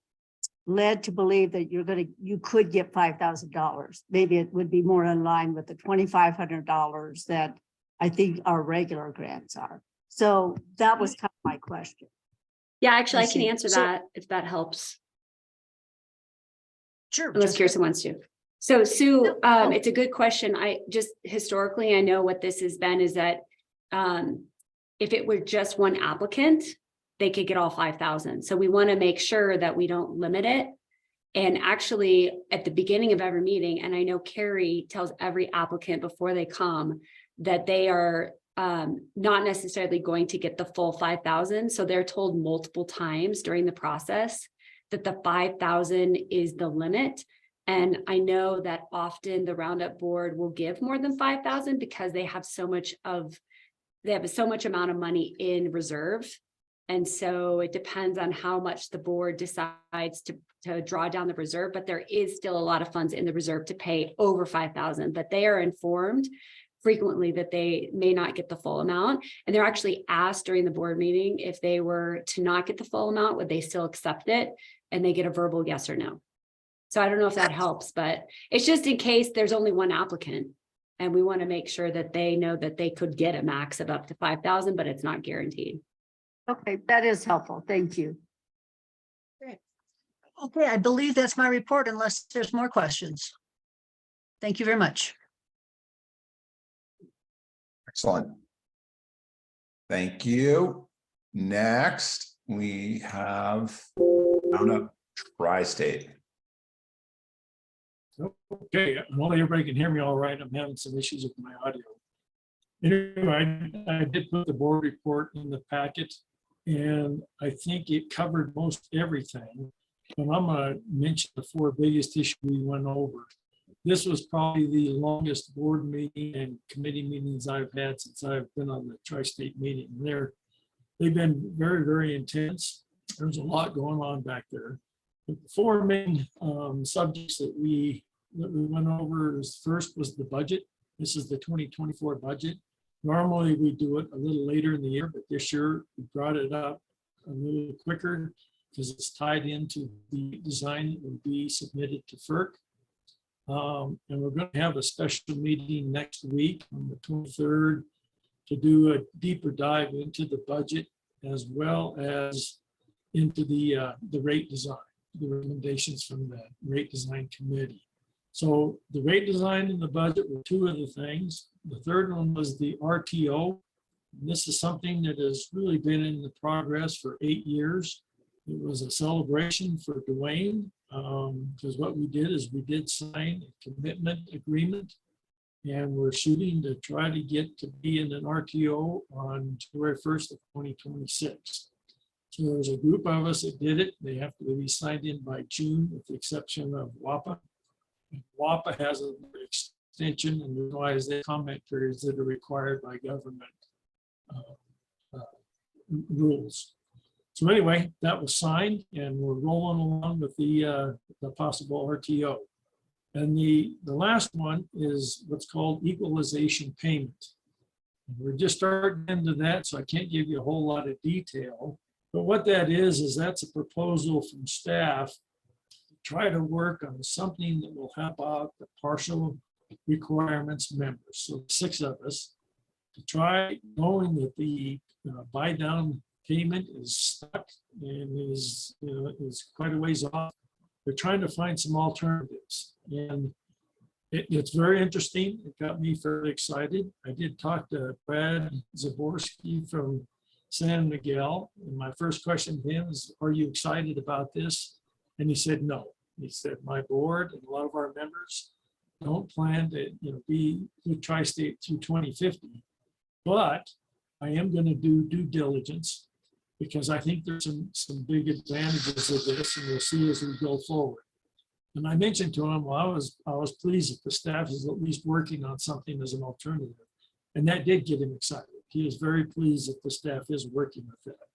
led to believe that you could get $5,000. Maybe it would be more in line with the $2,500 that I think our regular grants are. So that was kind of my question. Yeah, actually, I can answer that if that helps. Sure. Unless Kirsten wants to. So Sue, it's a good question. I just historically, I know what this has been is that if it were just one applicant, they could get all 5,000. So we want to make sure that we don't limit it. And actually at the beginning of every meeting, and I know Carrie tells every applicant before they come that they are not necessarily going to get the full 5,000. So they're told multiple times during the process that the 5,000 is the limit. And I know that often the Roundup board will give more than 5,000 because they have so much of they have so much amount of money in reserve. And so it depends on how much the board decides to draw down the reserve, but there is still a lot of funds in the reserve to pay over 5,000, but they are informed frequently that they may not get the full amount. And they're actually asked during the board meeting, if they were to not get the full amount, would they still accept it? And they get a verbal yes or no. So I don't know if that helps, but it's just in case there's only one applicant. And we want to make sure that they know that they could get a max of up to 5,000, but it's not guaranteed. Okay, that is helpful. Thank you. Okay, I believe that's my report unless there's more questions. Thank you very much. Excellent. Thank you. Next, we have Tri-State. Okay, well, everybody can hear me all right. I'm having some issues with my audio. Anyway, I did put the board report in the packet, and I think it covered most everything. And I'm going to mention the 4 biggest issues we went over. This was probably the longest board meeting and committee meetings I've had since I've been on the Tri-State meeting. They've been very, very intense. There's a lot going on back there. The 4 main subjects that we went over is first was the budget. This is the 2024 budget. Normally we do it a little later in the year, but this year we brought it up a little quicker because it's tied into the design that will be submitted to FERC. And we're going to have a special meeting next week on the 23rd to do a deeper dive into the budget as well as into the rate design, the recommendations from the rate design committee. So the rate design and the budget were 2 of the things. The third one was the RTO. And this is something that has really been in the progress for 8 years. It was a celebration for Dwayne, because what we did is we did sign a commitment agreement, and we're shooting to try to get to be in an RTO on January 1st of 2026. So there's a group of us that did it. They have to be signed in by June, with the exception of WAPA. WAPA has an extension, and realize the comment periods that are required by government rules. So anyway, that was signed, and we're rolling along with the possible RTO. And the last one is what's called equalization payment. And we're just starting into that, so I can't give you a whole lot of detail. But what that is that's a proposal from staff to try to work on something that will help out the partial requirements members. So 6 of us to try, knowing that the buy down payment is stuck and is quite a ways off. They're trying to find some alternatives, and it's very interesting. It got me fairly excited. I did talk to Brad Zaborski from San Miguel, and my first question to him is, "Are you excited about this?" And he said no. He said, "My board and a lot of our members don't plan to be with Tri-State through 2050, but I am going to do due diligence, because I think there's some big advantages of this, and we'll see as we go forward." And I mentioned to him, well, I was pleased that the staff is at least working on something as an alternative. And that did get him excited. He is very pleased that the staff is working with that.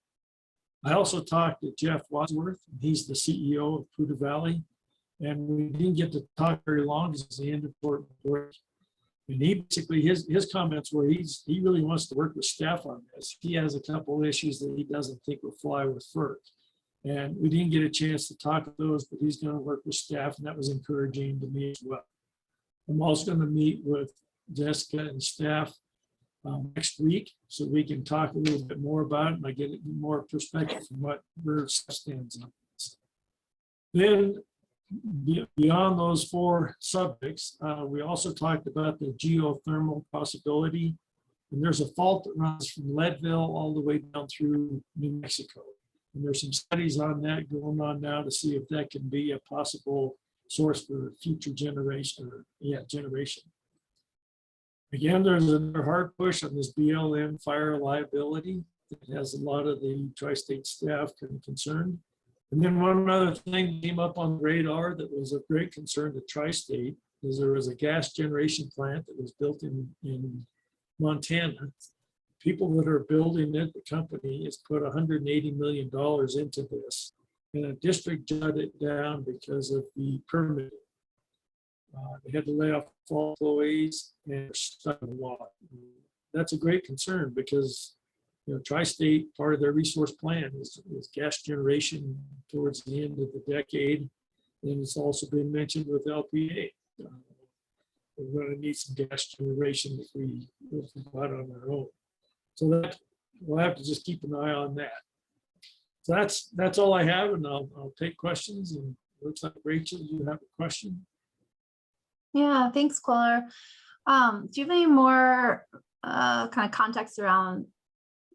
I also talked to Jeff Wadsworth, and he's the CEO of Puda Valley. And we didn't get to talk very long because it's the end of work. And he basically, his comments were he really wants to work with staff on this. He has a couple of issues that he doesn't think will fly with FERC. And we didn't get a chance to talk about those, but he's going to work with staff, and that was encouraging to me as well. I'm also going to meet with Jessica and staff next week, so we can talk a little bit more about it, and I get more perspective from where staff stands on this. Then, beyond those 4 subjects, we also talked about the geothermal possibility. And there's a fault that runs from Leadville all the way down through New Mexico. And there's some studies on that going on now to see if that can be a possible source for future generation. Again, there's another hard push on this BLM fire liability that has a lot of the Tri-State staff concerned. And then one other thing came up on the radar that was of great concern to Tri-State is there was a gas generation plant that was built in Montana people that are building it, the company has put $180 million into this. And a district shut it down because of the permit. They had to lay off all employees and they're stuck in the water. That's a great concern because, you know, Tri-State, part of their resource plan is gas generation towards the end of the decade. And it's also been mentioned with LPEA. We're going to need some gas generation if we go out on our own. So that we'll have to just keep an eye on that. So that's all I have, and I'll take questions. And it looks like Rachel, you have a question. Yeah, thanks, Kohler. Do you have any more kind of context around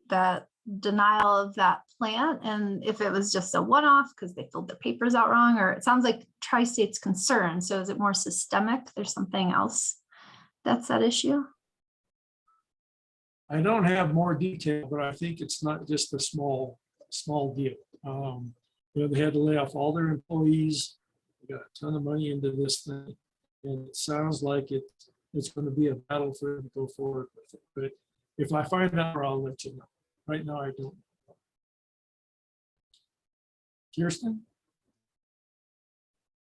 that denial of that plant, and if it was just a one-off because they filled their papers out wrong, or it sounds like Tri-State's concerned, so is it more systemic? There's something else that's at issue? I don't have more detail, but I think it's not just a small deal. You know, they had to lay off all their employees. They got a ton of money into this thing, and it sounds like it's going to be a battle for them to go forward with it. But if I find out, I'll let you know. Right now, I don't. Kirsten?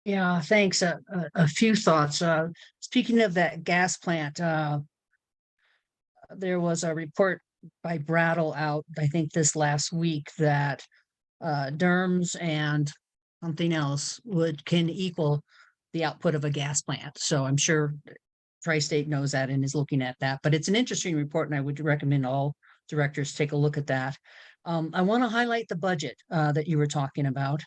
Yeah, thanks. A few thoughts. Speaking of that gas plant, there was a report by Brattle out, I think this last week, that DERMS and something else can equal the output of a gas plant. So I'm sure Tri-State knows that and is looking at that. But it's an interesting report, and I would recommend all directors take a look at that. I want to highlight the budget that you were talking about.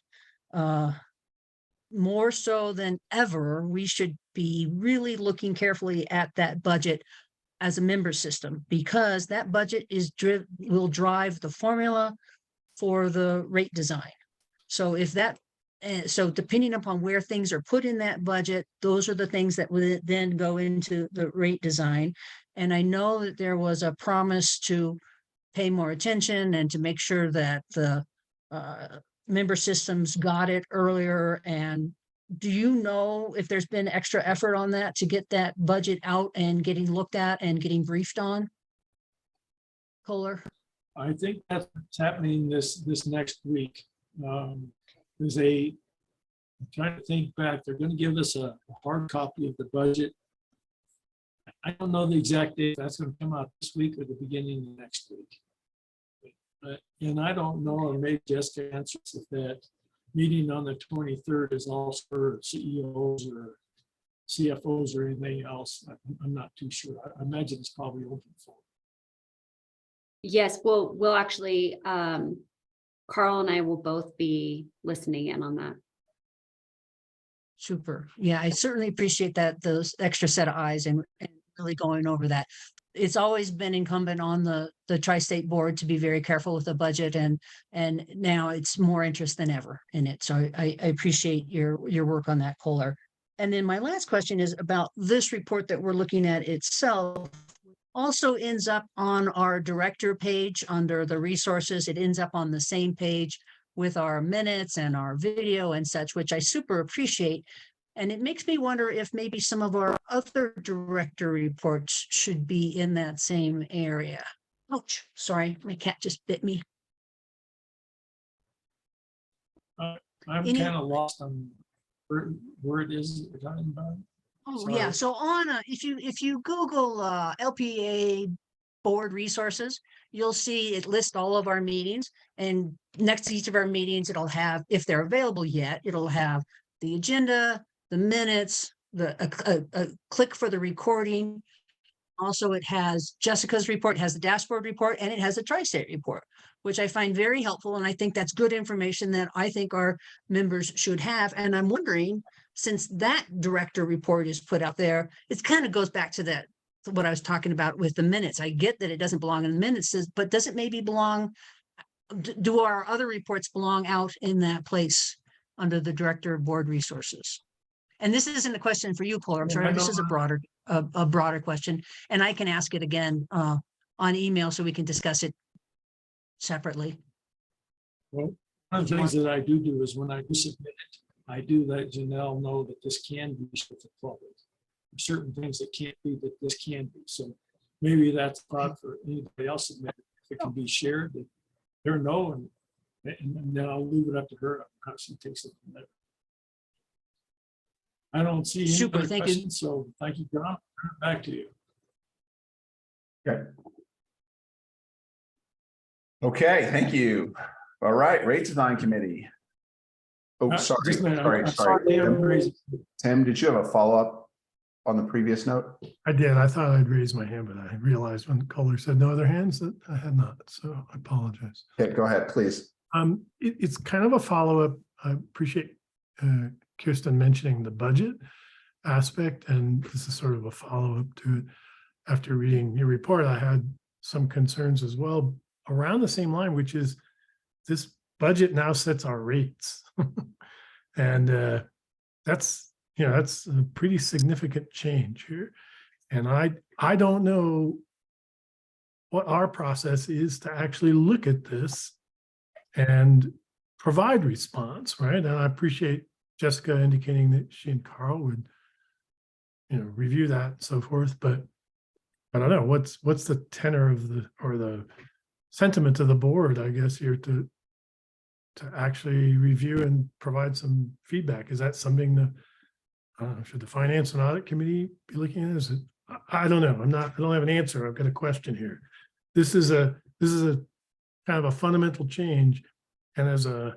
More so than ever, we should be really looking carefully at that budget as a member system, because that budget will drive the formula for the rate design. So if that, so depending upon where things are put in that budget, those are the things that will then go into the rate design. And I know that there was a promise to pay more attention and to make sure that the member systems got it earlier. And do you know if there's been extra effort on that to get that budget out and getting looked at and getting briefed on? Kohler? I think that's happening this next week. I'm trying to think back. They're going to give us a hard copy of the budget. I don't know the exact date. That's going to come out this week or the beginning of next week. And I don't know, or maybe Jessica answers if that meeting on the 23rd is also for CEOs or CFOs or anything else. I'm not too sure. I imagine it's probably open for. Yes, we'll actually, Carl and I will both be listening in on that. Super. Yeah, I certainly appreciate that, those extra set of eyes and really going over that. It's always been incumbent on the Tri-State board to be very careful with the budget, and now it's more interest than ever in it. So I appreciate your work on that, Kohler. And then my last question is about this report that we're looking at itself. Also ends up on our director page under the resources. It ends up on the same page with our minutes and our video and such, which I super appreciate. And it makes me wonder if maybe some of our other director reports should be in that same area. Ouch, sorry, my cat just bit me. I'm kind of lost on where it is that you're talking about. Oh, Sorry. yeah. So on if you Google LPEA board resources, you'll see it lists all of our meetings, and next to each of our meetings, it'll have, if they're available yet, it'll have the agenda, the minutes, a click for the recording. Also, it has Jessica's report, has the dashboard report, and it has a Tri-State report, which I find very helpful. And I think that's good information that I think our members should have. And I'm wondering, since that director report is put out there, it kind of goes back to that, what I was talking about with the minutes. I get that it doesn't belong in the minutes, but does it maybe belong, do our other reports belong out in that place under the director of board resources? And this isn't a question for you, Kohler. I'm sorry, this is a broader question, and I can ask it again on email so we can discuss it separately. Well, one of the things that I do is when I do submit it, I do let Janelle know that this can be shared with the public. Certain things that can't be, that this can be. So maybe that's a thought for anybody else. If it can be shared, let her know, and then I'll leave it up to her how she takes it from there. I don't see any Super, other thank you. questions, so thank you, John. Back to you. Okay, thank you. All right, rate design committee. Oh, sorry, Just a minute, I saw sorry. Dan raise- Tim, did you have a follow-up on the previous note? I did. I thought I'd raised my hand, but I realized when Kohler said no other hands that I had not. So I apologize. Okay, go ahead, please. It's kind of a follow-up. I appreciate Kirsten mentioning the budget aspect, and this is sort of a follow-up to it. After reading your report, I had some concerns as well around the same line, which is this budget now sets our rates. And that's a pretty significant change here. And I don't know what our process is to actually look at this and provide response, right? And I appreciate Jessica indicating that she and Carl would, review that and so forth, but I don't know, what's the tenor of the sentiment of the board, I guess, here to actually review and provide some feedback? Is that something that, should the Finance and Audit Committee be looking at? Is it, I don't know. I don't have an answer. I've got a question here. This is a kind of a fundamental change. And as a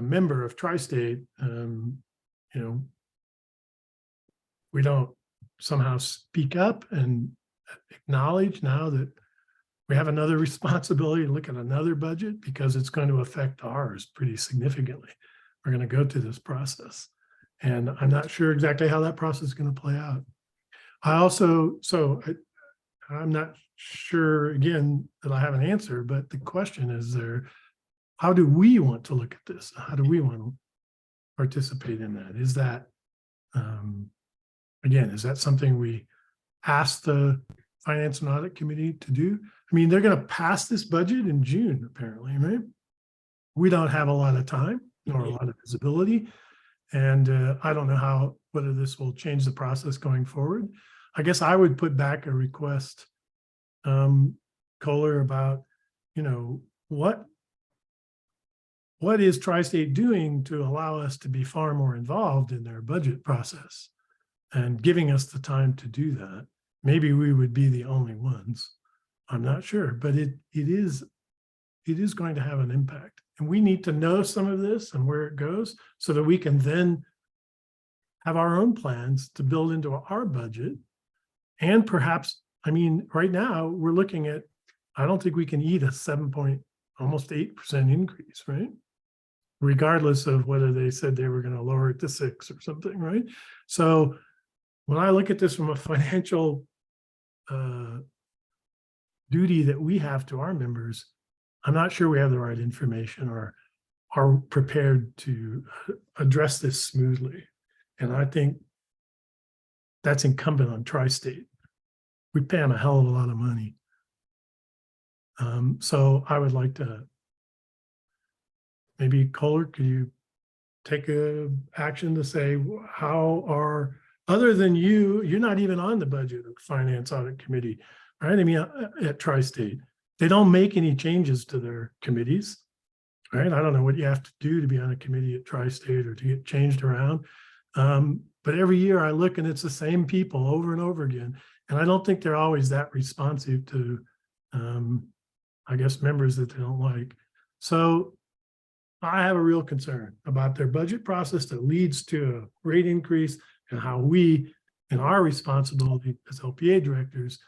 member of Tri-State, we don't somehow speak up and acknowledge now that we have another responsibility to look at another budget, because it's going to affect ours pretty significantly. We're going to go through this process, and I'm not sure exactly how that process is going to play out. I'm not sure, again, that I have an answer, but the question is how do we want to look at this? How do we want to participate in that? Is that, again, is that something we ask the Finance and Audit Committee to do? I mean, they're going to pass this budget in June, apparently, right? We don't have a lot of time nor a lot of visibility. And I don't know whether this will change the process going forward. I guess I would put back a request, Kohler, about, what is Tri-State doing to allow us to be far more involved in their budget process and giving us the time to do that? Maybe we would be the only ones. I'm not sure, but it is going to have an impact. And we need to know some of this and where it goes so that we can then have our own plans to build into our budget. And perhaps, right now we're looking at, I don't think we can eat a almost 8% increase, right? Regardless of whether they said they were going to lower it to 6 or something, right? So when I look at this from a financial duty that we have to our members, I'm not sure we have the right information or are prepared to address this smoothly. And I think that's incumbent on Tri-State. We pay them a hell of a lot of money. So I would like to, maybe Kohler, could you take action to say other than you're not even on the budget of Finance Audit Committee, right? At Tri-State, they don't make any changes to their committees, right? I don't know what you have to do to be on a committee at Tri-State or to get changed around. But every year I look and it's the same people over and over again. And I don't think they're always that responsive to, I guess, members that they don't like. So I have a real concern about their budget process that leads to a rate increase, and how we, in our responsibility as LPEA directors,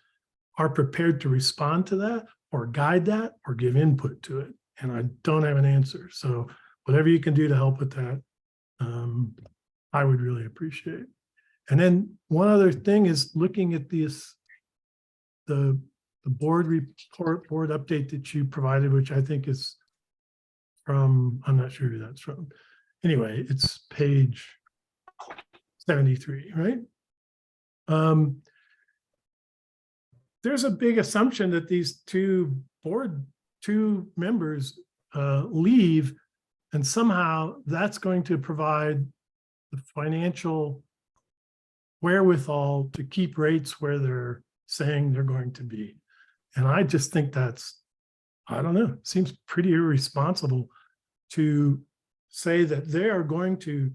are prepared to respond to that or guide that or give input to it. And I don't have an answer. So whatever you can do to help with that, I would really appreciate. And then one other thing is looking at this, the board report, board update that you provided, which I think is from, I'm not sure who that's from. Anyway, it's page 73, right? There's a big assumption that these two members leave, and somehow that's going to provide the financial wherewithal to keep rates where they're saying they're going to be. And I just think that's, I don't know, seems pretty irresponsible to say that they are going to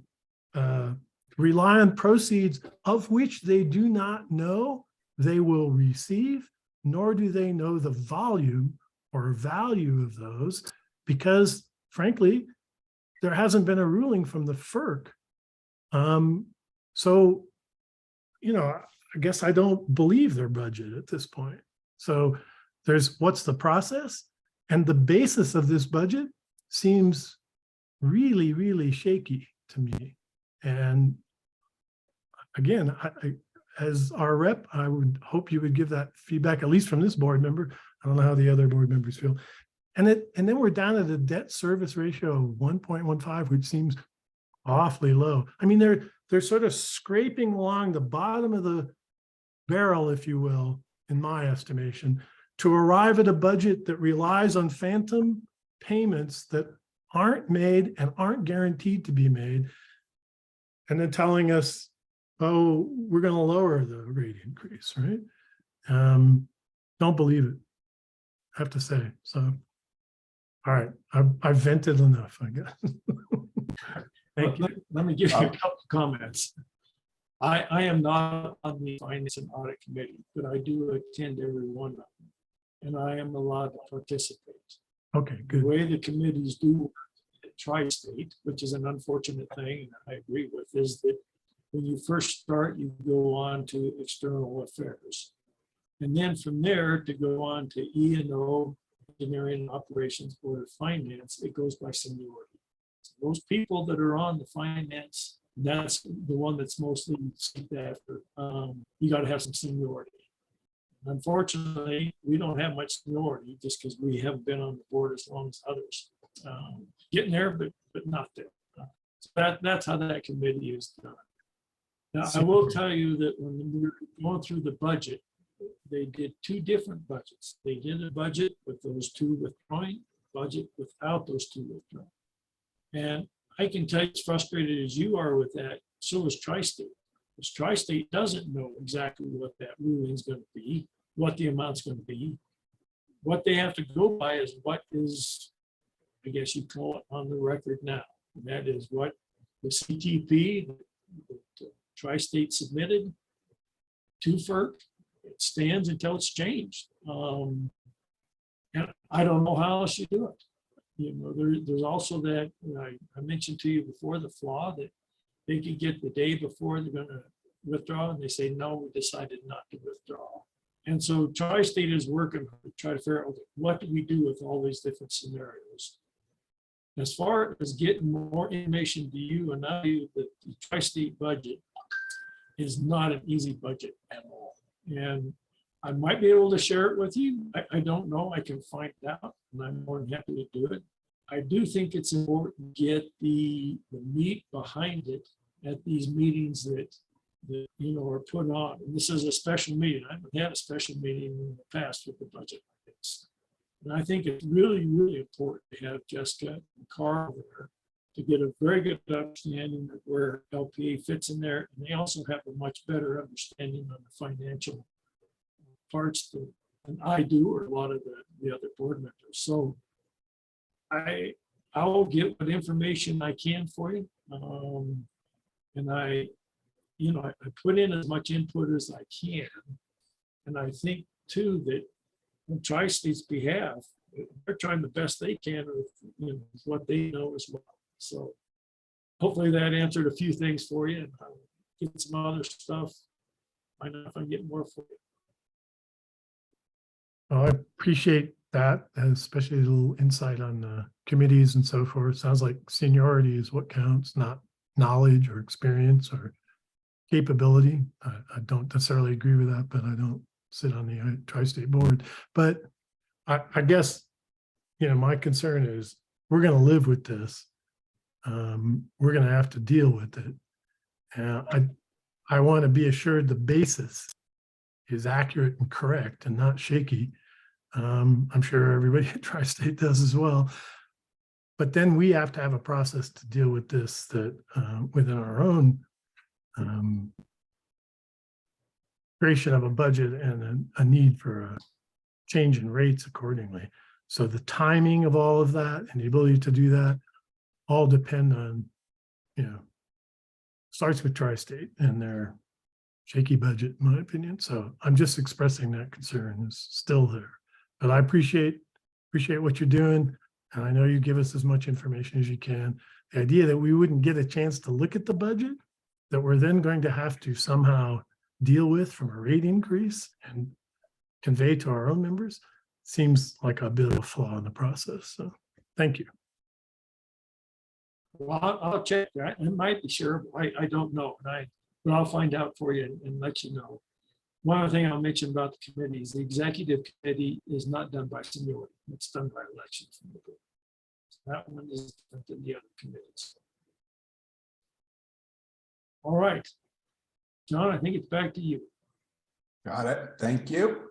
rely on proceeds of which they do not know they will receive, nor do they know the volume or value of those, because frankly, there hasn't been a ruling from the FERC. So, you know, I guess I don't believe their budget at this point. So there's what's the process? And the basis of this budget seems really, really shaky to me. And again, as our rep, I would hope you would give that feedback, at least from this board member. I don't know how the other board members feel. And then we're down at a debt service ratio of 1.15, which seems awfully low. I mean, they're sort of scraping along the bottom of the barrel, if you will, in my estimation, to arrive at a budget that relies on phantom payments that aren't made and aren't guaranteed to be made. And then telling us, oh, we're going to lower the rate increase, right? Don't believe it, I have to say. So, all right, I've vented enough, I guess. Thank you. Let me give you a couple comments. I am not on the Finance and Audit Committee, but I do attend every one of them, and I am allowed to participate. Okay, good. The way the committees do at Tri-State, which is an unfortunate thing, and I agree with, is that when you first start, you go on to external affairs. And then from there to go on to E&O, Engineering and Operations, Board of Finance, it goes by seniority. So those people that are on the finance, that's the one that's mostly seeked after. You got to have some seniority. Unfortunately, we don't have much seniority just because we haven't been on the board as long as others. Getting there, but not there. So that's how that committee is done. Now, I will tell you that when we were going through the budget, they did two different budgets. They did a budget with those two withdrawing, budget without those two withdrawing. And I can tell you, as frustrated as you are with that, so is Tri-State. Because Tri-State doesn't know exactly what that ruling is going to be, what the amount's going to be. What they have to go by is what is, I guess you call it, on the record now. And that is what the CTP, the Tri-State submitted to FERC. It stands until it's changed. And I don't know how else you do it. You know, there's also that, I mentioned to you before, the flaw that they could get the day before they're going to withdraw and they say, no, we decided not to withdraw. And so Tri-State is working to try to figure out, what do we do with all these different scenarios? As far as getting more information to you, and I know that the Tri-State budget is not an easy budget at all. And I might be able to share it with you. I don't know. I can find out, and I'm more than happy to do it. I do think it's important to get the meat behind it at these meetings that you know are put on. And this is a special meeting. I haven't had a special meeting in the past with the budget like this. And I think it's really, really important to have Jessica and Carl there to get a very good understanding of where LPEA fits in there. And they also have a much better understanding on the financial parts than I do, or a lot of the other board members. So I will get what information I can for you. And I put in as much input as I can. And I think too that on Tri-State's behalf, they're trying the best they can with what they know as well. So hopefully that answered a few things for you, and I'll get some other stuff. Find out if I can get more for you. Well, I appreciate that, especially a little insight on committees and so forth. Sounds like seniority is what counts, not knowledge or experience or capability. I don't necessarily agree with that, but I don't sit on the Tri-State board. But I guess, my concern is we're going to live with this. We're going to have to deal with it. I want to be assured the basis is accurate and correct and not shaky. I'm sure everybody at Tri-State does as well. But then we have to have a process to deal with this that within our own creation of a budget and a need for a change in rates accordingly. So the timing of all of that and the ability to do that all depend on, starts with Tri-State and their shaky budget, in my opinion. So I'm just expressing that concern is still there. But I appreciate what you're doing. And I know you give us as much information as you can. The idea that we wouldn't get a chance to look at the budget that we're then going to have to somehow deal with from a rate increase and convey to our own members seems like a bit of a flaw in the process. So thank you. Well, I'll check that. It might be sure. I don't know. But I'll find out for you and let you know. One other thing I'll mention about the committees, the executive committee is not done by seniority. It's done by election from the board. So that one is different than the other committees. All right. John, I think it's back to you. Got it. Thank you.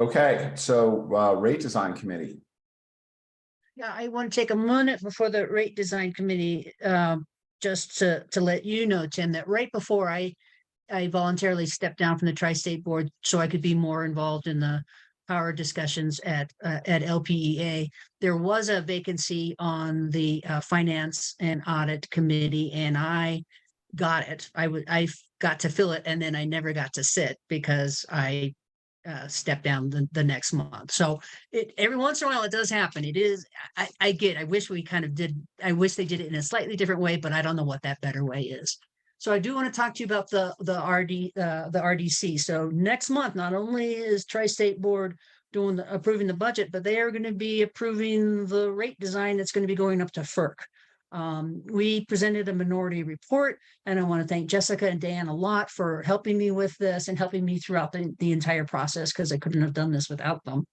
Okay, so rate design committee. Yeah, I want to take a minute before the rate design committee, just to let you know, Tim, that right before I voluntarily stepped down from the Tri-State Board so I could be more involved in the power discussions at LPEA. There was a vacancy on the Finance and Audit Committee, and I got it. I got to fill it, and then I never got to sit because I stepped down the next month. So every once in a while it does happen. It is, I wish we kind of did, I wish they did it in a slightly different way, but I don't know what that better way is. So I do want to talk to you about the RDC. So next month, not only is Tri-State Board approving the budget, but they are going to be approving the rate design that's going to be going up to FERC. We presented a minority report, and I want to thank Jessica and Dan a lot for helping me with this and helping me throughout the entire process, because I couldn't have done this without them.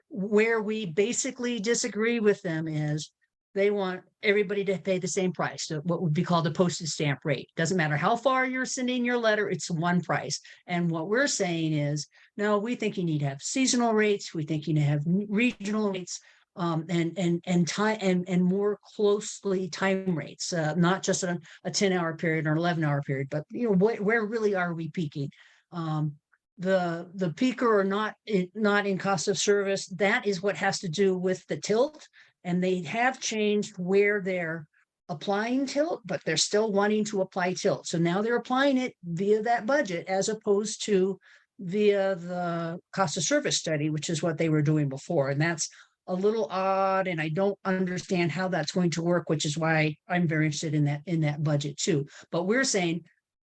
Where we basically disagree with them is they want everybody to pay the same price, so what would be called a postage stamp rate. Doesn't matter how far you're sending your letter, it's one price. And what we're saying is, no, we think you need to have seasonal rates. We think you need to have regional rates. And more closely time rates, not just a 10-hour period or 11-hour period, but where really are we peaking? The peaker or not in cost of service, that is what has to do with the tilt, and they have changed where they're applying tilt, but they're still wanting to apply tilt. So now they're applying it via that budget as opposed to via the cost of service study, which is what they were doing before, and that's a little odd, and I don't understand how that's going to work, which is why I'm very interested in that budget too. But we're saying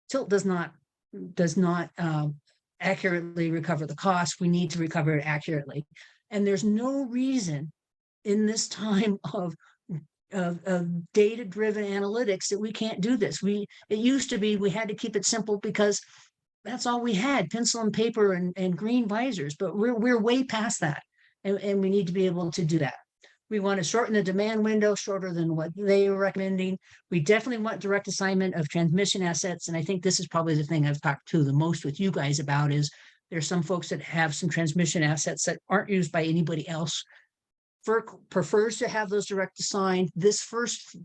tilt does not accurately recover the cost. We need to recover it accurately, and there's no reason in this time of data-driven analytics that we can't do this. It used to be we had to keep it simple because that's all we had, pencil and paper and green visors, but we're way past that. And we need to be able to do that. We want to shorten the demand window, shorter than what they are recommending. We definitely want direct assignment of transmission assets. And I think this is probably the thing I've talked to the most with you guys about is there's some folks that have some transmission assets that aren't used by anybody else. FERC prefers to have those direct assigned. This first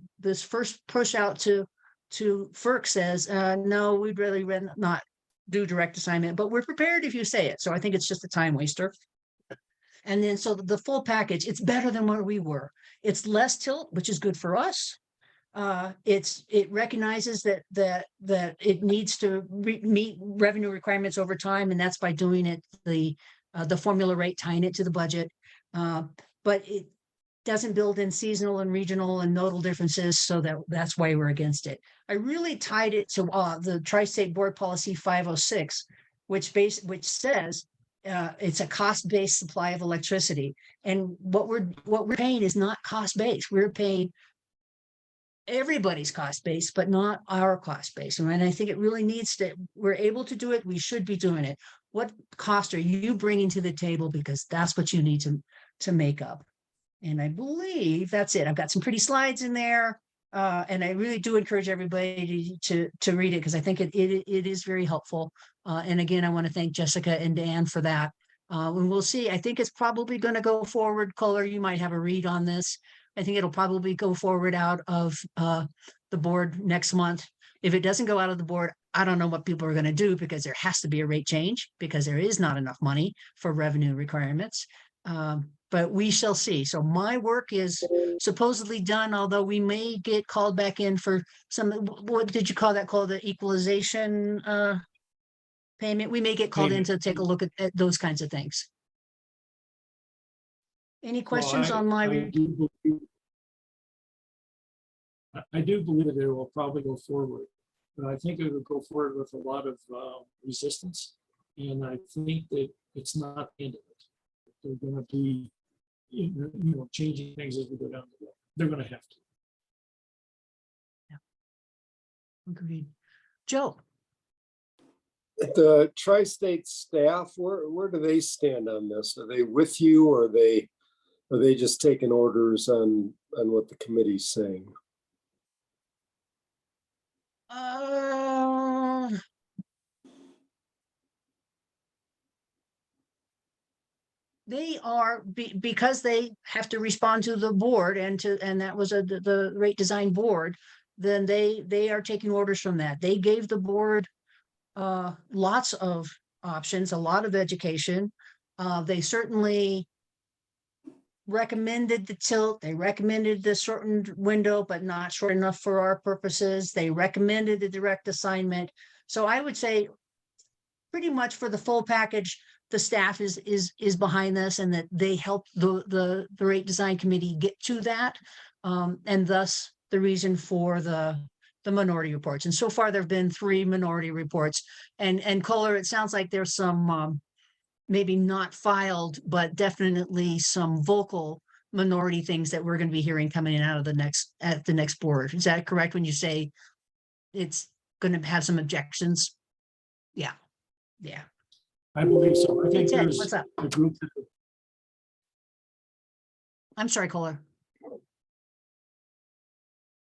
push out to FERC says, no, we'd really rather not do direct assignment, but we're prepared if you say it. So I think it's just a time waster. And then so the full package, it's better than where we were. It's less tilt, which is good for us. It recognizes that it needs to meet revenue requirements over time, and that's by doing it the formula rate, tying it to the budget. But it doesn't build in seasonal and regional and nodal differences, so that's why we're against it. I really tied it to the Tri-State Board Policy 506, which says it's a cost-based supply of electricity, and what we're paying is not cost-based. We're paying everybody's cost-based, but not our cost-based. And I think it really needs to. We're able to do it. We should be doing it. What cost are you bringing to the table? Because that's what you need to make up. And I believe that's it. I've got some pretty slides in there, and I really do encourage everybody to read it because I think it is very helpful. And again, I want to thank Jessica and Dan for that. And we'll see. I think it's probably going to go forward. Kohler, you might have a read on this. I think it'll probably go forward out of the board next month. If it doesn't go out of the board, I don't know what people are going to do because there has to be a rate change because there is not enough money for revenue requirements. But we shall see. So my work is supposedly done, although we may get called back in for some, what did you call that, called the equalization payment? We may get called in to take a look at those kinds of things. Any questions on my? I do believe that it will probably go forward, but I think it will go forward with a lot of resistance. And I think that it's not the end of it. They're going to be, changing things as we go down the road. They're going to have to. Yeah. Agreed. Joe. The tri-state staff, where do they stand on this? Are they with you, or are they just taking orders on what the committee's saying? They are because they have to respond to the board and that was the rate design board. Then they are taking orders from that. They gave the board lots of options, a lot of education. They certainly recommended the tilt. They recommended the shortened window, but not short enough for our purposes. They recommended the direct assignment. So I would say pretty much for the full package, the staff is behind this, and that they helped the rate design committee get to that. And thus the reason for the minority reports. And so far there have been 3 minority reports, and Kohler, it sounds like there's some maybe not filed, but definitely some vocal minority things that we're going to be hearing coming in out of the next board. Is that correct when you say it's going to have some objections? Yeah. Yeah. I believe so. I think Ted, there's what's up? a group. I'm sorry, Kohler.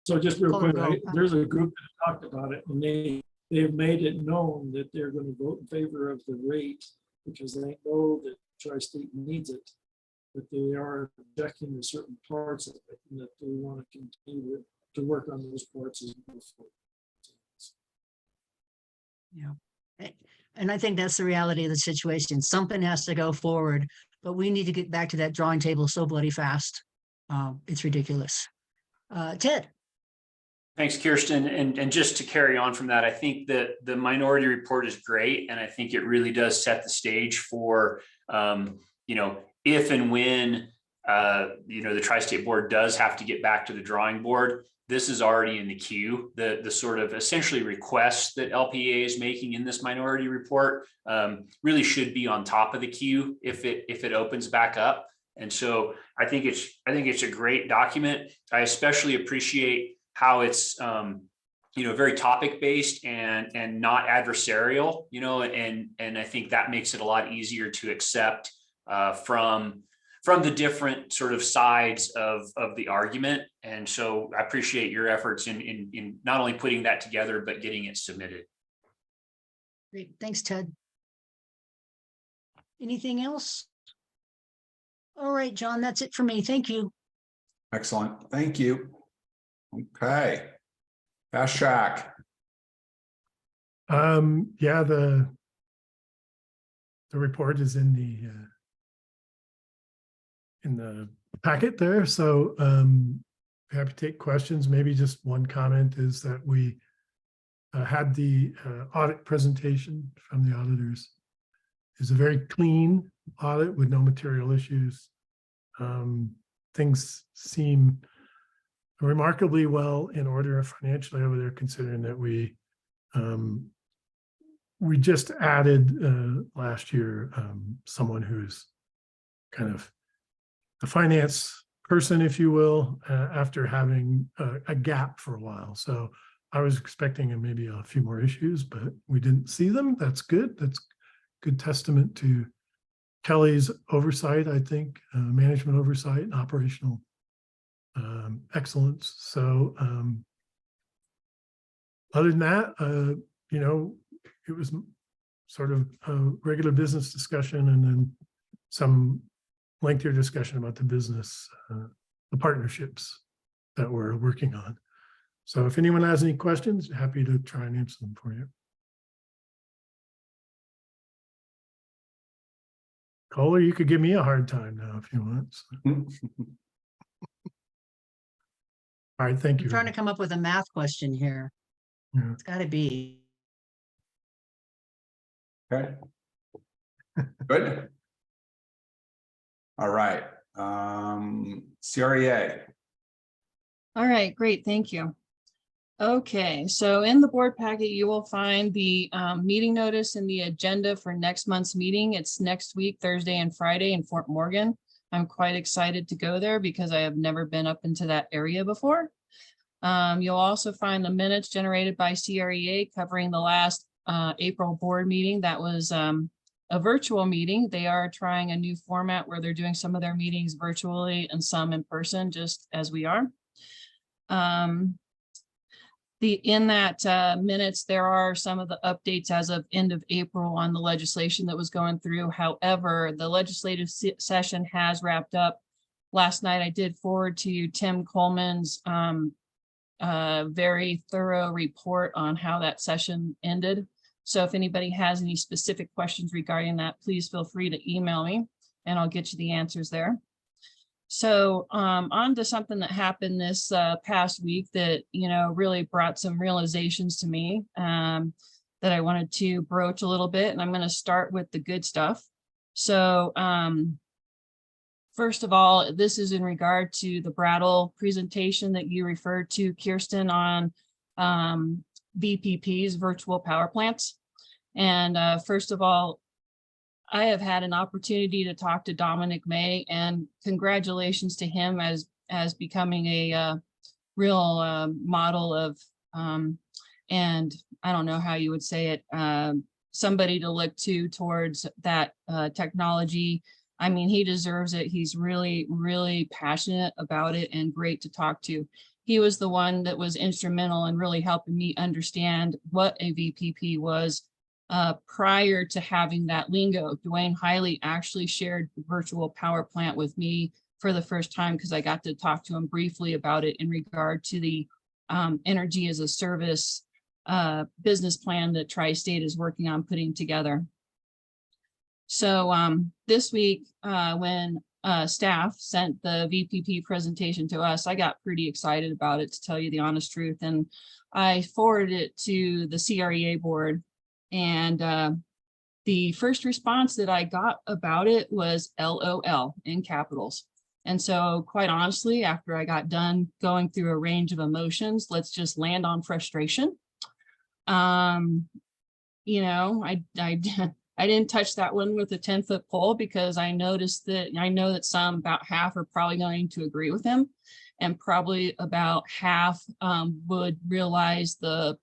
So just real Kohler, quick, go. there's a group that talked about it, and they've made it known that they're going to vote in favor of the rate because they know that Tri-State needs it, but they are objecting to certain parts of it, and that they want to continue to work on those parts as we go forward. Yeah. And I think that's the reality of the situation. Something has to go forward, but we need to get back to that drawing table so bloody fast. It's ridiculous. Ted. Thanks, Kirsten. And just to carry on from that, I think that the minority report is great. And I think it really does set the stage for, if and when, the Tri-State Board does have to get back to the drawing board, this is already in the queue. The sort of essentially requests that LPEA is making in this minority report really should be on top of the queue if it opens back up. And so I think it's a great document. I especially appreciate how it's very topic based and not adversarial, and I think that makes it a lot easier to accept from the different sort of sides of the argument. And so I appreciate your efforts in not only putting that together, but getting it submitted. Great. Thanks, Ted. Anything else? All right, John, that's it for me. Thank you. Excellent. Thank you. Okay. Fast track. Yeah, the report is in the packet there. So happy to take questions. Maybe just one comment is that we had the audit presentation from the auditors. It's a very clean audit with no material issues. Things seem remarkably well in order financially over there, considering that we just added last year someone who's kind of a finance person, if you will, after having a gap for a while. So I was expecting maybe a few more issues, but we didn't see them. That's good. That's good testament to Kelly's oversight, I think, management oversight and operational excellence. So other than that, it was sort of a regular business discussion and then some lengthier discussion about the business, the partnerships that we're working on. So if anyone has any questions, happy to try and answer them for you. Kohler, you could give me a hard time now if you want. So. All right, thank I'm you. trying to come up with a math question here. Yeah. It's gotta be. Okay. Good. All right. CREA. All right, great, thank you. Okay, so in the board packet, you will find the meeting notice and the agenda for next month's meeting. It's next week, Thursday and Friday in Fort Morgan. I'm quite excited to go there because I have never been up into that area before. You'll also find the minutes generated by CREA covering the last April board meeting. That was a virtual meeting. They are trying a new format where they're doing some of their meetings virtually and some in person, just as we are. In that minutes, there are some of the updates as of end of April on the legislation that was going through. However, the legislative session has wrapped up. Last night, I did forward to you Tim Coleman's very thorough report on how that session ended. So if anybody has any specific questions regarding that, please feel free to email me and I'll get you the answers there. So on to something that happened this past week that, really brought some realizations to me that I wanted to broach a little bit. And I'm going to start with the good stuff. So first of all, this is in regard to the Brattle presentation that you referred to, Kirsten, on VPPs, virtual power plants. And first of all, I have had an opportunity to talk to Dominic May, and congratulations to him as becoming a real model of, and I don't know how you would say it, somebody to look to towards that technology. I mean, he deserves it. He's really, really passionate about it and great to talk to. He was the one that was instrumental in really helping me understand what a VPP was. Prior to having that lingo, Dwayne Hiley actually shared the virtual power plant with me for the first time because I got to talk to him briefly about it in regard to the energy as a service business plan that Tri-State is working on putting together. So this week, when staff sent the VPP presentation to us, I got pretty excited about it, to tell you the honest truth, and I forwarded it to the CREA board. And the first response that I got about it was LOL in capitals. And so quite honestly, after I got done going through a range of emotions, let's just land on frustration. I didn't touch that one with a 10-foot pole because I noticed that I know that about half are probably going to agree with him, and probably about half would realize the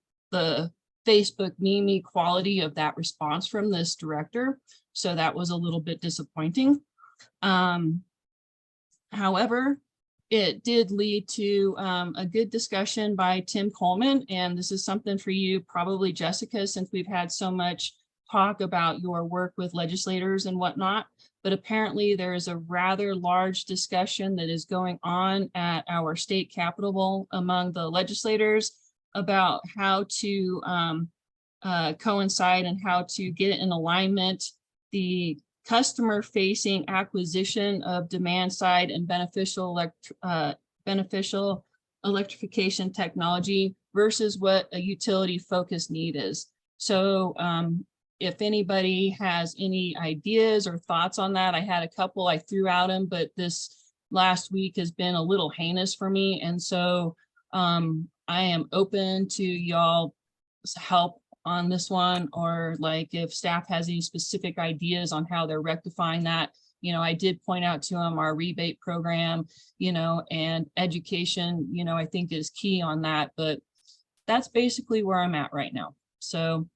Facebook meme quality of that response from this director. So that was a little bit disappointing. However, it did lead to a good discussion by Tim Coleman. And this is something for you, probably Jessica, since we've had so much talk about your work with legislators and whatnot. But apparently there is a rather large discussion that is going on at our state capitol among the legislators about how to coincide and how to get in alignment the customer facing acquisition of demand side and beneficial electrification technology versus what a utility focused need is. So if anybody has any ideas or thoughts on that, I had a couple I threw out them, but this last week has been a little heinous for me. And so I am open to y'all's help on this one, or like if staff has any specific ideas on how they're rectifying that. I did point out to them our rebate program, and education, I think is key on that, but that's basically where I'm at right now. So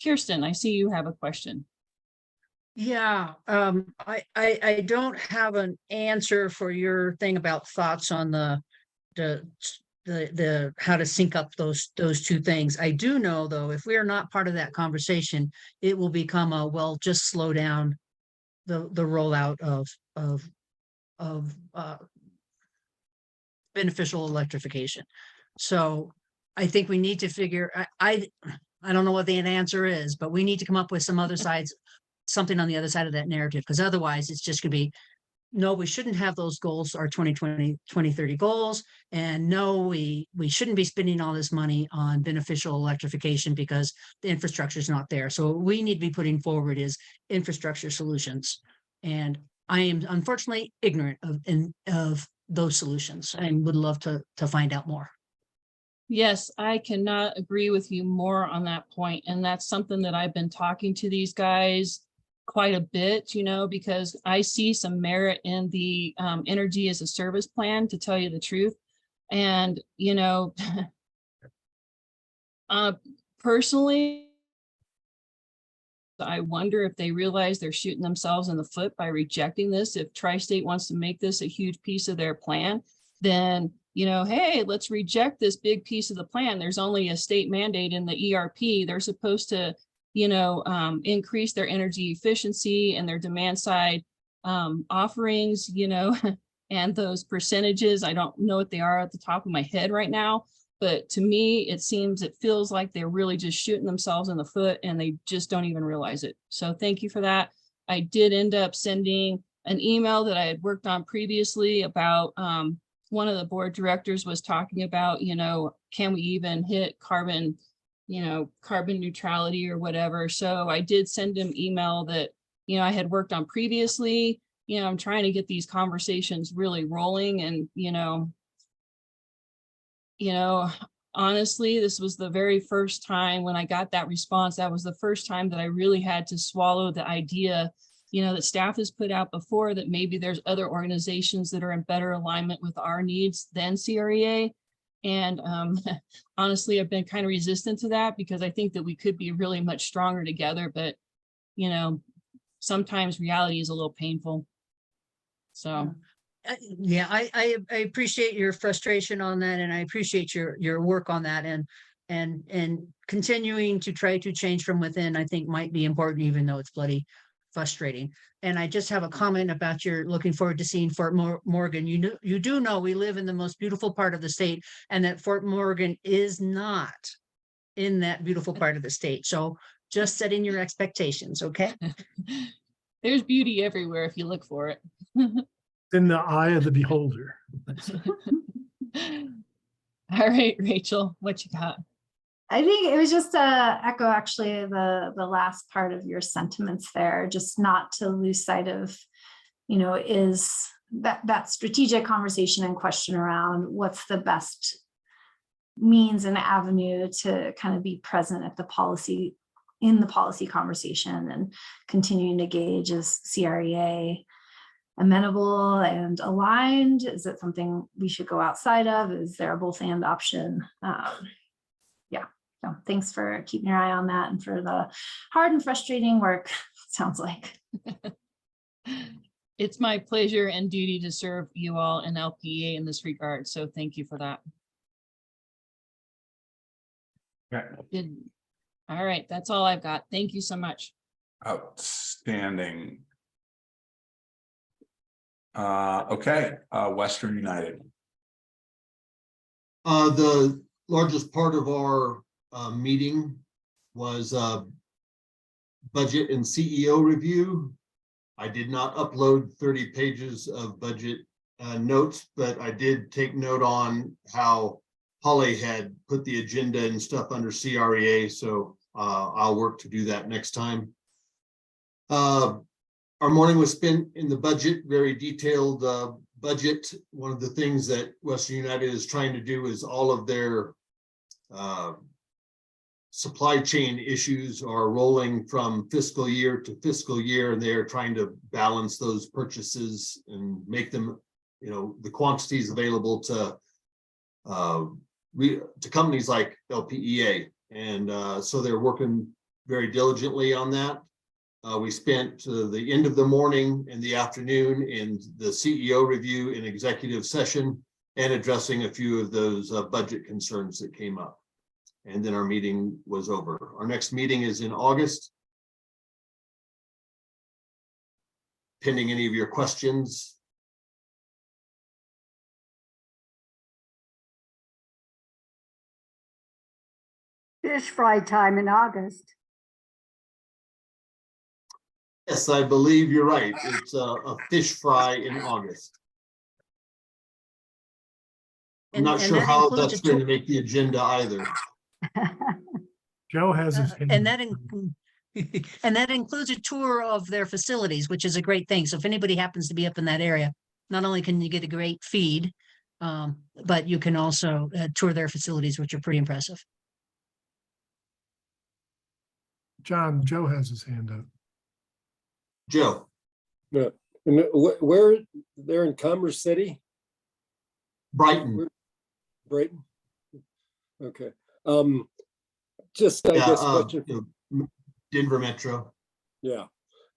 Kirsten, I see you have a question. Yeah, I don't have an answer for your thing about thoughts on the how to sync up those two things. I do know, though, if we are not part of that conversation, it will become a, well, just slow down the rollout of beneficial electrification. So I think we need to figure, I don't know what the answer is, but we need to come up with some other sides, something on the other side of that narrative, because otherwise it's just gonna be, no, we shouldn't have those goals, our 2020, 2030 goals. And no, we shouldn't be spending all this money on beneficial electrification because the infrastructure is not there. So what we need to be putting forward is infrastructure solutions. And I am unfortunately ignorant of those solutions and would love to find out more. Yes, I cannot agree with you more on that point. And that's something that I've been talking to these guys quite a bit, you know, because I see some merit in the energy as a service plan, to tell you the truth. And, you know, personally, I wonder if they realize they're shooting themselves in the foot by rejecting this. If Tri-State wants to make this a huge piece of their plan, then, you know, hey, let's reject this big piece of the plan. There's only a state mandate in the ERP. They're supposed to, you know, increase their energy efficiency and their demand side offerings, you know, and those percentages, I don't know what they are at the top of my head right now, but to me, it feels like they're really just shooting themselves in the foot and they just don't even realize it. So thank you for that. I did end up sending an email that I had worked on previously about one of the board directors was talking about, you know, can we even hit carbon, you know, carbon neutrality or whatever. So I did send him email that, you know, I had worked on previously. You know, I'm trying to get these conversations really rolling and, you know, honestly, this was the very first time when I got that response. That was the first time that I really had to swallow the idea, you know, that staff has put out before, that maybe there's other organizations that are in better alignment with our needs than CREA. And honestly, I've been kind of resistant to that because I think that we could be really much stronger together. But, you know, sometimes reality is a little painful. So. Yeah, I appreciate your frustration on that, and I appreciate your work on that, and continuing to try to change from within, I think might be important, even though it's bloody frustrating. And I just have a comment about you're looking forward to seeing Fort Morgan. You do know we live in the most beautiful part of the state, and that Fort Morgan is not in that beautiful part of the state. So just setting your expectations, okay? There's beauty everywhere if you look for it. In the eye of the beholder. All right, Rachel, what you got? I think it was just to echo actually the last part of your sentiments there, just not to lose sight of, you know, is that strategic conversation and question around what's the best means and avenue to kind of be present at the policy, in the policy conversation, and continuing to gauge is CREA amenable and aligned? Is it something we should go outside of? Is there a both and option? Yeah, so thanks for keeping your eye on that and for the hard and frustrating work, sounds like. It's my pleasure and duty to serve you all in LPEA in this regard. So thank you for that. Okay. All right, that's all I've got. Thank you so much. Outstanding. Okay, Western United. The largest part of our meeting was budget and CEO review. I did not upload 30 pages of budget notes, but I did take note on how Holly had put the agenda and stuff under CREA, so I'll work to do that next time. Our morning was spent in the budget, very detailed budget. One of the things that Western United is trying to do is all of their supply chain issues are rolling from fiscal year to fiscal year, and they're trying to balance those purchases and make them, you know, the quantities available to companies like LPEA. And so they're working very diligently on that. We spent the end of the morning and the afternoon in the CEO review in executive session and addressing a few of those budget concerns that came up. And then our meeting was over. Our next meeting is in August. Pending any of your questions. fish fry time in August. Yes, I believe you're right. It's a fish fry in August. I'm not sure that how includes that's a going tour- to make the agenda either. Joe has his. and that and that includes a tour of their facilities, which is a great thing. So if anybody happens to be up in that area, not only can you get a great feed, but you can also tour their facilities, which are pretty impressive. John, Joe has his hand up. Joe. Yeah. And where they're in Commerce City? Brighton. Brighton. Okay. Just I Yeah, guess question. Denver Metro. Yeah.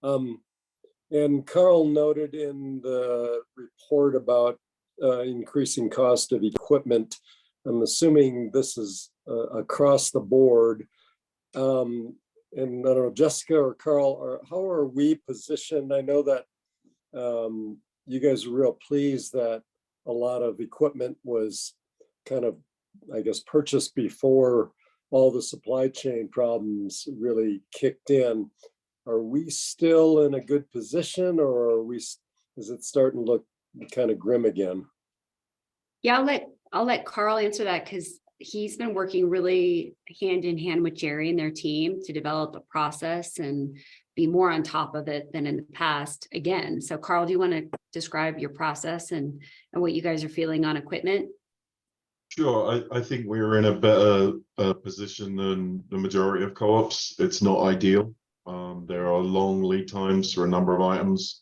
And Carl noted in the report about increasing cost of equipment. I'm assuming this is across the board. And I don't know, Jessica or Carl, how are we positioned? I know that you guys are real pleased that a lot of equipment was kind of, I guess, purchased before all the supply chain problems really kicked in. Are we still in a good position, or is it starting to look kind of grim again? Yeah, I'll let Carl answer that, because he's been working really hand in hand with Jerry and their team to develop a process and be more on top of it than in the past again. So Carl, do you want to describe your process and what you guys are feeling on equipment? Sure, I think we're in a better position than the majority of co-ops. It's not ideal. There are long lead times for a number of items,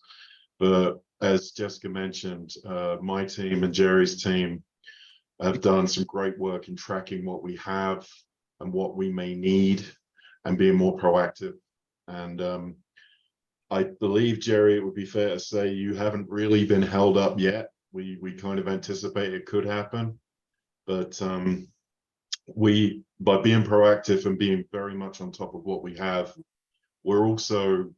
but as Jessica mentioned, my team and Jerry's team have done some great work in tracking what we have and what we may need and being more proactive. And I believe, Jerry, it would be fair to say you haven't really been held up yet. We kind of anticipate it could happen, but by being proactive and being very much on top of what we have, we're also,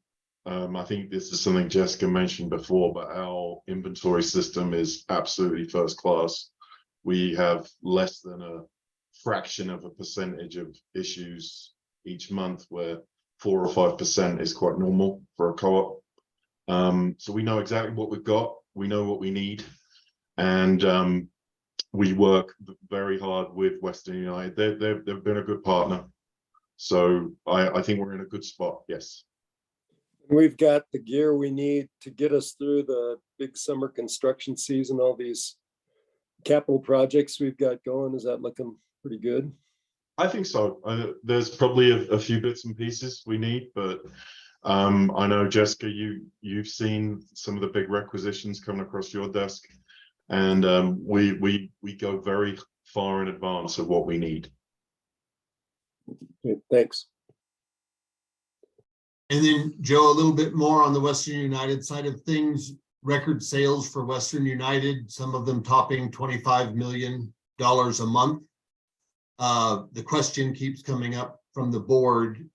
I think this is something Jessica mentioned before, but our inventory system is absolutely first class. We have less than a fraction of a percentage of issues each month, where 4 or 5% is quite normal for a co-op. So we know exactly what we've got. We know what we need. And we work very hard with Western United. They've been a good partner. So I think we're in a good spot, yes. We've got the gear we need to get us through the big summer construction season, all these capital projects we've got going. Is that looking pretty good? I think so. There's probably a few bits and pieces we need, but I know, Jessica, you've seen some of the big requisitions coming across your desk, and we go very far in advance of what we need. Okay, thanks. And then, Joe, a little bit more on the Western United side of things. Record sales for Western United, some of them topping $25 million a month. The question keeps coming up from the board: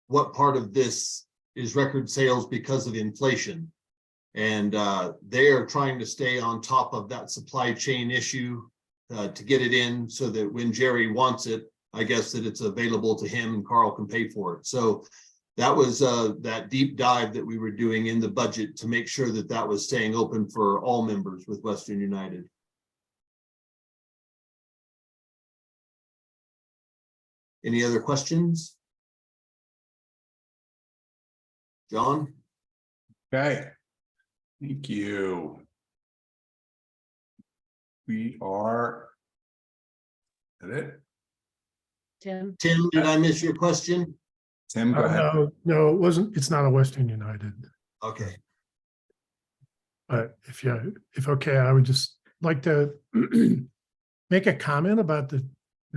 what part of this is record sales because of inflation? And they are trying to stay on top of that supply chain issue to get it in, so that when Jerry wants it, I guess that it's available to him and Carl can pay for it. So that was that deep dive that we were doing in the budget to make sure that that was staying open for all members with Western United. Any other questions? John? Okay, thank you. We are at it. Tim, Did I miss your question? Tim, go ahead. No, it wasn't. It's not a Western United. Okay. But if okay, I would just like to make a comment about the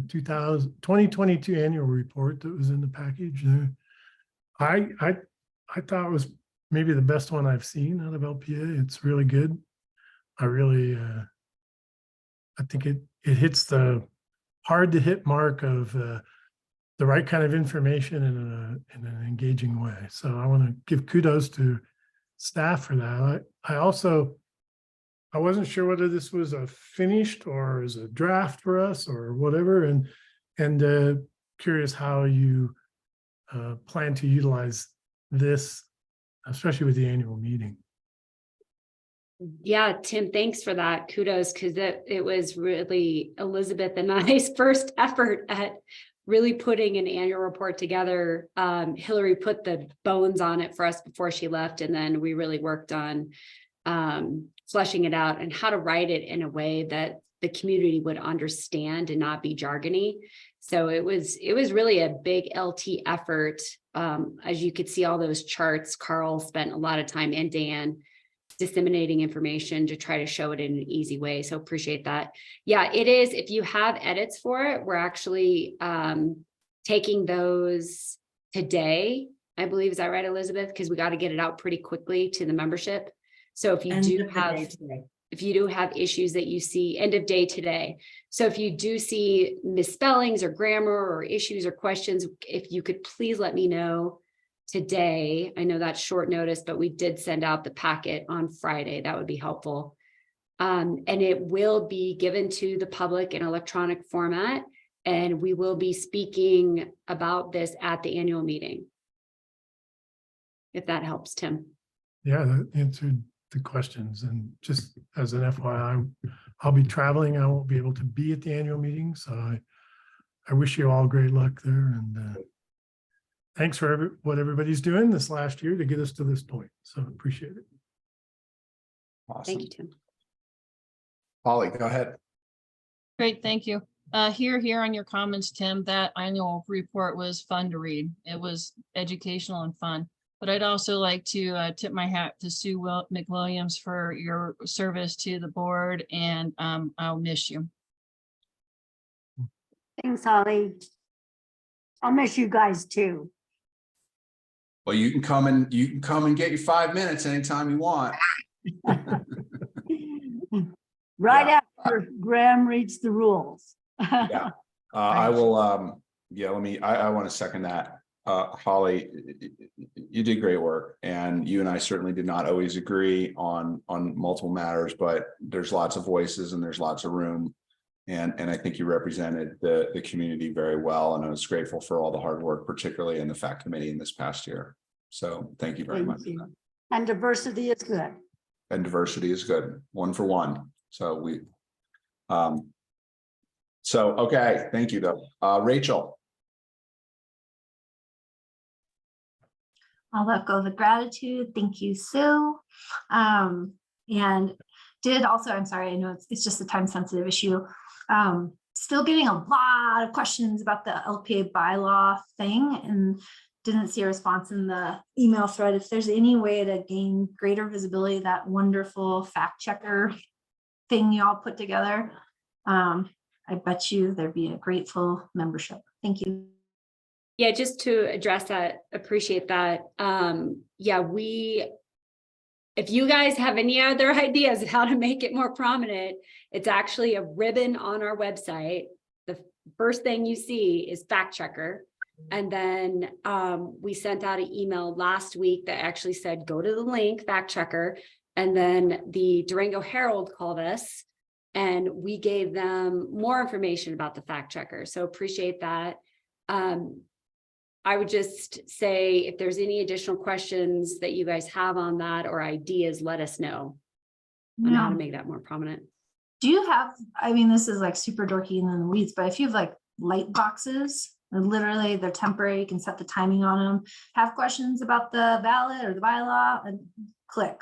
2022 annual report that was in the package. I thought it was maybe the best one I've seen out of LPEA. It's really good. I really, I think it hits the hard to hit mark of the right kind of information in an engaging way. So I want to give kudos to staff for that. I wasn't sure whether this was a finished or as a draft for us or whatever. And curious how you plan to utilize this, especially with the annual meeting. Yeah, Tim, thanks for that. Kudos, because it was really Elizabeth and I's first effort at really putting an annual report together. Hillary put the bones on it for us before she left, and then we really worked on fleshing it out and how to write it in a way that the community would understand and not be jargony. So it was really a big LT effort. As you could see, all those charts, Carl spent a lot of time, and Dan, disseminating information to try to show it in an easy way. So appreciate that. Yeah, it is. If you have edits for it, we're actually taking those today, I believe. Is that right, Elizabeth? Because we got to get it out pretty quickly to the membership. So if you do have issues that you see, end of day today. So if you do see misspellings or grammar or issues or questions, if you could please let me know today. I know that's short notice, but we did send out the packet on Friday. That would be helpful. And it will be given to the public in electronic format. And we will be speaking about this at the annual meeting. If that helps, Tim. Yeah, that answered the questions. And just as an FYI, I'll be traveling. I won't be able to be at the annual meeting. So I wish you all great luck there. And thanks for what everybody's doing this last year to get us to this point. So appreciate it. Awesome. Thank you, Tim. Holly, go ahead. Great, thank you. Here on your comments, Tim, that annual report was fun to read. It was educational and fun. But I'd also like to tip my hat to Sue McWilliams for your service to the board, and I'll miss you. Thanks, Holly. I'll miss you guys too. Well, you can come and get your 5 minutes anytime you want. Right after Graham reads the rules. Yeah, I will. Yeah, I want to second that. Holly, you did great work, and you and I certainly did not always agree on multiple matters, but there's lots of voices and there's lots of room. And I think you represented the community very well. And I was grateful for all the hard work, particularly in the FACT committee in this past year. So thank you very much. And diversity is good. And diversity is good. 1 for 1. So okay, thank you though. Rachel. I'll echo the gratitude. Thank you, Sue. And did also, I'm sorry, I know it's just a time sensitive issue. Still getting a lot of questions about the LPEA bylaw thing, and didn't see a response in the email thread. If there's any way to gain greater visibility of that wonderful fact checker thing y'all put together, I bet you there'd be a grateful membership. Thank you. Yeah, just to address that, appreciate that. Yeah, if you guys have any other ideas of how to make it more prominent, it's actually a ribbon on our website. The first thing you see is fact checker. And then we sent out an email last week that actually said, go to the link, fact checker. And then the Durango Herald called us and we gave them more information about the fact checker. So appreciate that. I would just say if there's any additional questions that you guys have on that or ideas, let us know on how to make that more prominent. Do you have, I mean, this is like super dorky and in the weeds, but if you have like light boxes, literally they're temporary, you can set the timing on them, have questions about the ballot or the bylaw, and click,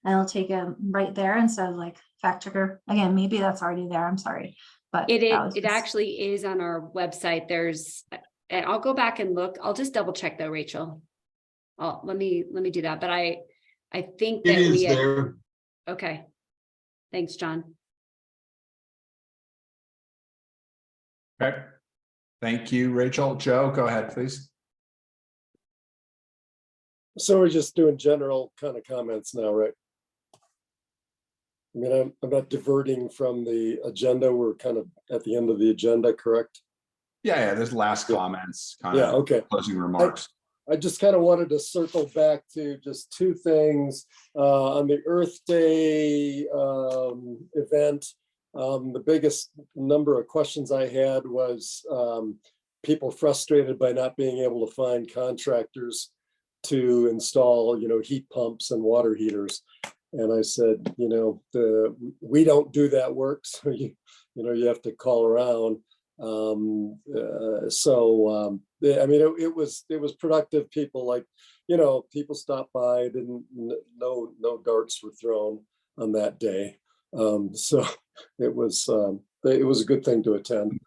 and it'll take them right there instead of like fact checker. Again, maybe that's already there, I'm sorry. But it actually is on our website. And I'll go back and look. I'll just double check though, Rachel. Let me do that. But I think that it is there. Okay. Thanks, John. Okay. Thank you, Rachel. Joe, go ahead, please. So we're just doing general kind of comments now, right? I mean, I'm not diverting from the agenda. We're kind of at the end of the agenda, correct? Yeah, there's last comments, kind of okay. Closing remarks. I just kind of wanted to circle back to just 2 things. On the Earth Day event, the biggest number of questions I had was people frustrated by not being able to find contractors to install, heat pumps and water heaters. And I said, we don't do that work, so you have to call around. It was productive. People people stopped by, no darts were thrown on that day. So it was a good thing to attend.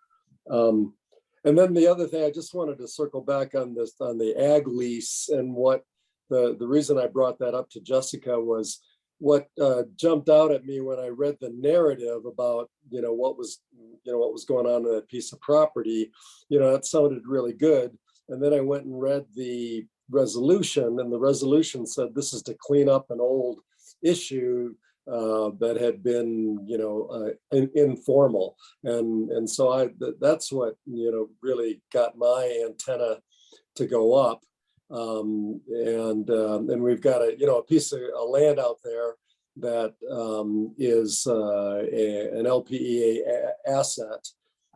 And then the other thing, I just wanted to circle back on this, on the ag lease, and what the reason I brought that up to Jessica was what jumped out at me when I read the narrative about, what was going on in that piece of property. It sounded really good. And then I went and read the resolution, and the resolution said this is to clean up an old issue that had been, informal. And so that's what, really got my antenna to go up. And we've got a piece of land out there that is an LPEA asset.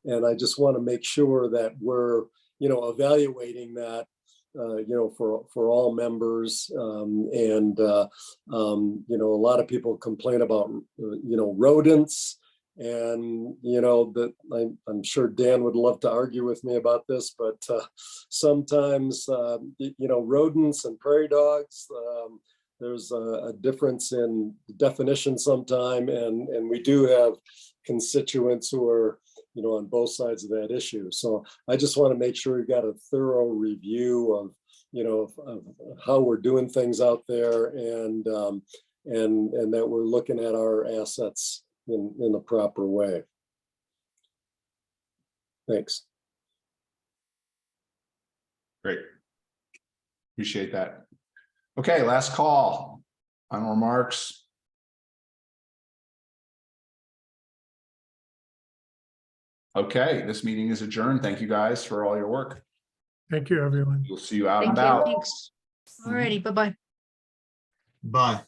And I just want to make sure that we're, evaluating that, for all members. A lot of people complain about, rodents. And, that I'm sure Dan would love to argue with me about this, but sometimes, rodents and prairie dogs, there's a difference in definition sometime. And we do have constituents who are, on both sides of that issue. So I just want to make sure we've got a thorough review of, of how we're doing things out there, and that we're looking at our assets in the proper way. Thanks. Great. Appreciate that. Okay, last call. Final remarks. Okay, this meeting is adjourned. Thank you guys for all your work. Thank you, everyone. We'll see you out and Thank you. about. Thanks. All righty, bye-bye. Bye.